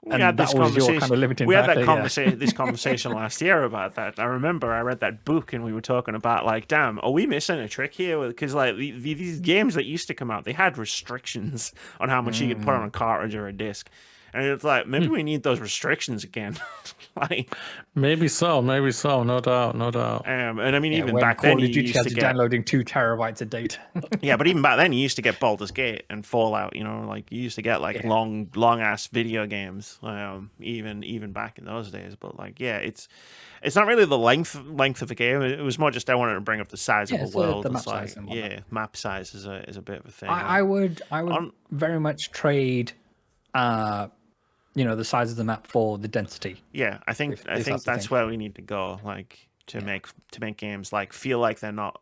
We had this conversation. This conversation last year about that. I remember I read that book and we were talking about like, damn, are we missing a trick here? Because like these games that used to come out, they had restrictions on how much you could put on a cartridge or a disc, and it's like maybe we need those restrictions again. Like maybe so, no doubt. And I mean, even back then, you used to get downloading 2 terabytes a date. Yeah, but even back then, you used to get Baldur's Gate and Fallout. You know, like you used to get like long ass video games. Even back in those days. But like, yeah, it's not really the length of a game. It was more just I wanted to bring up the size of the world. The map size map size is a bit of a thing. I would very much trade. The size of the map for the density. Yeah, I think that's where we need to go. Like to make games like feel like they're not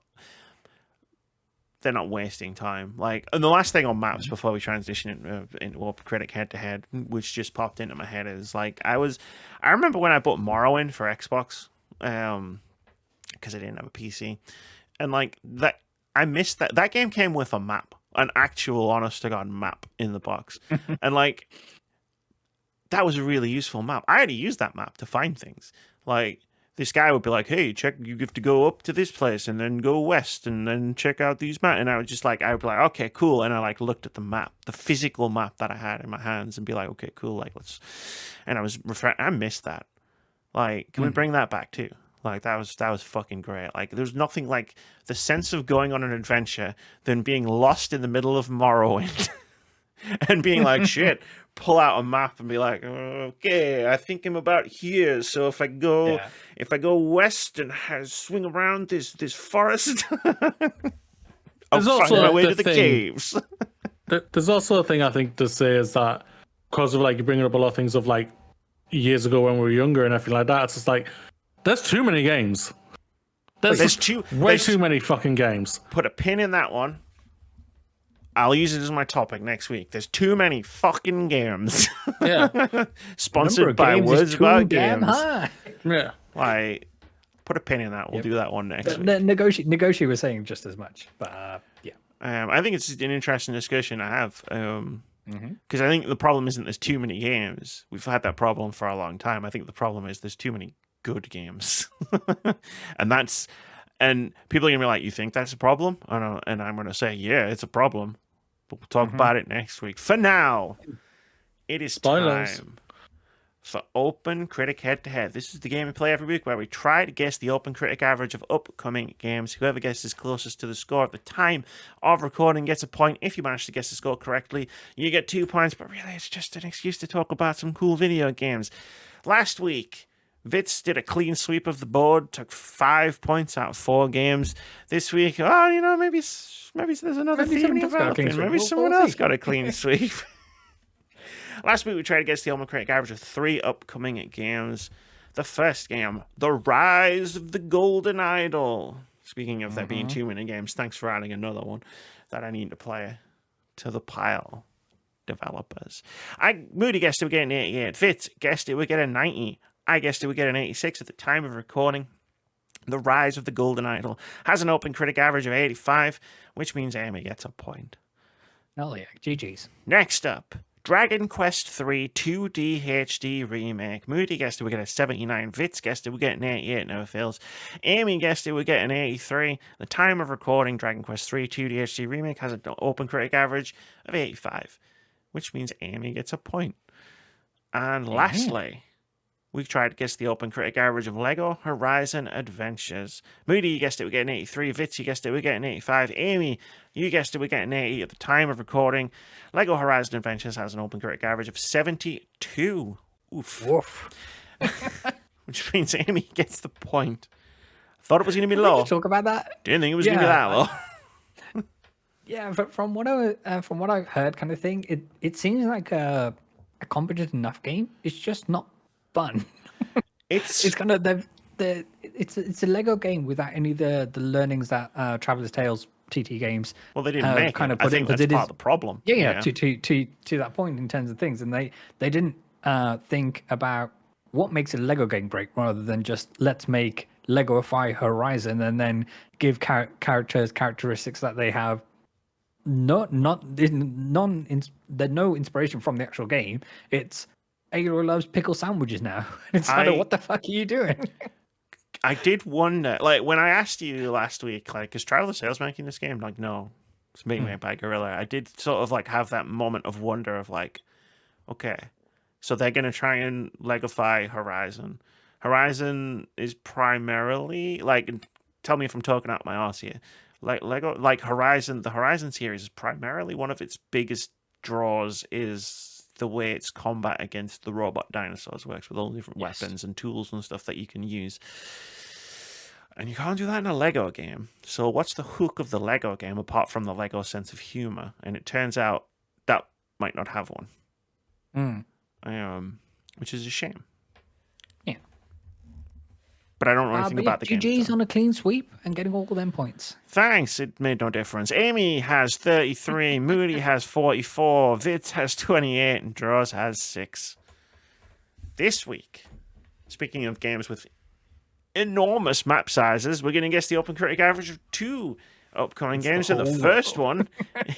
wasting time. Like, and the last thing on maps before we transition into OpenCritic Head-To-Head, which just popped into my head, is like I remember when I bought Morrowind for Xbox, because I didn't have a PC, and like that I missed that game came with a map, an actual honest to God map in the box, and like. That was a really useful map. I had to use that map to find things. Like, this guy would be like, hey, you have to go up to this place and then go west and then check out these maps. And I would be like, okay, cool. And I like looked at the map, the physical map that I had in my hands and be like, okay, cool. Like, and I missed that. Like, can we bring that back too? Like, that was fucking great. Like, there's nothing like the sense of going on an adventure than being lost in the middle of Morrowind and being like, shit. Pull out a map and be like, okay, I think I'm about here. So if I go west and swing around this forest, I'll find my way to the caves. There's also a thing I think to say is that because of like you're bringing up a lot of things of like years ago when we were younger and everything like that. It's just like there's too many games. There's too many fucking games. Put a pin in that one. I'll use it as my topic next week. There's too many fucking games. Yeah. Sponsored by Words About Games. Yeah. Like, put a pin in that. We'll do that one next week. Nagoshi was saying just as much. But, yeah. I think it's an interesting discussion to have. Because I think the problem isn't there's too many games. We've had that problem for a long time. I think the problem is there's too many good games. And people are going to be like, you think that's a problem? And I'm going to say, yeah, it's a problem. But we'll talk about it next week. For now, it is time for OpenCritic Head-To-Head. This is the game we play every week where we try to guess the OpenCritic average of upcoming games. Whoever guesses closest to the score at the time of recording gets a point. If you manage to guess the score correctly, you get 2 points. But really, it's just an excuse to talk about some cool video games. Last week, Vitz did a clean sweep of the board, took 5 points out of 4 games. This week, maybe there's another theme developing. Maybe someone else got a clean sweep. Last week, we tried to guess the OpenCritic average of 3 upcoming games. The first game, The Rise of the Golden Idol. Speaking of there being too many games, thanks for adding another one that I need to play to the pile. developers. Moody guessed it would get an 88. Vitz guessed it would get a 90. I guessed it would get an 86 at the time of recording. The Rise of the Golden Idol has an OpenCritic average of 85, which means Amy gets a point. Hell yeah, GG's. Next up, Dragon Quest III 2D HD Remake. Moody guessed it would get a 79. Vitz guessed it would get an 88. Never fails. Amy guessed it would get an 83. The time of recording, Dragon Quest III 2D HD Remake has an OpenCritic average of 85, which means Amy gets a point. And lastly, we tried to guess the OpenCritic average of Lego Horizon Adventures. Moody, you guessed it would get an 83. Vitz, you guessed it would get an 85. Amy, you guessed it would get an 80 at the time of recording. Lego Horizon Adventures has an OpenCritic average of 72. Oof. Woof. Which means Amy gets the point. Thought it was going to be low. Talk about that. Didn't think it was going to be that low. Yeah, but from what I heard, kind of thing, it seems like a competent enough game. It's just not fun. It's kind of it's a Lego game without any of the learnings that Traveler's Tales TT games. Well, they didn't make kind of. I think that's part of the problem. Yeah. To that point in terms of things, and they didn't think about what makes a Lego game great, rather than just let's make Legoify Horizon and then give characteristics that they have. There's no inspiration from the actual game. It's Aloy loves pickle sandwiches now. It's like, what the fuck are you doing? I did wonder, like, when I asked you last week, like, is Traveler's Tales making this game? Like, no, it's being made by Guerrilla. I did sort of, like, have that moment of wonder of, like, okay, so they're going to try and Legify Horizon. Horizon is primarily, like, tell me if I'm talking out my arse here, like, Horizon, the Horizon series is primarily one of its biggest draws is the way its combat against the robot dinosaurs works, with all the different weapons and tools and stuff that you can use. And you can't do that in a Lego game. So what's the hook of the Lego game apart from the Lego sense of humor? And it turns out that might not have one. Which is a shame. Yeah. But I don't know anything about the game. GG's on a clean sweep and getting all them points. Thanks. It made no difference. Amy has 33. Moody has 44. Vitz has 28. And Draws has 6. This week, speaking of games with enormous map sizes, we're going to guess the OpenCritic average of 2 upcoming games. And the first one,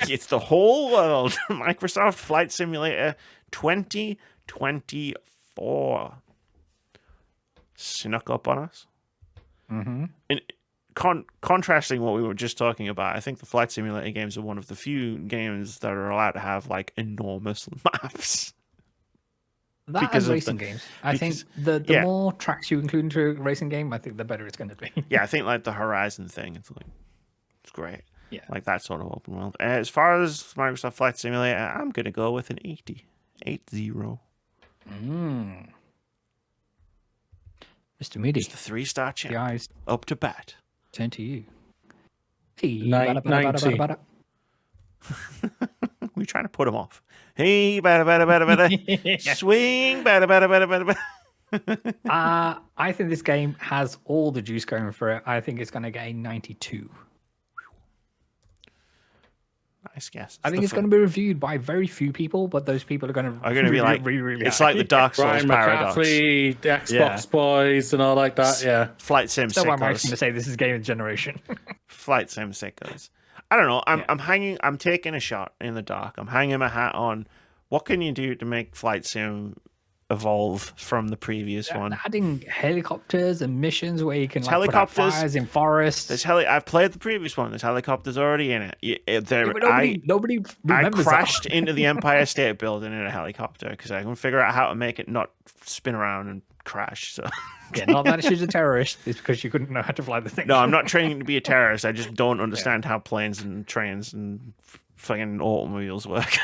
it's the whole world. Microsoft Flight Simulator 2024. Snuck up on us. And contrasting what we were just talking about, I think the Flight Simulator games are one of the few games that are allowed to have like enormous maps. That and racing games. I think the more tracks you include into a racing game, I think the better it's going to be. Yeah, I think like the Horizon thing, it's great. Yeah, like that sort of open world. As far as Microsoft Flight Simulator, I'm going to go with an 80. 80. Mr. Moody. It's the 3-star champ. The eyes up to bat. Turn to you. 90. We're trying to put him off. Hey, bada. Swing, bada. I think this game has all the juice going for it. I think it's going to get a 92. Nice guess. I think it's going to be reviewed by very few people, but those people are going to be like, really it's like the Dark Souls paradox. The Xbox boys and all like that. Yeah, Flight Sim so sickos. I'm going to say this is game of generation. Flight Sim sickos. I don't know. I'm taking a shot in the dark. I'm hanging my hat on. What can you do to make Flight Sim evolve from the previous one? Adding helicopters and missions where you can put out fires in forests. I've played the previous one. There's helicopters already in it. Nobody remembers I crashed into the Empire State Building in a helicopter because I couldn't figure out how to make it not spin around and crash. So yeah, not that she's a terrorist. It's because you couldn't know how to fly the thing. No, I'm not training to be a terrorist. I just don't understand how planes and trains and fucking automobiles work.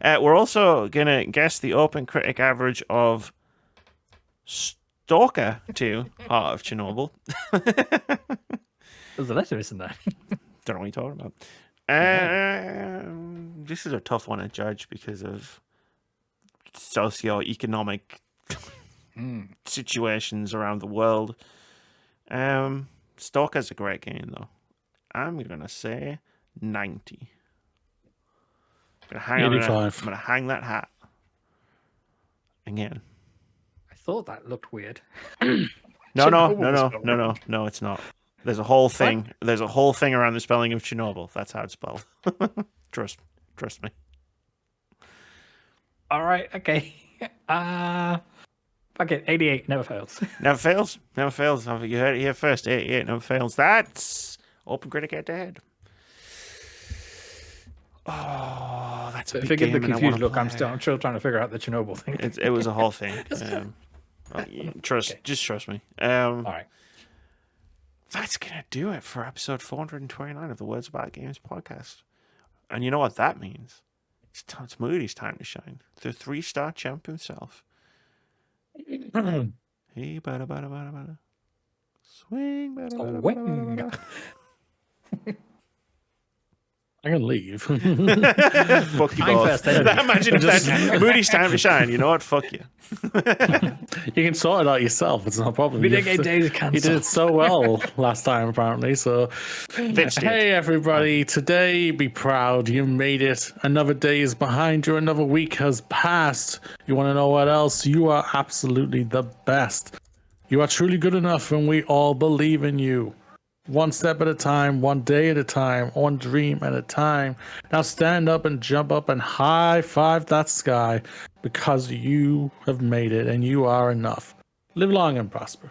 We're also going to guess the OpenCritic average of Stalker 2, Heart of Chernobyl. There's a letter, isn't there? Don't know what you're talking about. This is a tough one to judge because of socio-economic situations around the world. Stalker's a great game, though. I'm going to say 90. I'm gonna 85. I'm gonna hang that hat again. I thought that looked weird. No, it's not. There's a whole thing. There's a whole thing around the spelling of Chernobyl. That's how it's spelled. Trust me. All right, okay. Fuck it, 88 never fails. Never fails. Never fails. You heard it here first. 88 never fails. That's OpenCritic Head-To-Head. Oh, that's a big Forgive the game, and I confused wanna look. I'm play. still trying to figure out the Chernobyl thing. It was a whole thing. Just trust me. All right. That's gonna do it for episode 429 of the Words About Games podcast. And you know what that means? It's Moody's time to shine. The 3-star champ himself. Hey, bada bada bada bada. Swing, bada bada bada bada bada. I'm gonna leave. Fuck you both. Imagine if that's Moody's time to shine. You know what? Fuck you. You can sort it out yourself. It's no problem. Video game days cancelled. You did it so well last time, apparently. So, hey everybody! Today, be proud. You made it. Another day is behind you. Another week has passed. You want to know what else? You are absolutely the best. You are truly good enough, and we all believe in you. One step at a time, one day at a time, one dream at a time. Now stand up and jump up and high five that sky because you have made it and you are enough. Live long and prosper.